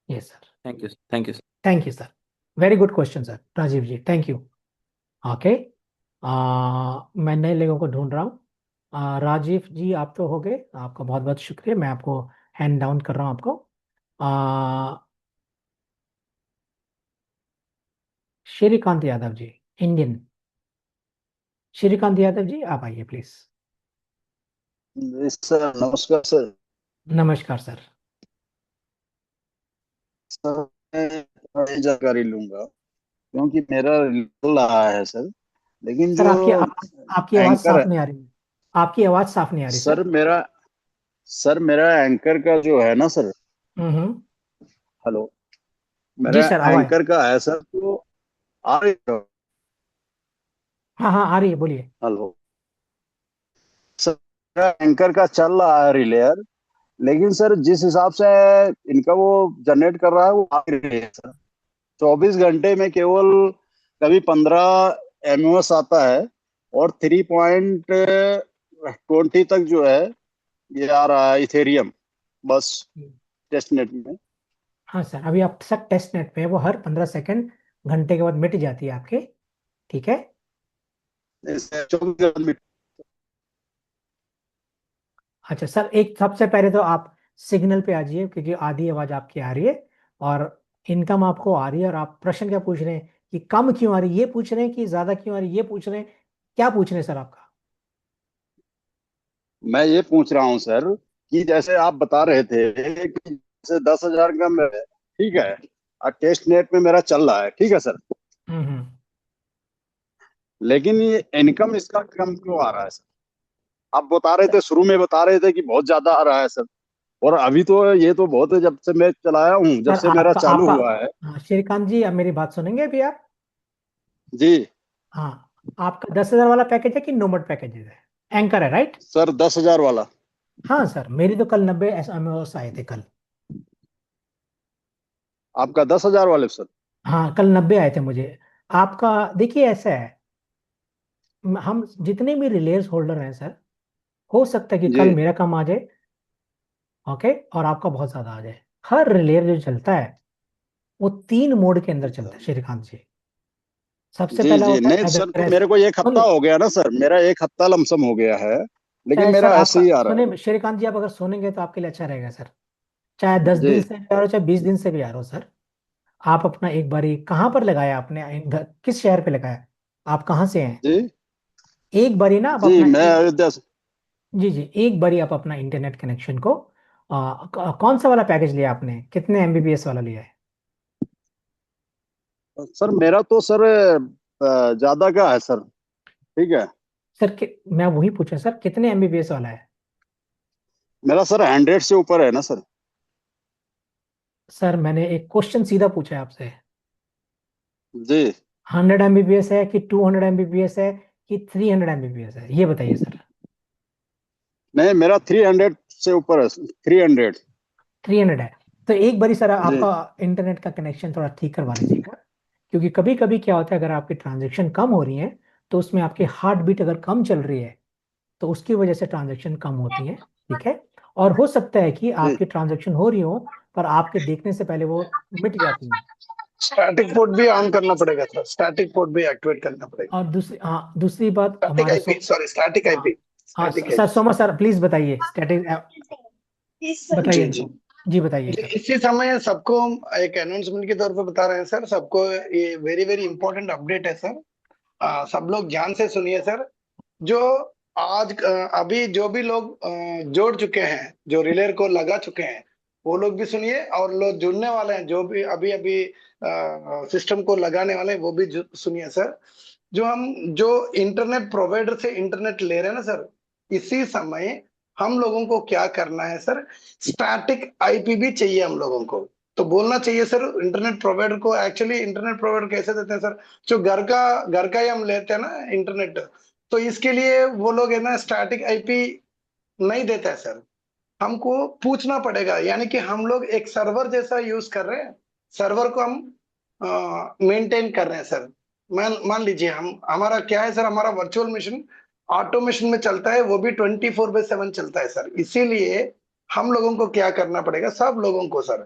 Yes sir. Thank you, thank you. Thank you sir. Very good question sir, Rajiv ji, thank you. Okay, मैं नए लोगों को ढूंढ रहा हूँ। राजीव जी आप तो हो गए, आपका बहुत बहुत शुक्रिया, मैं आपको हैंड डाउन कर रहा हूँ आपको। आ, श्रीकांत यादव जी, इंडियन। श्रीकांत यादव जी आप आइए प्लीज। जी सर, नमस्कार सर। नमस्कार सर। सर मैं थोड़ी जानकारी लूंगा क्योंकि मेरा निकल रहा है सर, लेकिन सर जो आपकी आवाज एंकर साफ है नहीं आ रही। आपकी आवाज साफ नहीं आ रही सर। सर, मेरा एंकर का जो है ना सर। हम्म। हेलो। जी मेरा सर, आवाज। एंकर का है सर, तो आ रही है? हाँ हाँ, आ रही है, बोलिए। हेलो सर, मेरा एंकर का चल रहा है रिलेयर, लेकिन सर जिस हिसाब से इनका वो जनरेट कर रहा है वो आ नहीं रही है सर। 24 घंटे में केवल कभी 15 MOS आता है, और 3.20 तक जो है ये आ रहा है इथेरियम, बस टेस्ट नेट में। हाँ सर, अभी आप सर टेस्ट नेट पे है, वो हर 15 सेकंड घंटे के बाद मिट जाती है आपके। ठीक है। इससे 24 घंटे अच्छा सर, एक सबसे पहले तो आप सिग्नल पे आ जाइए, क्योंकि आधी आवाज आपकी आ रही है और इनकम आपको आ रही है। और आप प्रश्न क्या पूछ रहे हैं कि कम क्यों आ रही है, ये पूछ रहे हैं कि ज्यादा क्यों आ रही है, ये पूछ रहे हैं, क्या पूछ रहे हैं सर आपका? मैं ये पूछ रहा हूँ सर कि जैसे आप बता रहे थे कि जैसे 10,000 का ठीक है, टेस्ट नेट में मेरा चल रहा है, ठीक है सर, हम्म। लेकिन ये इनकम इसका कम क्यों आ रहा है सर? आप बता रहे सर, थे, शुरू में बता रहे थे कि बहुत ज्यादा आ रहा है सर, और अभी तो ये तो बहुत, जब से मैं चलाया हूँ, जब सर से मेरा आपका चालू आपका हुआ है। हाँ, श्रीकांत जी, अब मेरी बात सुनेंगे अभी आप? जी हाँ, आपका 10,000 वाला पैकेज है कि नोमड पैकेज है? एंकर है, राइट? सर, 10,000 वाला। हाँ सर, मेरी तो कल 90 एसएमएस आए थे कल। आपका 10,000 वाले सर? हाँ, कल 90 आए थे मुझे। आपका देखिए ऐसा है, हम जितने भी रिलेयर्स होल्डर हैं सर, हो सकता है कि जी कल मेरा कम आ जाए, ओके, और आपका बहुत ज्यादा आ जाए। हर रिलेयर जो चलता है वो 3 मोड के अंदर चलता है श्रीकांत जी। सबसे जी पहला जी, होता है नहीं सर, तो एग्रेसिव। मेरे को एक हफ्ता हो गया ना सर, मेरा एक हफ्ता लमसम हो गया है, लेकिन चाहे सर मेरा ऐसे आपका ही आ रहा है। सुने श्रीकांत जी, आप अगर सुनेंगे तो आपके लिए अच्छा रहेगा सर। चाहे 10 दिन जी से भी आ रहा हो, चाहे 20 दिन से भी आ रहा हो सर, आप अपना एक बारी कहाँ पर लगाया आपने, किस शहर पे लगाया, आप कहाँ से हैं? जी एक बारी ना आप जी, अपना मैं एक, अयोध्या से। जी जी, एक बारी आप अपना इंटरनेट कनेक्शन को कौन सा वाला पैकेज लिया आपने, कितने एमबीपीएस वाला लिया है? सर मेरा तो सर ज्यादा का है सर, ठीक है। सर मैं वही पूछा सर, कितने एमबीपीएस वाला है? मेरा सर 100 से ऊपर है ना सर। सर मैंने एक क्वेश्चन सीधा पूछा है आपसे। जी 100 एमबीपीएस है कि 200 एमबीपीएस है कि 300 एमबीपीएस है, ये बताइए सर। नहीं, मेरा 300 से ऊपर है, 300। 300 है। तो एक बारी सर जी आपका इंटरनेट का कनेक्शन थोड़ा ठीक करवा लीजिएगा, क्योंकि कभी कभी क्या होता है, अगर आपकी ट्रांजेक्शन कम हो रही है तो उसमें आपकी हार्ट बीट अगर कम चल रही है तो उसकी वजह से ट्रांजेक्शन कम होती है, ठीक है? और हो सकता है कि जी आपकी ट्रांजेक्शन हो रही हो पर आपके देखने से पहले वो मिट जाती है। स्टैटिक पोर्ट भी ऑन करना पड़ेगा सर, स्टैटिक पोर्ट भी एक्टिवेट करना पड़ेगा। और दूसरी, हाँ, दूसरी बात स्टैटिक हमारे आईपी, सॉरी स्टैटिक हाँ आईपी, हाँ, static sir IP. Soma sir please बताइए स्टैटिक, जी बताइए। जी जी बताइए जी, सर। इसी समय सबको हम एक अनाउंसमेंट के तौर पे बता रहे हैं सर सबको, ये वेरी वेरी इंपॉर्टेंट अपडेट है सर। सब लोग ध्यान से सुनिए सर। जो आज अभी जो भी लोग जोड़ चुके हैं, जो रिलेर को लगा चुके हैं, वो लोग भी सुनिए, और लोग जुड़ने वाले हैं जो भी अभी अभी सिस्टम को लगाने वाले हैं वो भी सुनिए सर। जो इंटरनेट प्रोवाइडर से इंटरनेट ले रहे हैं ना सर, इसी समय हम लोगों को क्या करना है सर, स्टैटिक आईपी भी चाहिए हम लोगों को। तो बोलना चाहिए सर इंटरनेट प्रोवाइडर को, एक्चुअली इंटरनेट प्रोवाइडर कैसे देते हैं सर, जो घर का ही हम लेते हैं ना इंटरनेट, तो इसके लिए वो लोग है ना स्टैटिक आईपी नहीं देता है सर। हमको पूछना पड़ेगा, यानी कि हम लोग एक सर्वर जैसा यूज कर रहे हैं, सर्वर को हम मेंटेन कर रहे हैं सर। मान लीजिए हम, हमारा क्या है सर, हमारा वर्चुअल मशीन ऑटोमेशन में चलता है, वो भी 24/7 चलता है सर। इसीलिए हम लोगों को क्या करना पड़ेगा, सब लोगों को सर,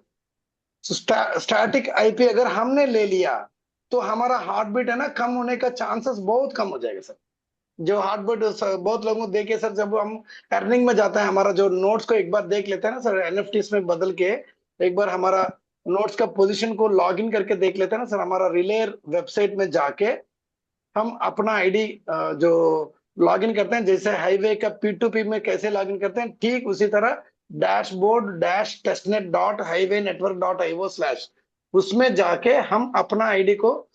स्टैटिक आईपी अगर हमने ले लिया तो हमारा हार्ट बीट है ना कम होने का चांसेस बहुत कम हो जाएगा सर। जो हार्ट बीट बहुत लोगों को देखे सर, जब हम अर्निंग में जाता है, हमारा जो नोट्स को एक बार देख लेते हैं ना सर, एनएफटीज में बदल के एक बार हमारा नोट्स का पोजीशन को लॉग इन करके देख लेते हैं ना सर, हमारा रिलेयर वेबसाइट में जाके हम अपना आईडी जो लॉग इन करते हैं, जैसे हाईवे का P2P में कैसे लॉग इन करते हैं, ठीक उसी तरह dashboard-testnet.highwaynetwork.io/ उसमें जाके हम अपना आईडी को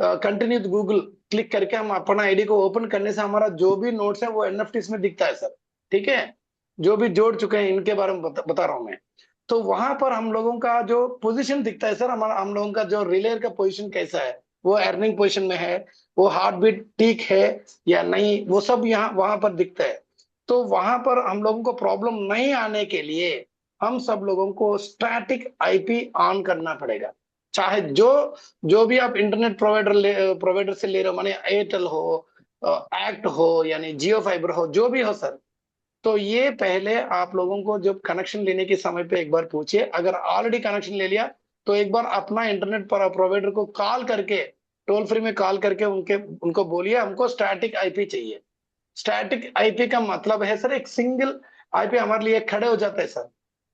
कंटिन्यू गूगल क्लिक करके हम अपना आईडी को ओपन करने से हमारा जो भी नोट्स है वो एनएफटीज में दिखता है सर। ठीक है, जो भी जोड़ चुके हैं इनके बारे में बता रहा हूं मैं। तो वहां पर हम लोगों का जो पोजीशन दिखता है सर, हमारा हम लोगों का जो रिलेयर का पोजीशन कैसा है, वो अर्निंग पोजीशन में है, वो हार्ट बीट ठीक है या नहीं, वो सब यहाँ वहां पर दिखता है। तो वहां पर हम लोगों को प्रॉब्लम नहीं आने के लिए हम सब लोगों को स्टैटिक आईपी ऑन करना पड़ेगा। चाहे जो भी आप इंटरनेट प्रोवाइडर से ले रहे हो, माने एयरटेल हो, एक्ट हो, यानी जियो फाइबर हो, जो भी हो सर, तो ये पहले आप लोगों को जब कनेक्शन लेने के समय पे एक बार पूछिए। अगर ऑलरेडी कनेक्शन ले लिया तो एक बार अपना इंटरनेट प्रोवाइडर को कॉल करके, टोल फ्री में कॉल करके उनको बोलिए हमको स्टैटिक आईपी चाहिए। स्टैटिक आईपी का मतलब है सर एक सिंगल आईपी हमारे लिए खड़े हो जाता है सर।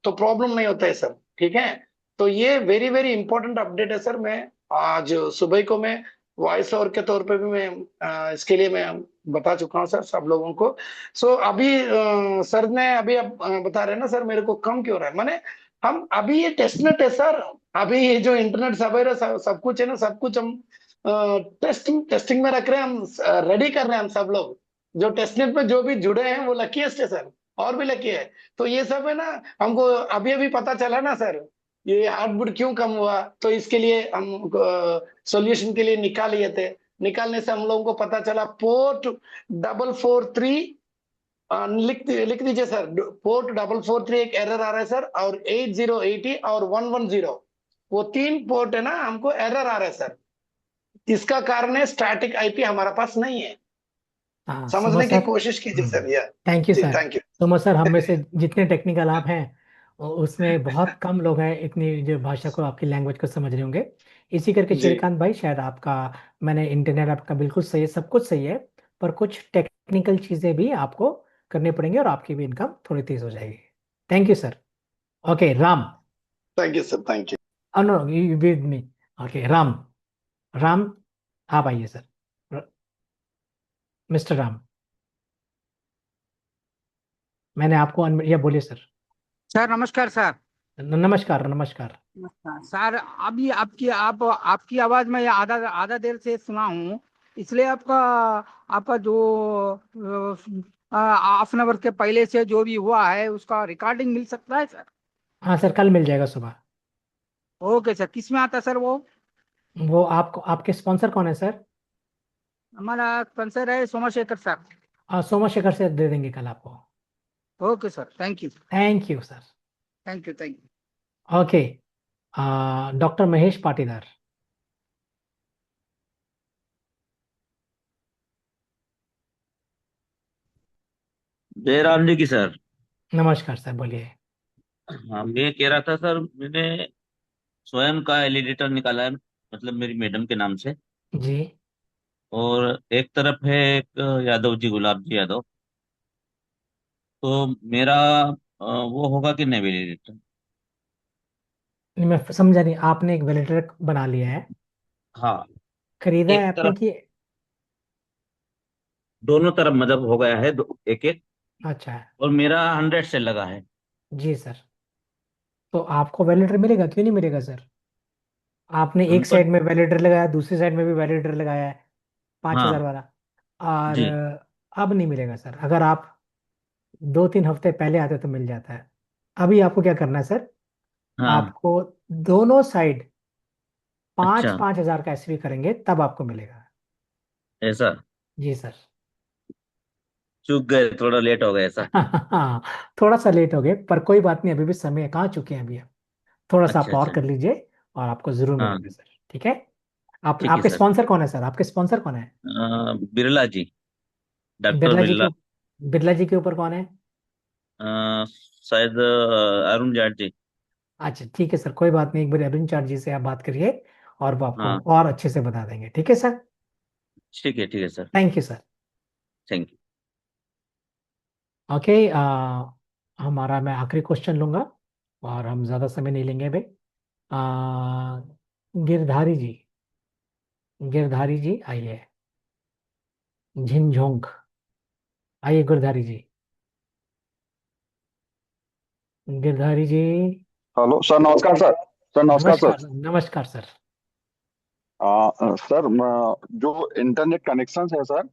तो प्रॉब्लम नहीं होता है सर। ठीक है, तो ये वेरी वेरी इंपॉर्टेंट अपडेट है सर। मैं आज सुबह को मैं वॉइस ओवर के तौर पे भी मैं इसके लिए मैं बता चुका हूँ सर सब लोगों को। सो अभी सर ने अभी अब बता रहे हैं ना सर, मेरे को कम क्यों रहा है, माने हम अभी ये टेस्टनेट है सर। अभी ये जो इंटरनेट सब है सब कुछ है ना, सब कुछ हम टेस्टिंग टेस्टिंग में रख रहे हैं, हम रेडी कर रहे हैं हम सब लोग। जो टेस्टनेट में जो भी जुड़े हैं वो लकीएस्ट है सर, और भी लकी है। तो ये सब है ना, हमको अभी अभी पता चला ना सर, ये आउटपुट क्यों कम हुआ, तो इसके लिए हम सॉल्यूशन के लिए निकाल लिए थे। निकालने से हम लोगों को पता चला पोर्ट 443, लिख दीजिए सर, पोर्ट 443 एक एरर आ रहा है सर, और 8080 और 110, वो तीन पोर्ट है ना, हमको एरर आ रहा है सर। इसका कारण है स्टैटिक आईपी हमारा पास नहीं है। हाँ सुमो समझने की सर। कोशिश कीजिए सर। या thank you ji, sir. Thank you. सुमो सर, हम में से जितने टेक्निकल आप हैं उसमें बहुत कम लोग हैं इतनी जो भाषा को, आपकी लैंग्वेज को समझ रहे होंगे। इसी करके जी श्रीकांत भाई, शायद आपका, मैंने इंटरनेट आपका बिल्कुल सही है, सब कुछ सही है, पर कुछ टेक्निकल चीजें भी आपको करनी पड़ेंगी और आपकी भी इनकम थोड़ी तेज हो जाएगी। Thank you sir. Okay Ram. Thank you sir, thank you. Know with me. Okay Ram. Ram, आप आइए सर। मिस्टर राम, मैंने आपको या बोलिए सर। सर नमस्कार सर। नमस्कार नमस्कार। नमस्कार सर। अभी आपकी आवाज मैं आधा आधा देर से सुना हूँ, इसलिए आपका आपका जो हाफ एन आवर के पहले से जो भी हुआ है उसका रिकॉर्डिंग मिल सकता है सर? हाँ सर, कल मिल जाएगा सुबह। Okay sir. किस में आता है सर वो? वो आपको, आपके स्पॉन्सर कौन है सर? हमारा स्पॉन्सर है सोमशेखर सर। सोमशेखर से दे देंगे कल आपको। Okay sir, thank you. Thank you sir. Thank you, thank you. Okay, doctor Mahesh Patidar. Jairam ji की सर। नमस्कार सर, बोलिए। हाँ, मैं कह रहा था सर, मैंने स्वयं का एलिडेटर निकाला है, मतलब मेरी मैडम के नाम से। जी। और एक तरफ है एक यादव जी, गुलाब जी यादव। तो मेरा वो होगा कि नहीं एलिडेटर? नहीं, मैं समझा नहीं, आपने एक वैलिडेटर बना लिया है? हाँ, खरीदा है एक आपने तरफ, कि? दोनों तरफ मतलब हो गया है एक एक। अच्छा है। और मेरा 100 से लगा है। जी सर। तो आपको वैलिडेटर मिलेगा, क्यों नहीं मिलेगा सर? आपने एक हमको। साइड में वैलिडेटर लगाया, दूसरी साइड में भी वैलिडेटर लगाया है, 5,000 हाँ वाला। और जी। अब नहीं मिलेगा सर। अगर आप 2-3 हफ्ते पहले आते तो मिल जाता है। अभी आपको क्या करना है सर, हाँ। आपको दोनों साइड पाँच अच्छा, 5,000 का एसवी करेंगे तब आपको मिलेगा। ऐसा? जी सर। चूक गए, थोड़ा लेट हो गया ऐसा? हाँ, थोड़ा सा लेट हो गए, पर कोई बात नहीं, अभी भी समय है, कहाँ चुके हैं अभी आप। थोड़ा सा अच्छा आप और अच्छा। कर लीजिए और आपको जरूर हाँ, मिलेगा सर। ठीक है। आप, ठीक है आपके सर। स्पॉन्सर कौन है सर? आपके स्पॉन्सर कौन है? बिरला जी, डॉक्टर बिरला जी के बिरला। बिरला जी के ऊपर कौन है? शायद अरुण जाट जी। अच्छा ठीक है सर, कोई बात नहीं, एक बार अरुण चाट जी से आप बात करिए और वो आपको हाँ, और अच्छे से बता देंगे। ठीक है सर। ठीक है sir. Thank you sir. Thank you. Okay, हमारा, मैं आखिरी क्वेश्चन लूंगा और हम ज्यादा समय नहीं लेंगे भाई। आ, गिरधारी जी, गिरधारी जी आइए। झिंझोंग, आइए गिरधारी जी। गिरधारी जी। हेलो सर, नमस्कार सर। सर नमस्कार सर। नमस्कार नमस्कार सर। सर जो इंटरनेट कनेक्शन है सर,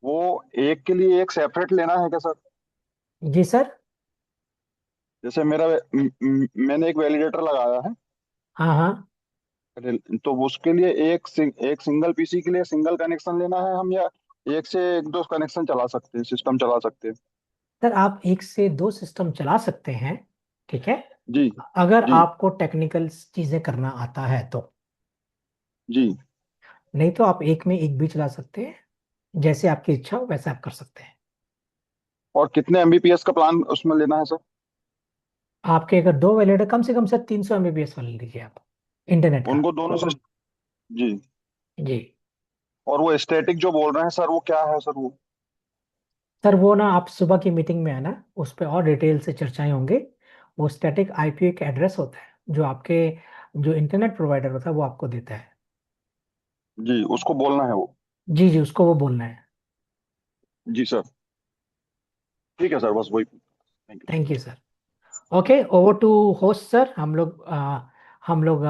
वो एक के लिए एक सेपरेट लेना है क्या सर? जी सर। जैसे मैंने एक वैलिडेटर लगाया है, हाँ हाँ। तो उसके लिए एक सिंगल पीसी के लिए सिंगल कनेक्शन लेना है हम, या एक से एक दो कनेक्शन चला सकते हैं, सिस्टम चला सकते हैं? सर आप एक से दो सिस्टम चला सकते हैं, ठीक है, जी अगर जी आपको टेक्निकल चीजें करना आता है तो। जी। नहीं तो आप एक में एक भी चला सकते हैं, जैसे आपकी इच्छा हो वैसे आप कर सकते हैं। और कितने एमबीपीएस का प्लान उसमें लेना है सर? आपके अगर दो वैलिड है, कम से कम सर 300 MBPS वाला लीजिए आप, इंटरनेट का। उनको दोनों से। जी। जी। और वो स्टैटिक जो बोल रहे हैं सर, वो क्या है सर वो? सर वो ना, आप सुबह की मीटिंग में आना, उस पर और डिटेल से चर्चाएं होंगे। वो स्टैटिक आईपी एक एड्रेस होता है जो आपके जो इंटरनेट प्रोवाइडर होता है वो आपको देता है। जी, उसको बोलना है वो। जी जी, उसको वो बोलना है। जी सर, ठीक है सर, बस वही। Thank you. Thank you sir. Okay, over to host sir. हम लोग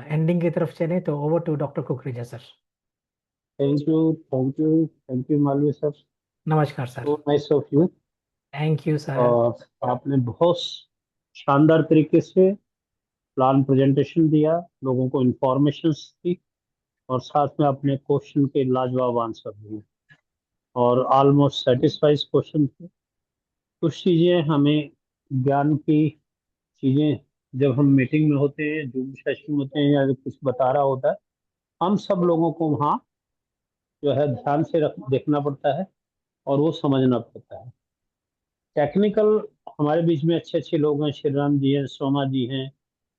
एंडिंग की तरफ चले, तो over to doctor Kukreja sir. Thank you, thank you, thank you Malviya sir. नमस्कार sir. So nice of you. Thank you sir. और आपने बहुत शानदार तरीके से प्लान प्रेजेंटेशन दिया, लोगों को इंफॉर्मेशन दी, और साथ में अपने क्वेश्चन के लाजवाब आंसर दिए, और ऑलमोस्ट सेटिस्फाइड क्वेश्चन थे। कुछ चीज़ें हमें ज्ञान की चीज़ें जब हम मीटिंग में होते हैं, जूम सेशन में होते हैं, या कुछ बता रहा होता है, हम सब लोगों को वहाँ जो है ध्यान से देखना पड़ता है और वो समझना पड़ता है। टेक्निकल हमारे बीच में अच्छे अच्छे लोग हैं, श्री राम जी हैं, सोमा जी हैं,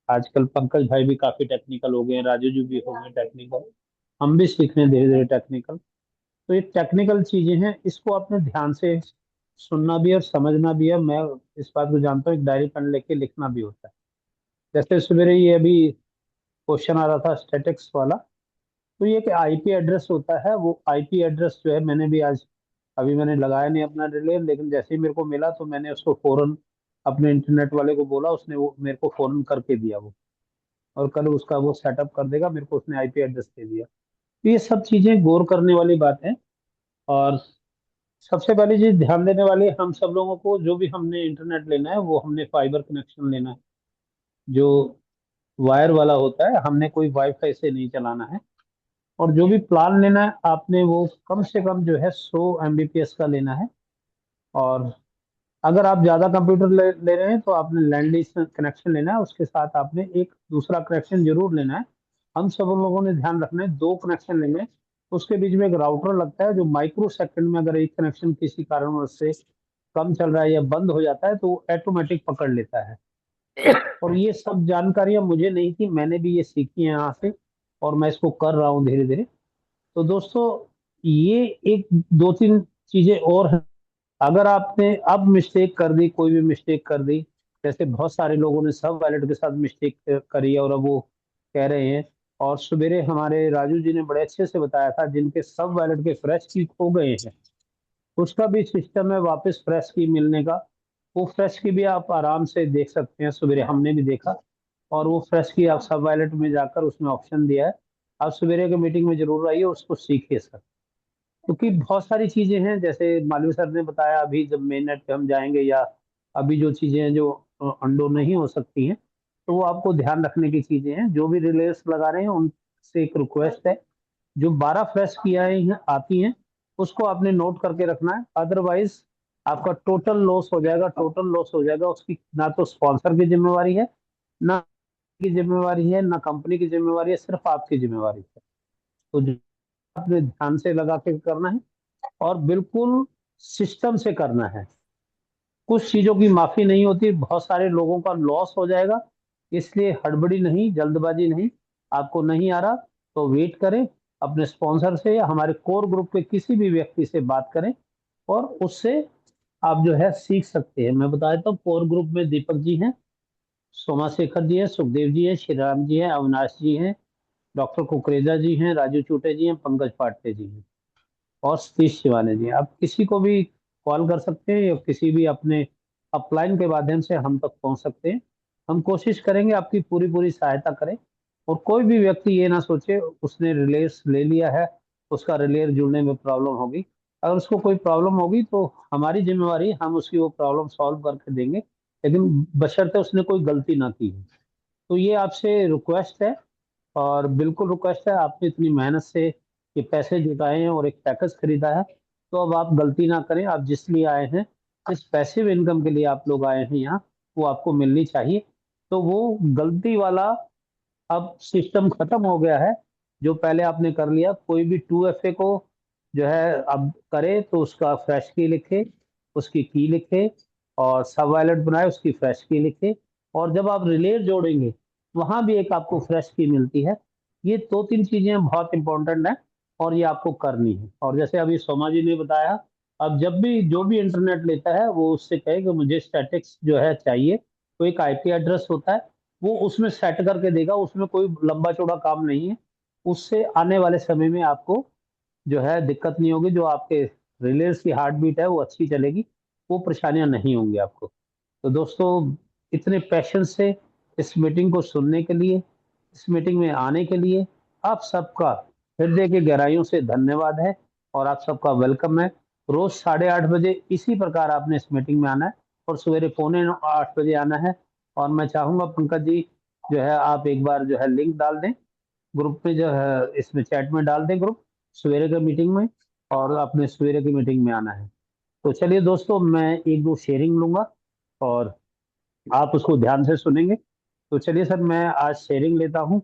आजकल पंकज भाई भी काफ़ी टेक्निकल हो गए हैं, राजू जी भी हो गए टेक्निकल, हम भी सीख रहे हैं धीरे धीरे टेक्निकल। तो ये टेक्निकल चीजें हैं, इसको आपने ध्यान से सुनना भी है और समझना भी है। मैं इस बात को जानता हूँ, एक डायरी पेन लेके लिखना भी होता है। जैसे सवेरे ये अभी क्वेश्चन आ रहा था स्टैटिक्स वाला, तो ये कि आईपी एड्रेस होता है, वो आईपी एड्रेस जो है मैंने भी आज, अभी मैंने लगाया नहीं अपना रिले, लेकिन जैसे ही मेरे को मिला तो मैंने उसको फौरन अपने इंटरनेट वाले को बोला, उसने वो मेरे को फौरन करके दिया वो, और कल उसका वो सेटअप कर देगा मेरे को, उसने आईपी एड्रेस दे दिया। तो ये सब चीजें गौर करने वाली बात है। और सबसे पहली चीज ध्यान देने वाली है, हम सब लोगों को जो भी हमने इंटरनेट लेना है वो हमने फाइबर कनेक्शन लेना है, जो वायर वाला होता है, हमने कोई वाईफाई से नहीं चलाना है। और जो भी प्लान लेना है आपने वो कम से कम जो है 100 Mbps का लेना है। और अगर आप ज़्यादा कंप्यूटर ले रहे हैं तो आपने लैंडलाइन कनेक्शन लेना है, उसके साथ आपने एक दूसरा कनेक्शन जरूर लेना है। हम सब लोगों ने ध्यान रखना है, दो कनेक्शन लेंगे, उसके बीच में एक राउटर लगता है जो माइक्रो सेकंड में, अगर एक कनेक्शन किसी कारणवश से कम चल रहा है या बंद हो जाता है तो वो ऑटोमेटिक पकड़ लेता है। और ये सब जानकारियां मुझे नहीं थी, मैंने भी ये सीखी है यहाँ से, और मैं इसको कर रहा हूँ धीरे धीरे। तो दोस्तों, ये एक दो तीन चीजें और हैं। अगर आपने अब मिस्टेक कर दी, कोई भी मिस्टेक कर दी, जैसे बहुत सारे लोगों ने सब वैलेट के साथ मिस्टेक करी है और अब वो कह रहे हैं, और सवेरे हमारे राजू जी ने बड़े अच्छे से बताया था, जिनके सब वैलेट के फ्रेश की खो गए हैं, उसका भी सिस्टम है वापस फ्रेश की मिलने का। वो फ्रेश की भी आप आराम से देख सकते हैं, सवेरे हमने भी देखा। और वो फ्रेश की आप सब वैलेट में जाकर उसमें ऑप्शन दिया है, आप सवेरे के मीटिंग में जरूर आइए, उसको सीखिए सर। क्योंकि बहुत सारी चीजें हैं, जैसे मालवीय सर ने बताया, अभी जब मेन नेट पे हम जाएंगे, या अभी जो चीजें हैं जो अंडो नहीं हो सकती हैं, तो वो आपको ध्यान रखने की चीजें हैं। जो भी रिलेस लगा रहे हैं उनसे एक रिक्वेस्ट है, जो 12 फ्रेश की आती हैं उसको आपने नोट करके रखना है, अदरवाइज आपका टोटल लॉस हो जाएगा, टोटल लॉस हो जाएगा। उसकी ना तो स्पॉन्सर की जिम्मेवारी है, ना की जिम्मेवारी है, ना कंपनी की जिम्मेवारी है, सिर्फ आपकी जिम्मेवारी है। तो जो आपने ध्यान से लगा के करना है और बिल्कुल सिस्टम से करना है। कुछ चीजों की माफी नहीं होती, बहुत सारे लोगों का लॉस हो जाएगा, इसलिए हड़बड़ी नहीं, जल्दबाजी नहीं। आपको नहीं आ रहा तो वेट करें, अपने स्पॉन्सर से या हमारे कोर ग्रुप के किसी भी व्यक्ति से बात करें, और उससे आप जो है सीख सकते हैं। मैं बता देता हूँ, कोर ग्रुप में दीपक जी हैं, सोमा शेखर जी हैं, सुखदेव जी हैं, श्री राम जी हैं, अविनाश जी हैं, डॉक्टर कुकरेजा जी हैं, राजू चूटे जी हैं, पंकज पांडे जी हैं, और सतीश शिवानी जी। आप किसी को भी कॉल कर सकते हैं या किसी भी अपने अपलाइन के माध्यम से हम तक पहुंच सकते हैं। हम कोशिश करेंगे आपकी पूरी पूरी सहायता करें। और कोई भी व्यक्ति ये ना सोचे उसने रिलेस ले लिया है, उसका रिलेयर जुड़ने में प्रॉब्लम होगी। अगर उसको कोई प्रॉब्लम होगी तो हमारी जिम्मेवारी, हम उसकी वो प्रॉब्लम सॉल्व करके देंगे, लेकिन बशर्ते उसने कोई गलती ना की है। तो ये आपसे रिक्वेस्ट है, और बिल्कुल रिक्वेस्ट है, आपने इतनी मेहनत से ये पैसे जुटाए हैं और एक पैकेज खरीदा है, तो अब आप गलती ना करें। आप जिस लिए आए हैं, इस पैसिव इनकम के लिए आप लोग आए हैं यहाँ, वो आपको मिलनी चाहिए। तो वो गलती वाला अब सिस्टम खत्म हो गया है, जो पहले आपने कर लिया। कोई भी 2FA को जो है अब करे तो उसका फ्रेश की लिखे, उसकी की लिखे, और सब वायलेट बनाए उसकी फ्रेश की लिखे, और जब आप रिले जोड़ेंगे वहां भी एक आपको फ्रेश की मिलती है। ये दो तीन चीजें बहुत इंपॉर्टेंट है, और ये आपको करनी है। और जैसे अभी सोमा जी ने बताया, अब जब भी जो भी इंटरनेट लेता है वो उससे कहे कि मुझे स्टैटिक्स जो है चाहिए, तो एक आईपी एड्रेस होता है, वो उसमें सेट करके देगा, उसमें कोई लंबा चौड़ा काम नहीं है। उससे आने वाले समय में आपको जो है दिक्कत नहीं होगी, जो आपके रिलेज की हार्ट बीट है वो अच्छी चलेगी, वो परेशानियां नहीं होंगी आपको। तो दोस्तों, इतने पैशन से इस मीटिंग को सुनने के लिए, इस मीटिंग में आने के लिए आप सबका हृदय की गहराइयों से धन्यवाद है, और आप सबका वेलकम है। रोज 8:30 बजे इसी प्रकार आपने इस मीटिंग में आना है, और सवेरे 7:45 बजे आना है। और मैं चाहूंगा पंकज जी, जो है आप एक बार जो है लिंक डाल दें ग्रुप पे, जो है इसमें चैट में डाल दें ग्रुप सवेरे के मीटिंग में, और अपने सवेरे की मीटिंग में आना है। तो चलिए दोस्तों, मैं एक दो शेयरिंग लूंगा और आप उसको ध्यान से सुनेंगे। तो चलिए सर, मैं आज शेयरिंग लेता हूँ।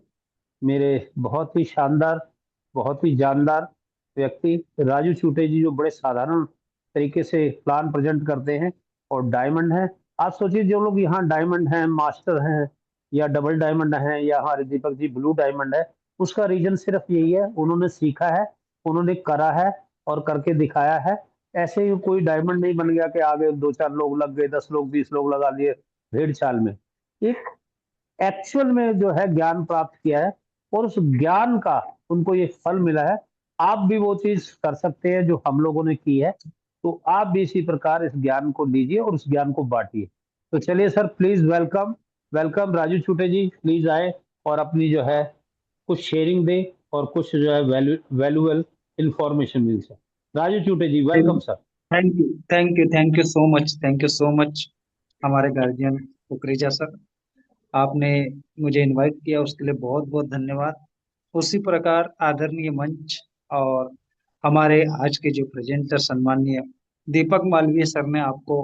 मेरे बहुत ही शानदार, बहुत ही जानदार व्यक्ति राजू छूटे जी, जो बड़े साधारण तरीके से प्लान प्रेजेंट करते हैं और डायमंड है। आप सोचिए, जो लोग यहाँ डायमंड हैं, मास्टर हैं, या डबल डायमंड हैं, या हमारे दीपक जी ब्लू डायमंड है, उसका रीजन सिर्फ यही है, उन्होंने सीखा है, उन्होंने करा है और करके दिखाया है। ऐसे ही कोई डायमंड नहीं बन गया कि आगे दो चार लोग लग गए, 10 लोग 20 लोग लगा लिए भेड़ चाल में। एक एक्चुअल में जो है ज्ञान प्राप्त किया है, और उस ज्ञान का उनको ये फल मिला है। आप भी वो चीज कर सकते हैं जो हम लोगों ने की है, तो आप भी इसी प्रकार इस ज्ञान को लीजिए और उस ज्ञान को बांटिए। तो चलिए sir, please welcome, welcome Raju छूटे जी, प्लीज आए और अपनी जो है कुछ शेयरिंग दे, और कुछ जो है वैल्यूएबल इंफॉर्मेशन मिल सके। राजू छूटे ji, welcome sir. Thank you, thank you, thank you so much, thank you so much हमारे गार्जियन कुकरेजा सर। आपने मुझे इनवाइट किया, उसके लिए बहुत बहुत धन्यवाद। उसी प्रकार आदरणीय मंच और हमारे आज के जो प्रेजेंटर सम्माननीय दीपक मालवीय सर ने आपको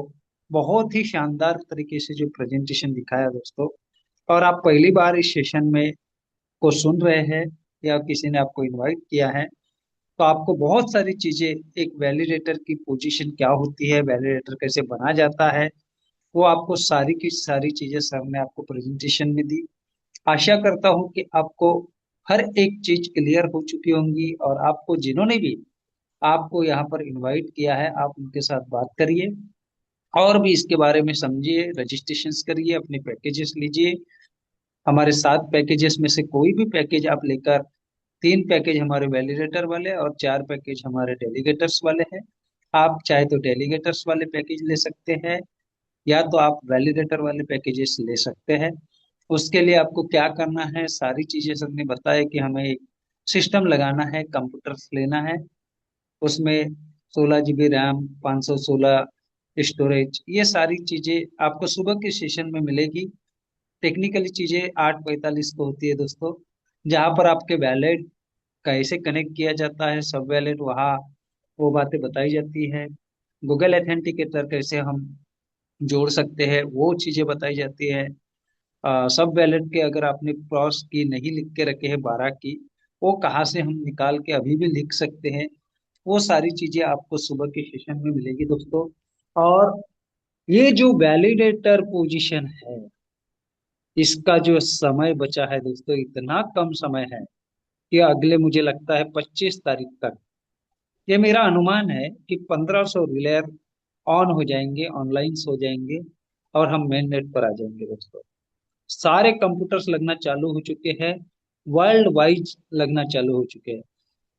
बहुत ही शानदार तरीके से जो प्रेजेंटेशन दिखाया दोस्तों, और आप पहली बार इस सेशन में को सुन रहे हैं या किसी ने आपको इनवाइट किया है, तो आपको बहुत सारी चीजें, एक वैलिडेटर की पोजीशन क्या होती है, वैलिडेटर कैसे बना जाता है, वो आपको सारी की सारी चीजें सर ने आपको प्रेजेंटेशन में दी। आशा करता हूं कि आपको हर एक चीज क्लियर हो चुकी होंगी, और आपको जिन्होंने भी आपको यहाँ पर इनवाइट किया है, आप उनके साथ बात करिए और भी इसके बारे में समझिए, रजिस्ट्रेशन करिए, अपने पैकेजेस लीजिए। हमारे 7 पैकेजेस में से कोई भी पैकेज आप लेकर, 3 पैकेज हमारे वैलिडेटर वाले और 4 पैकेज हमारे डेलीगेटर्स वाले हैं। आप चाहे तो डेलीगेटर्स वाले पैकेज ले सकते हैं, या तो आप वैलिडेटर वाले पैकेजेस ले सकते हैं। उसके लिए आपको क्या करना है, सारी चीजें सबने बताया कि हमें एक सिस्टम लगाना है, कंप्यूटर्स लेना है, उसमें 16 GB रैम, 516 स्टोरेज, ये सारी चीजें आपको सुबह के सेशन में मिलेगी। टेक्निकली चीजें 8:45 को होती है दोस्तों, जहाँ पर आपके वैलेट कैसे कनेक्ट किया जाता है, सब वैलेट वहाँ वो बातें बताई जाती है। गूगल एथेंटिकेटर कैसे हम जोड़ सकते हैं, वो चीजें बताई जाती है। सब वैलेट के अगर आपने क्रॉस की नहीं लिख के रखे हैं 12 की, वो कहाँ से हम निकाल के अभी भी लिख सकते हैं, वो सारी चीजें आपको सुबह के सेशन में मिलेगी दोस्तों। और ये जो वैलिडेटर पोजीशन है, इसका जो समय बचा है दोस्तों, इतना कम समय है कि अगले मुझे लगता है 25 तारीख तक, ये मेरा अनुमान है कि 1500 रिलेयर ऑन हो जाएंगे, ऑनलाइन हो जाएंगे, और हम मेन नेट पर आ जाएंगे दोस्तों। सारे कंप्यूटर्स लगना चालू हो चुके हैं, वर्ल्ड वाइज लगना चालू हो चुके हैं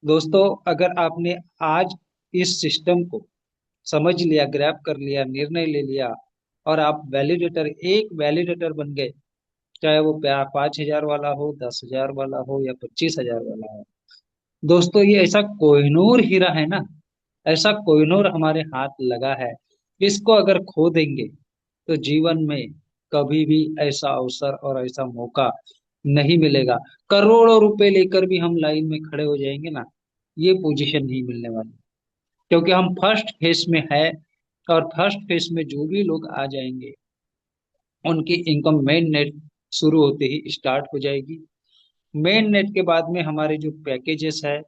दोस्तों। अगर आपने आज इस सिस्टम को समझ लिया, ग्रैब कर लिया, निर्णय ले लिया, और आप वैलिडेटर, एक वैलिडेटर बन गए, चाहे वो 5,000 वाला हो, 10,000 वाला हो, या 25,000 वाला हो दोस्तों, ये ऐसा कोहिनूर हीरा है ना, ऐसा कोहिनूर हमारे हाथ लगा है। इसको अगर खो देंगे तो जीवन में कभी भी ऐसा अवसर और ऐसा मौका नहीं मिलेगा। करोड़ों रुपए लेकर भी हम लाइन में खड़े हो जाएंगे ना, ये पोजीशन नहीं मिलने वाली, क्योंकि हम फर्स्ट फेज में है, और फर्स्ट फेज में जो भी लोग आ जाएंगे उनकी इनकम मेन नेट शुरू होते ही स्टार्ट हो जाएगी। मेन नेट के बाद में हमारे जो पैकेजेस है,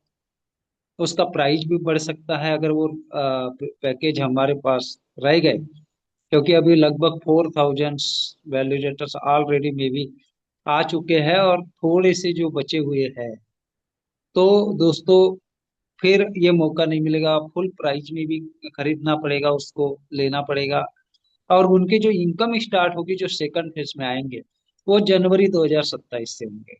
उसका प्राइस भी बढ़ सकता है अगर वो पैकेज हमारे पास रह गए, क्योंकि अभी लगभग 4,000 वैलिडेटर्स ऑलरेडी में भी आ चुके हैं, और थोड़े से जो बचे हुए हैं, तो दोस्तों फिर ये मौका नहीं मिलेगा। फुल प्राइस में भी खरीदना पड़ेगा, उसको लेना पड़ेगा। और उनके जो इनकम स्टार्ट होगी, जो सेकंड फेज में आएंगे, वो जनवरी 2027 से होंगे।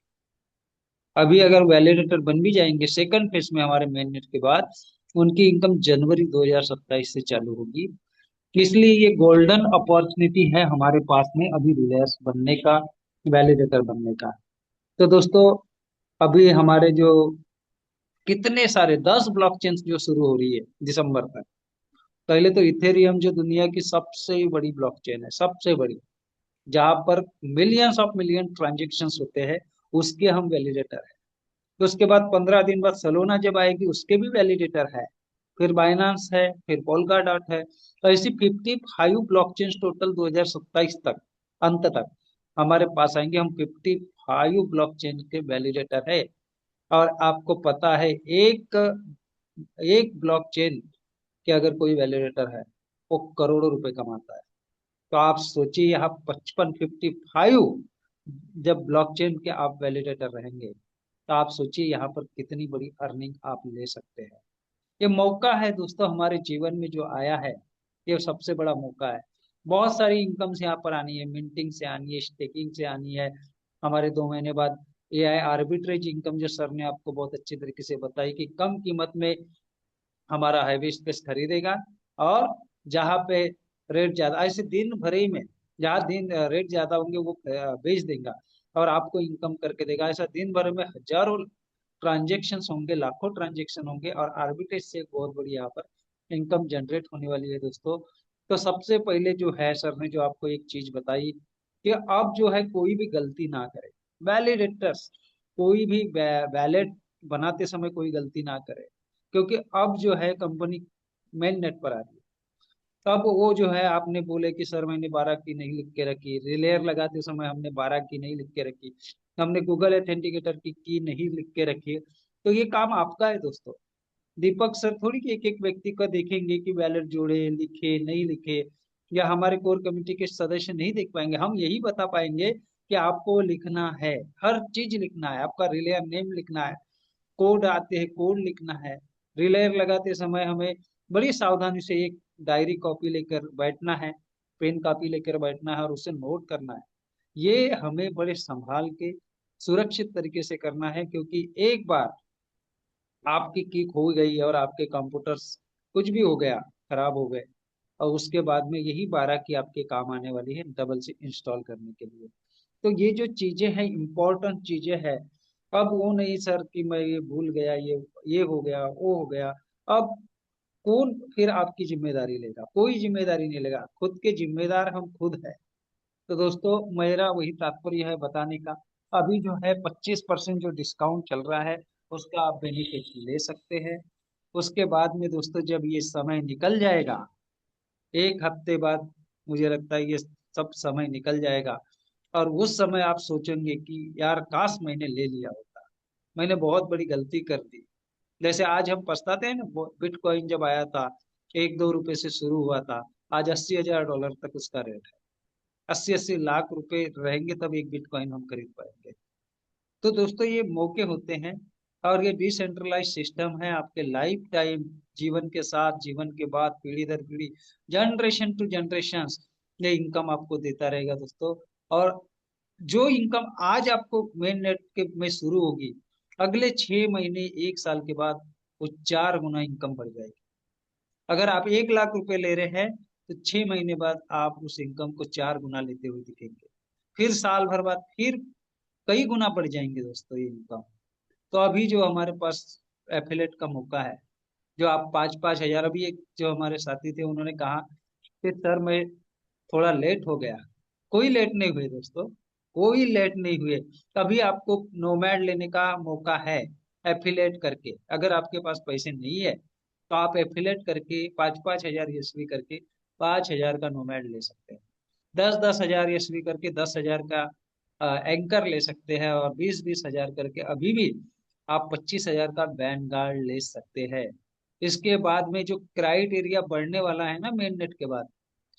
अभी अगर वैलिडेटर बन भी जाएंगे सेकंड फेज में हमारे मेन नेट के बाद, उनकी इनकम जनवरी 2027 से चालू होगी। इसलिए ये गोल्डन अपॉर्चुनिटी है हमारे पास में अभी रिलायंस बनने का, वैलिडेटर बनने का। तो दोस्तों, अभी हमारे जो कितने सारे 10 ब्लॉकचेन जो शुरू हो रही है दिसंबर तक। पहले तो इथेरियम जो दुनिया की सबसे बड़ी ब्लॉकचेन है, सबसे बड़ी, जहां पर मिलियंस ऑफ मिलियन ट्रांजेक्शन्स होते हैं, उसके हम वैलिडेटर है। तो उसके बाद 15 दिन बाद सलोना जब आएगी, उसके भी वैलिडेटर है। फिर बाइनांस है, फिर पोल्का डॉट है। तो ऐसी 55 ब्लॉकचेन टोटल 2027 तक, अंत तक हमारे पास आएंगे। हम 55 ब्लॉकचेन के वैलिडेटर है। और आपको पता है, एक एक ब्लॉकचेन के अगर कोई वैलिडेटर है, वो करोड़ों रुपए कमाता है। तो आप सोचिए, यहाँ 55 जब ब्लॉकचेन के आप वैलिडेटर रहेंगे, तो आप सोचिए यहाँ पर कितनी बड़ी अर्निंग आप ले सकते हैं। ये मौका है दोस्तों हमारे जीवन में जो आया है, ये सबसे बड़ा मौका है। बहुत सारी इनकम्स यहाँ पर आनी है, मिंटिंग से आनी है, स्टेकिंग से आनी है। हमारे 2 महीने बाद एआई आर्बिट्रेज इनकम, जो सर ने आपको बहुत अच्छी तरीके से बताई कि कम कीमत में हमारा हैवी स्पेस खरीदेगा, और जहाँ पे रेट ज्यादा, ऐसे दिन भर ही में जहाँ दिन रेट ज्यादा होंगे वो बेच देगा और आपको इनकम करके देगा। ऐसा दिन भर में हजारों ट्रांजेक्शन होंगे, लाखों ट्रांजेक्शन होंगे, और आर्बिट्रेज से एक बहुत बड़ी यहाँ पर इनकम जनरेट होने वाली है दोस्तों। तो सबसे पहले जो है, सर ने जो आपको एक चीज बताई कि अब जो है कोई भी गलती ना करे, वैलिडेटर्स कोई भी वैलेट बनाते समय कोई गलती ना करे, क्योंकि अब जो है कंपनी मेन नेट पर आ रही है। तब वो जो है, आपने बोले कि सर मैंने 12 की नहीं लिख के रखी, रिलेयर लगाते समय हमने 12 की नहीं लिख के रखी, हमने गूगल ऑथेंटिकेटर की नहीं लिख के रखी, तो ये काम आपका है दोस्तों। दीपक सर थोड़ी कि एक एक व्यक्ति का देखेंगे कि वैलेट जोड़े, लिखे नहीं लिखे, या हमारे कोर कमेटी के सदस्य नहीं देख पाएंगे। हम यही बता पाएंगे कि आपको लिखना है, हर चीज लिखना है, आपका रिलेयर नेम लिखना है, कोड आते हैं कोड लिखना है। रिलेयर लगाते समय हमें बड़ी सावधानी से एक डायरी कॉपी लेकर बैठना है, पेन कॉपी लेकर बैठना है और उसे नोट करना है। ये हमें बड़े संभाल के सुरक्षित तरीके से करना है, क्योंकि एक बार आपकी की खो गई और आपके कंप्यूटर्स कुछ भी हो गया, खराब हो गए, और उसके बाद में यही 12 की आपके काम आने वाली है डबल से इंस्टॉल करने के लिए। तो ये जो चीजें हैं, इम्पोर्टेंट चीजें हैं। अब वो नहीं सर कि मैं ये भूल गया, ये हो गया, वो हो गया। अब कौन फिर आपकी जिम्मेदारी लेगा? कोई जिम्मेदारी नहीं लेगा, खुद के जिम्मेदार हम खुद है। तो दोस्तों, मेरा वही तात्पर्य है बताने का। अभी जो है 25% जो डिस्काउंट चल रहा है, उसका आप बेनिफिट ले सकते हैं। उसके बाद में दोस्तों, जब ये समय निकल जाएगा, 1 हफ्ते बाद मुझे लगता है ये सब समय निकल जाएगा, और उस समय आप सोचेंगे कि यार काश मैंने ले लिया होता, मैंने बहुत बड़ी गलती कर दी। जैसे आज हम पछताते हैं ना, बिटकॉइन जब आया था 1-2 रुपए से शुरू हुआ था, आज $80,000 तक उसका रेट है। 80-80 लाख रुपए रहेंगे तब एक बिटकॉइन हम खरीद पाएंगे। तो दोस्तों, ये मौके होते हैं, और ये डिसेंट्रलाइज सिस्टम है, आपके लाइफ टाइम जीवन के साथ, जीवन के बाद, पीढ़ी दर पीढ़ी, जनरेशन टू जनरेशन ये इनकम आपको देता रहेगा दोस्तों। और जो इनकम आज आपको मेन नेट के में शुरू होगी, अगले 6 महीने 1 साल के बाद वो 4 गुना इनकम बढ़ जाएगी। अगर आप 1 लाख रुपए ले रहे हैं, तो 6 महीने बाद आप उस इनकम को 4 गुना लेते हुए दिखेंगे। फिर साल भर बाद फिर कई गुना बढ़ जाएंगे दोस्तों ये इनकम। तो अभी जो हमारे पास एफिलेट का मौका है, जो आप 5-5 हजार, अभी एक जो हमारे साथी थे उन्होंने कहा कि सर मैं थोड़ा लेट हो गया। कोई लेट नहीं हुए दोस्तों, कोई लेट नहीं हुए। तभी आपको नोमैड लेने का मौका है, एफिलेट करके। अगर आपके पास पैसे नहीं है, तो आप एफिलेट करके 5-5 हजार ईएसवी करके 5 हजार का नोमैड ले सकते हैं। 10-10 हजार ईएसवी करके 10 हजार का एंकर ले सकते हैं, और 20-20 हजार करके अभी भी आप 25 हजार का वैनगार्ड ले सकते हैं। इसके बाद में जो क्राइटेरिया बढ़ने वाला है ना मेन नेट के बाद,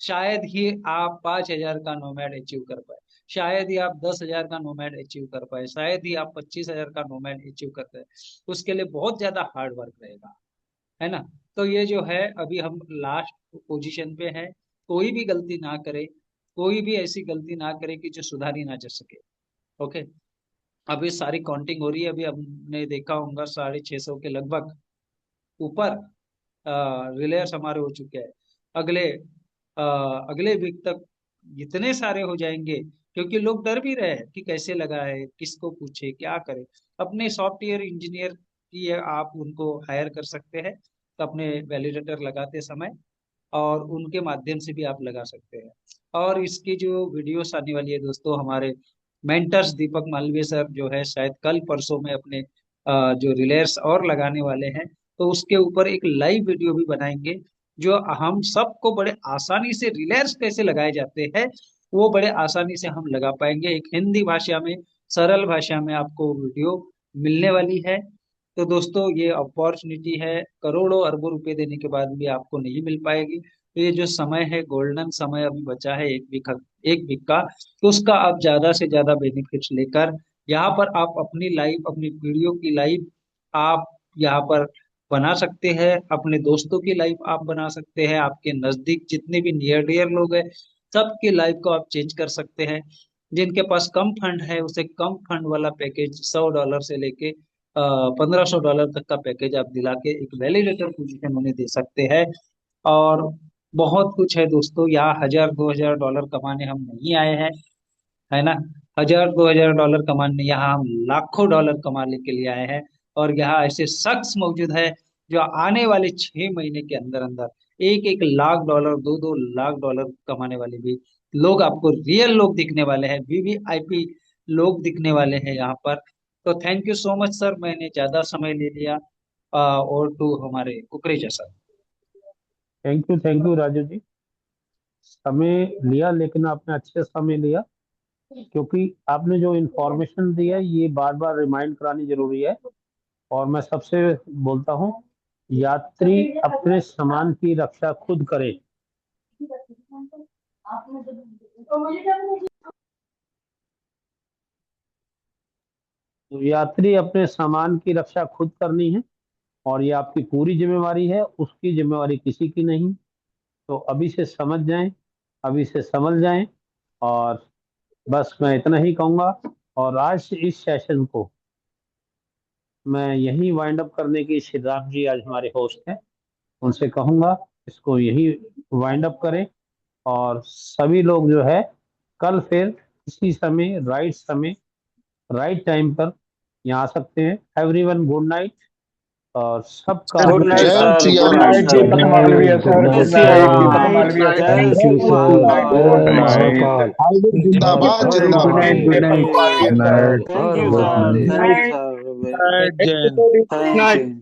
शायद ही आप 5 हजार का नोमैड अचीव कर पाए, शायद ही आप 10 हजार का नोमैड अचीव कर पाए, शायद ही आप 25 हजार का नोमैड अचीव कर पाए। उसके लिए बहुत ज्यादा हार्ड वर्क रहेगा, है ना। तो ये जो है, अभी हम लास्ट पोजीशन पे हैं, कोई भी गलती ना करे, कोई भी ऐसी गलती ना करे कि जो सुधारी ना जा सके। ओके, अभी सारी काउंटिंग हो रही है, अभी हमने देखा होगा 650 के लगभग ऊपर रिलेयर्स हमारे हो चुके हैं। अगले अगले वीक तक इतने सारे हो जाएंगे, क्योंकि लोग डर भी रहे हैं कि कैसे लगा है, किसको पूछे, क्या करे। अपने सॉफ्टवेयर इंजीनियर की आप उनको हायर कर सकते हैं, तो अपने वैलिडेटर लगाते समय, और उनके माध्यम से भी आप लगा सकते हैं। और इसकी जो वीडियोस आने वाली है दोस्तों, हमारे मेंटर्स दीपक मालवीय सर जो है शायद कल परसों में अपने जो रिलेयर्स और लगाने वाले हैं, तो उसके ऊपर एक लाइव वीडियो भी बनाएंगे, जो हम सबको बड़े आसानी से रिलेयर्स कैसे लगाए जाते हैं वो बड़े आसानी से हम लगा पाएंगे। एक हिंदी भाषा में, सरल भाषा में आपको वीडियो मिलने वाली है। तो दोस्तों ये अपॉर्चुनिटी है, करोड़ों अरबों रुपए देने के बाद भी आपको नहीं मिल पाएगी। तो ये जो समय है, गोल्डन समय अभी बचा है एक वीक का, तो उसका आप ज्यादा से ज्यादा बेनिफिट्स लेकर यहाँ पर आप अपनी लाइफ, अपनी पीढ़ियों की लाइफ आप यहाँ पर बना सकते हैं, अपने दोस्तों की लाइफ आप बना सकते हैं, आपके नजदीक जितने भी नियर डियर लोग हैं सबकी लाइफ को आप चेंज कर सकते हैं। जिनके पास कम फंड है उसे कम फंड वाला पैकेज $100 से लेके $1500 तक का पैकेज आप दिला के एक वैलिडेटर पोजीशन उन्हें दे सकते हैं। और बहुत कुछ है दोस्तों, यहाँ 1000-2000 डॉलर कमाने हम नहीं आए हैं, है ना। 1000-2000 डॉलर कमाने, यहाँ हम लाखों डॉलर कमाने के लिए आए हैं। और यहाँ ऐसे शख्स मौजूद है जो आने वाले 6 महीने के अंदर अंदर 1-1 लाख डॉलर, 2-2 लाख डॉलर कमाने वाले भी लोग आपको रियल लोग दिखने वाले हैं, वीवीआईपी लोग दिखने वाले हैं यहाँ पर। तो thank you so much sir, मैंने ज्यादा समय ले लिया। और टू हमारे Kukreja sir. Thank you Raju ji. समय लिया, लेकिन आपने अच्छे समय लिया, क्योंकि आपने जो इंफॉर्मेशन दी है ये बार बार रिमाइंड करानी जरूरी है। और मैं सबसे बोलता हूँ, यात्री अपने सामान की रक्षा खुद करे। तो यात्री अपने सामान की रक्षा खुद करनी है, और ये आपकी पूरी जिम्मेवारी है, उसकी जिम्मेवारी किसी की नहीं। तो अभी से समझ जाएं, अभी से समझ जाएं। और बस मैं इतना ही कहूँगा। और आज इस सेशन को मैं यही वाइंड अप करने की, सिद्धार्थ जी आज हमारे होस्ट हैं, उनसे कहूँगा इसको यही वाइंड अप करें। और सभी लोग जो है कल फिर इसी समय राइट टाइम पर यहाँ आ सकते हैं। एवरीवन गुड नाइट, और सबका good night sir, good night Deepak Malviya sir, good night Deepak Malviya sir, thank you sir, good जय नाइट महाकाल। जिंदाबाद जिंदाबाद good night, Deepak Malviya sir, thank you good sir, night thank you sir, good night.